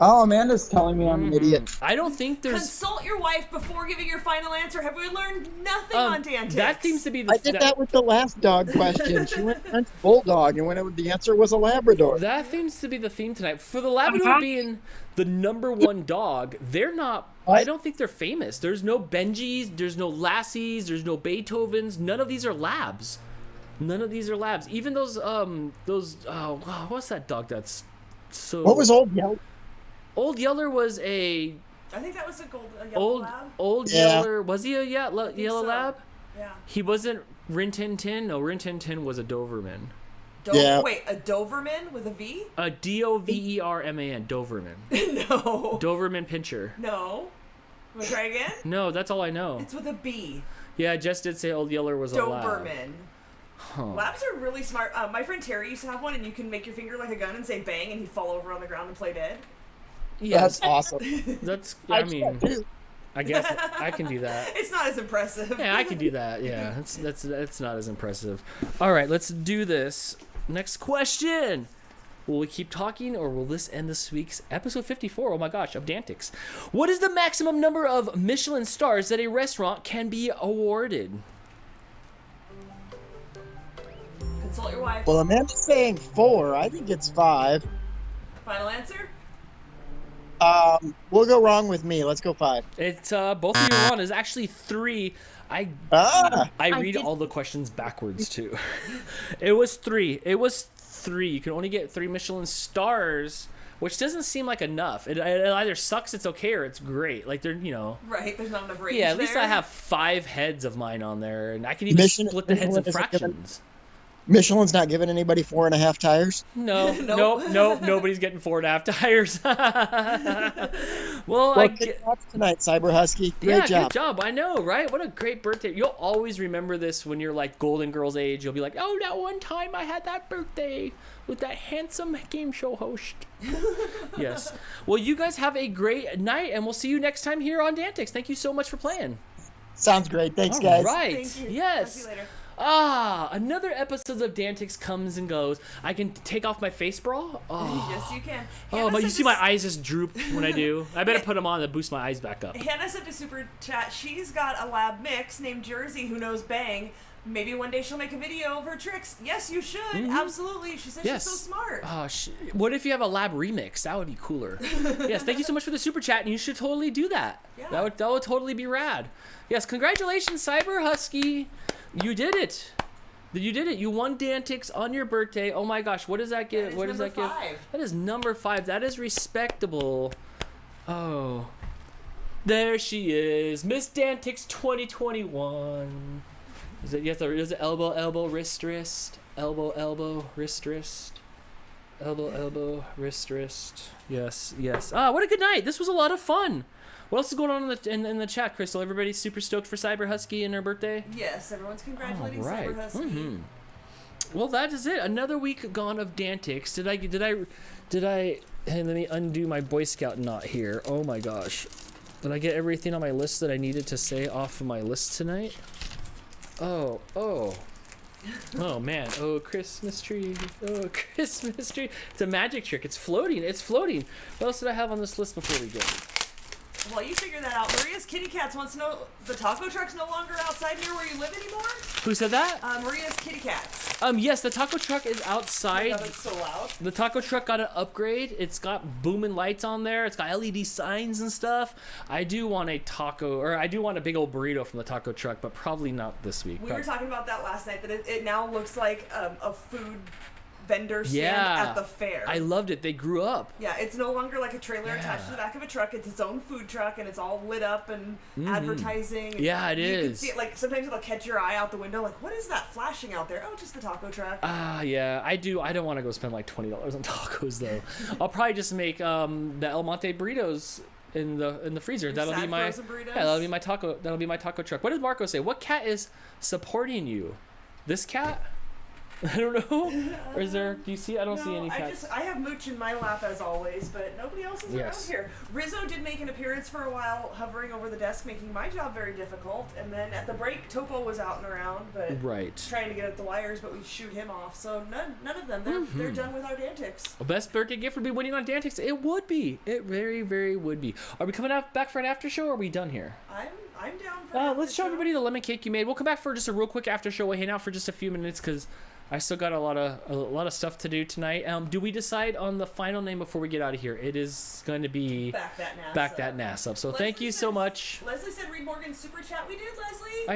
Oh, Amanda's telling me I'm an idiot. I don't think there's. Consult your wife before giving your final answer. Have we learned nothing on DANtics? That seems to be the. I did that with the last dog question. She went French Bulldog, and the answer was a Labrador. That seems to be the theme tonight. For the Labrador being the #1 dog, they're not. I don't think they're famous. There's no Benjis, there's no Lassies, there's no Beethovens. None of these are Labs. None of these are Labs. Even those what's that dog that's so. What was Old Yeller? Old Yeller was a. I think that was a yellow lab. Old Yeller, was he a yellow lab? Yeah. He wasn't Rin Tin Tin. No, Rin Tin Tin was a Doberman. Wait, a Doberman with a V? A Doverman, Doberman. No. Doberman Pinscher. No. Want to try again? No, that's all I know. It's with a B. Yeah, I just did say Old Yeller was a lab. Doberman. Huh. Labs are really smart. My friend Terry used to have one, and you can make your finger like a gun and say bang, and he'd fall over on the ground and play dead. Yes. That's awesome. That's, I mean, I guess I can do that. It's not as impressive. Yeah, I can do that. Yeah, that's not as impressive. All right, let's do this. Next question. Will we keep talking, or will this end this week's episode 54? Oh my gosh, of DANtics. What is the maximum number of Michelin stars that a restaurant can be awarded? Consult your wife. Well, Amanda's saying 4. I think it's 5. Final answer? We'll go wrong with me. Let's go 5. It's both of you are wrong. It's actually 3. I read all the questions backwards too. It was 3. You can only get 3 Michelin stars, which doesn't seem like enough. It either sucks, it's okay, or it's great. Like they're right. There's not enough range. Yeah, at least I have 5 heads of mine on there, and I can even split the heads in fractions. Michelin's not giving anybody 4.5 tires? No, nope, nobody's getting 4.5 tires. Well, congrats tonight, Cyber Husky. Great job. Good job. I know, right? What a great birthday. You'll always remember this when you're like Golden Girls age. You'll be like, oh, that one time I had that birthday with that handsome game show host. Yes. Well, you guys have a great night, and we'll see you next time here on DANtics. Thank you so much for playing. Sounds great. Thanks, guys. All right. Thank you. Yes. Talk to you later. Another episode of DANtics comes and goes. I can take off my face bra. Oh. Yes, you can. Oh, but you see my eyes just droop when I do. I better put them on to boost my eyes back up. Hannah said to Super Chat, she's got a lab mix named Jersey who knows bang. Maybe one day she'll make a video of her tricks. Yes, you should. Mm-hmm. Absolutely. She said she's so smart. Oh, what if you have a lab remix? That would be cooler. Yes, thank you so much for the super chat, and you should totally do that. Yeah. That would totally be rad. Yes, congratulations, Cyber Husky. You did it. You did it. You won DANtics on your birthday. Oh my gosh, what does that give? What does that give? That is number 5. That is respectable. Oh. There she is. Miss DANtics 2021. Is it elbow, wrist, elbow, wrist, elbow, wrist. Yes. What a good night. This was a lot of fun. What else is going on in the chat, Crystal? Everybody's super stoked for Cyber Husky and her birthay? Yes, everyone's congratulating Cyber Husky. Mm-hmm. Well, that is it. Another week gone of DANtics. Did I? Hey, let me undo my Boy Scout knot here. Oh my gosh. Did I get everything on my list that I needed to say off of my list tonight? Oh man. Oh, Christmas tree. It's a magic trick. It's floating. What else did I have on this list before we go? Well, you figure that out. Maria's Kitty Cats wants to know the taco truck's no longer outside near where you live anymore? Who said that? Maria's Kitty Cats. Yes, the taco truck is outside. Oh, it's so loud. The taco truck got an upgrade. It's got booming lights on there. It's got LED signs and stuff. I do want a big old burrito from the taco truck, but probably not this week. We were talking about that last night, that it now looks like a food vendor stand at the fair. I loved it. They grew up. Yeah, it's no longer like a trailer attached to the back of a truck. It's its own food truck, and it's all lit up and advertising. Yeah, it is. You can see it, like, sometimes it'll catch your eye out the window, like, what is that flashing out there? Oh, just the taco truck. Yeah, I do. I don't want to go spend like $20 on tacos though. I'll probably just make the El Monte burritos in the freezer. That'll be my taco. That'll be my taco truck. What did Marco say? What cat is supporting you? This cat? I don't know. Or is there? Do you see? I don't see any cats. I have Mooch in my lap as always, but nobody else is around here. Rizzo did make an appearance for a while, hovering over the desk, making my job very difficult. And then at the break, Topo was out and around, but trying to get at the wires, but we shoot him off. So none of them. They're done with our DANtics. A best birthday gift would be winning on DANtics. It would be. It very, very would be. Are we coming back for an after show, or are we done here? I'm down for let's show everybody the lemon cake you made. We'll come back for just a real quick after show. We'll hang out for just a few minutes because I still got a lot of stuff to do tonight. Do we decide on the final name before we get out of here? It is going to be Back That Nass Up. So Leslie thank you so much. Leslie said read Morgan's super chat. We did, Leslie.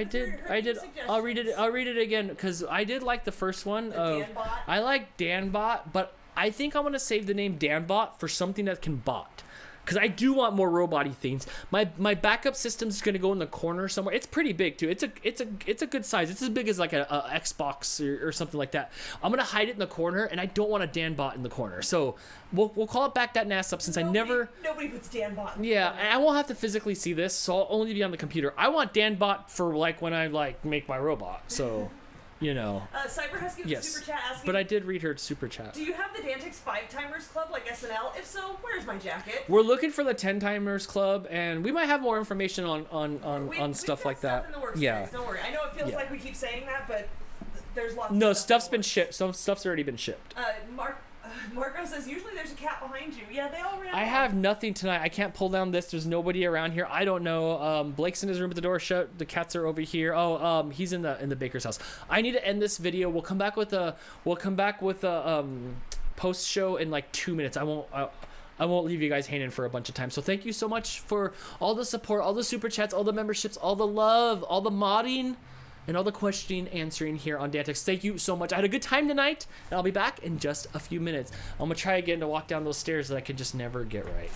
I did. I'll read it again because I did like the first one. DanBot. I like DanBot, but I think I want to save the name DanBot for something that can bot. Because I do want more robot-y things. My backup system is gonna go in the corner somewhere. It's pretty big too. It's a good size. It's as big as like a Xbox or something like that. I'm gonna hide it in the corner, and I don't want a DanBot in the corner. So we'll call it Back That Nass Up since nobody puts DanBot in the yeah, corner. and I won't have to physically see this, so I'll only be on the computer. I want DanBot for like when I like make my robot. So. You know. Cyber Husky with super chat asking. But I did read her super chat. Do you have the DANtics 5-timers club like SNL? If so, where's my jacket? We're looking for the 10-timers club, and we might have more information on stuff like that. In the works, yeah. guys, don't worry. I know it feels like we keep saying that, but there's lots. No, of stuff's been shipped. Some stuff's already been shipped. Marco says usually there's a cat behind you. Yeah, they all ran. I have nothing tonight. I can't pull down this. There's nobody around here. I don't know. Blake's in his room with the door shut. The cats are over here. Oh, he's in the baker's house. I need to end this video. We'll come back with a post show in like 2 minutes. I won't leave you guys hanging for a bunch of time. So thank you so much for all the support, all the super chats, all the memberships, all the love, all the modding, and all the questioning, answering here on DANtics. Thank you so much. I had a good time tonight, and I'll be back in just a few minutes. I'm going to try again to walk down those stairs that I can just never get right.